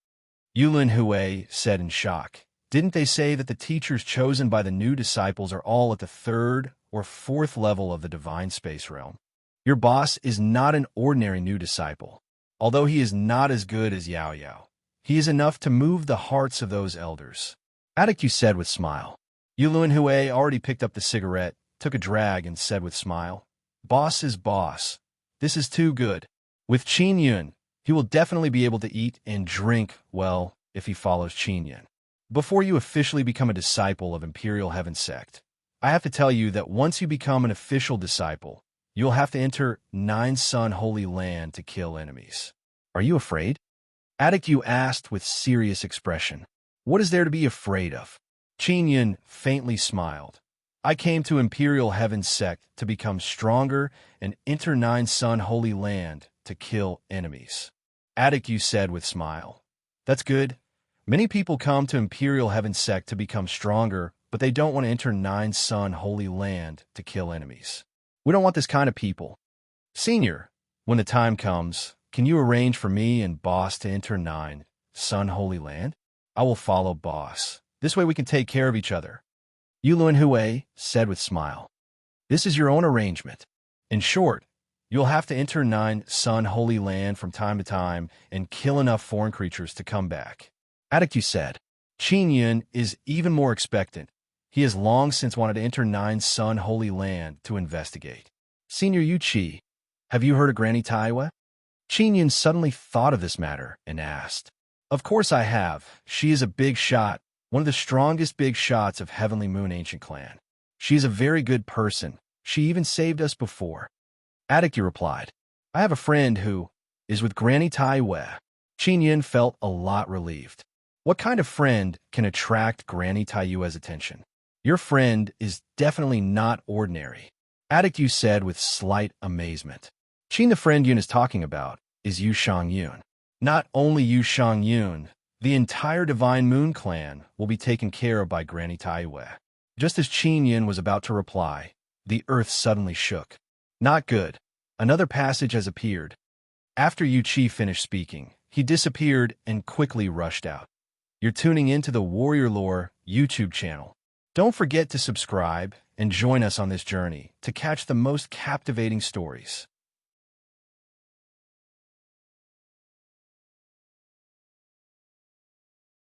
Yu Luanhui said in shock. Didn't they say that the teachers chosen by the new disciples are all at the third or fourth level of the divine space realm? Your boss is not an ordinary new disciple. Although he is not as good as Yao Yao, he is enough to move the hearts of those elders. Yu said with a smile. Yu Luanhui already picked up the cigarette, took a drag, and said with a smile, "Boss is boss. This is too good. With Qin Yun, he will definitely be able to eat and drink well if he follows Qin Yun. Before you officially become a disciple of Imperial Heaven Sect, I have to tell you that once you become an official disciple, you'll have to enter Nine Sun Holy Land to kill enemies. Are you afraid?" Yu asked with serious expression. "What is there to be afraid of?" Qin Yun faintly smiled. "I came to Imperial Heaven Sect to become stronger and enter Nine Sun Holy Land to kill enemies." Yu said with a smile. "That's good. Many people come to Imperial Heaven Sect to become stronger, but they don't want to enter Nine Sun Holy Land to kill enemies. We don't want this kind of people. Senior, when the time comes, can you arrange for me and Boss to enter Nine Sun Holy Land? I will follow Boss. This way we can take care of each other." Yu Luanhui said with a smile. "This is your own arrangement. In short, you'll have to enter Nine Sun Holy Land from time to time and kill enough foreign creatures to come back." Yu said. Qin Yun is even more expectant. He has long since wanted to enter Nine Sun Holy Land to investigate. "Senior Yu Chi, have you heard of Granny Taiwa?" Qin Yun suddenly thought of this matter and asked. "Of course I have. She is a big shot, one of the strongest big shots of Heavenly Moon Ancient Clan. She is a very good person. She even saved us before." Yu replied. "I have a friend who is with Granny Taiwa." Qin Yun felt a lot relieved. What kind of friend can attract Granny Taiwa's attention? Your friend is definitely not ordinary. Yu said with slight amazement. The friend Yun is talking about is Yu Shang Yun. Not only Yu Shangyun, the entire Divine Moon clan will be taken care of by Granny Taiwe. Just as Qin Yin was about to reply, the earth suddenly shook. Not good. Another passage has appeared. After Yu Qi finished speaking, he disappeared and quickly rushed out. You're tuning into the Warrior Lore YouTube channel. Don't forget to subscribe and join us on this journey to catch the most captivating stories.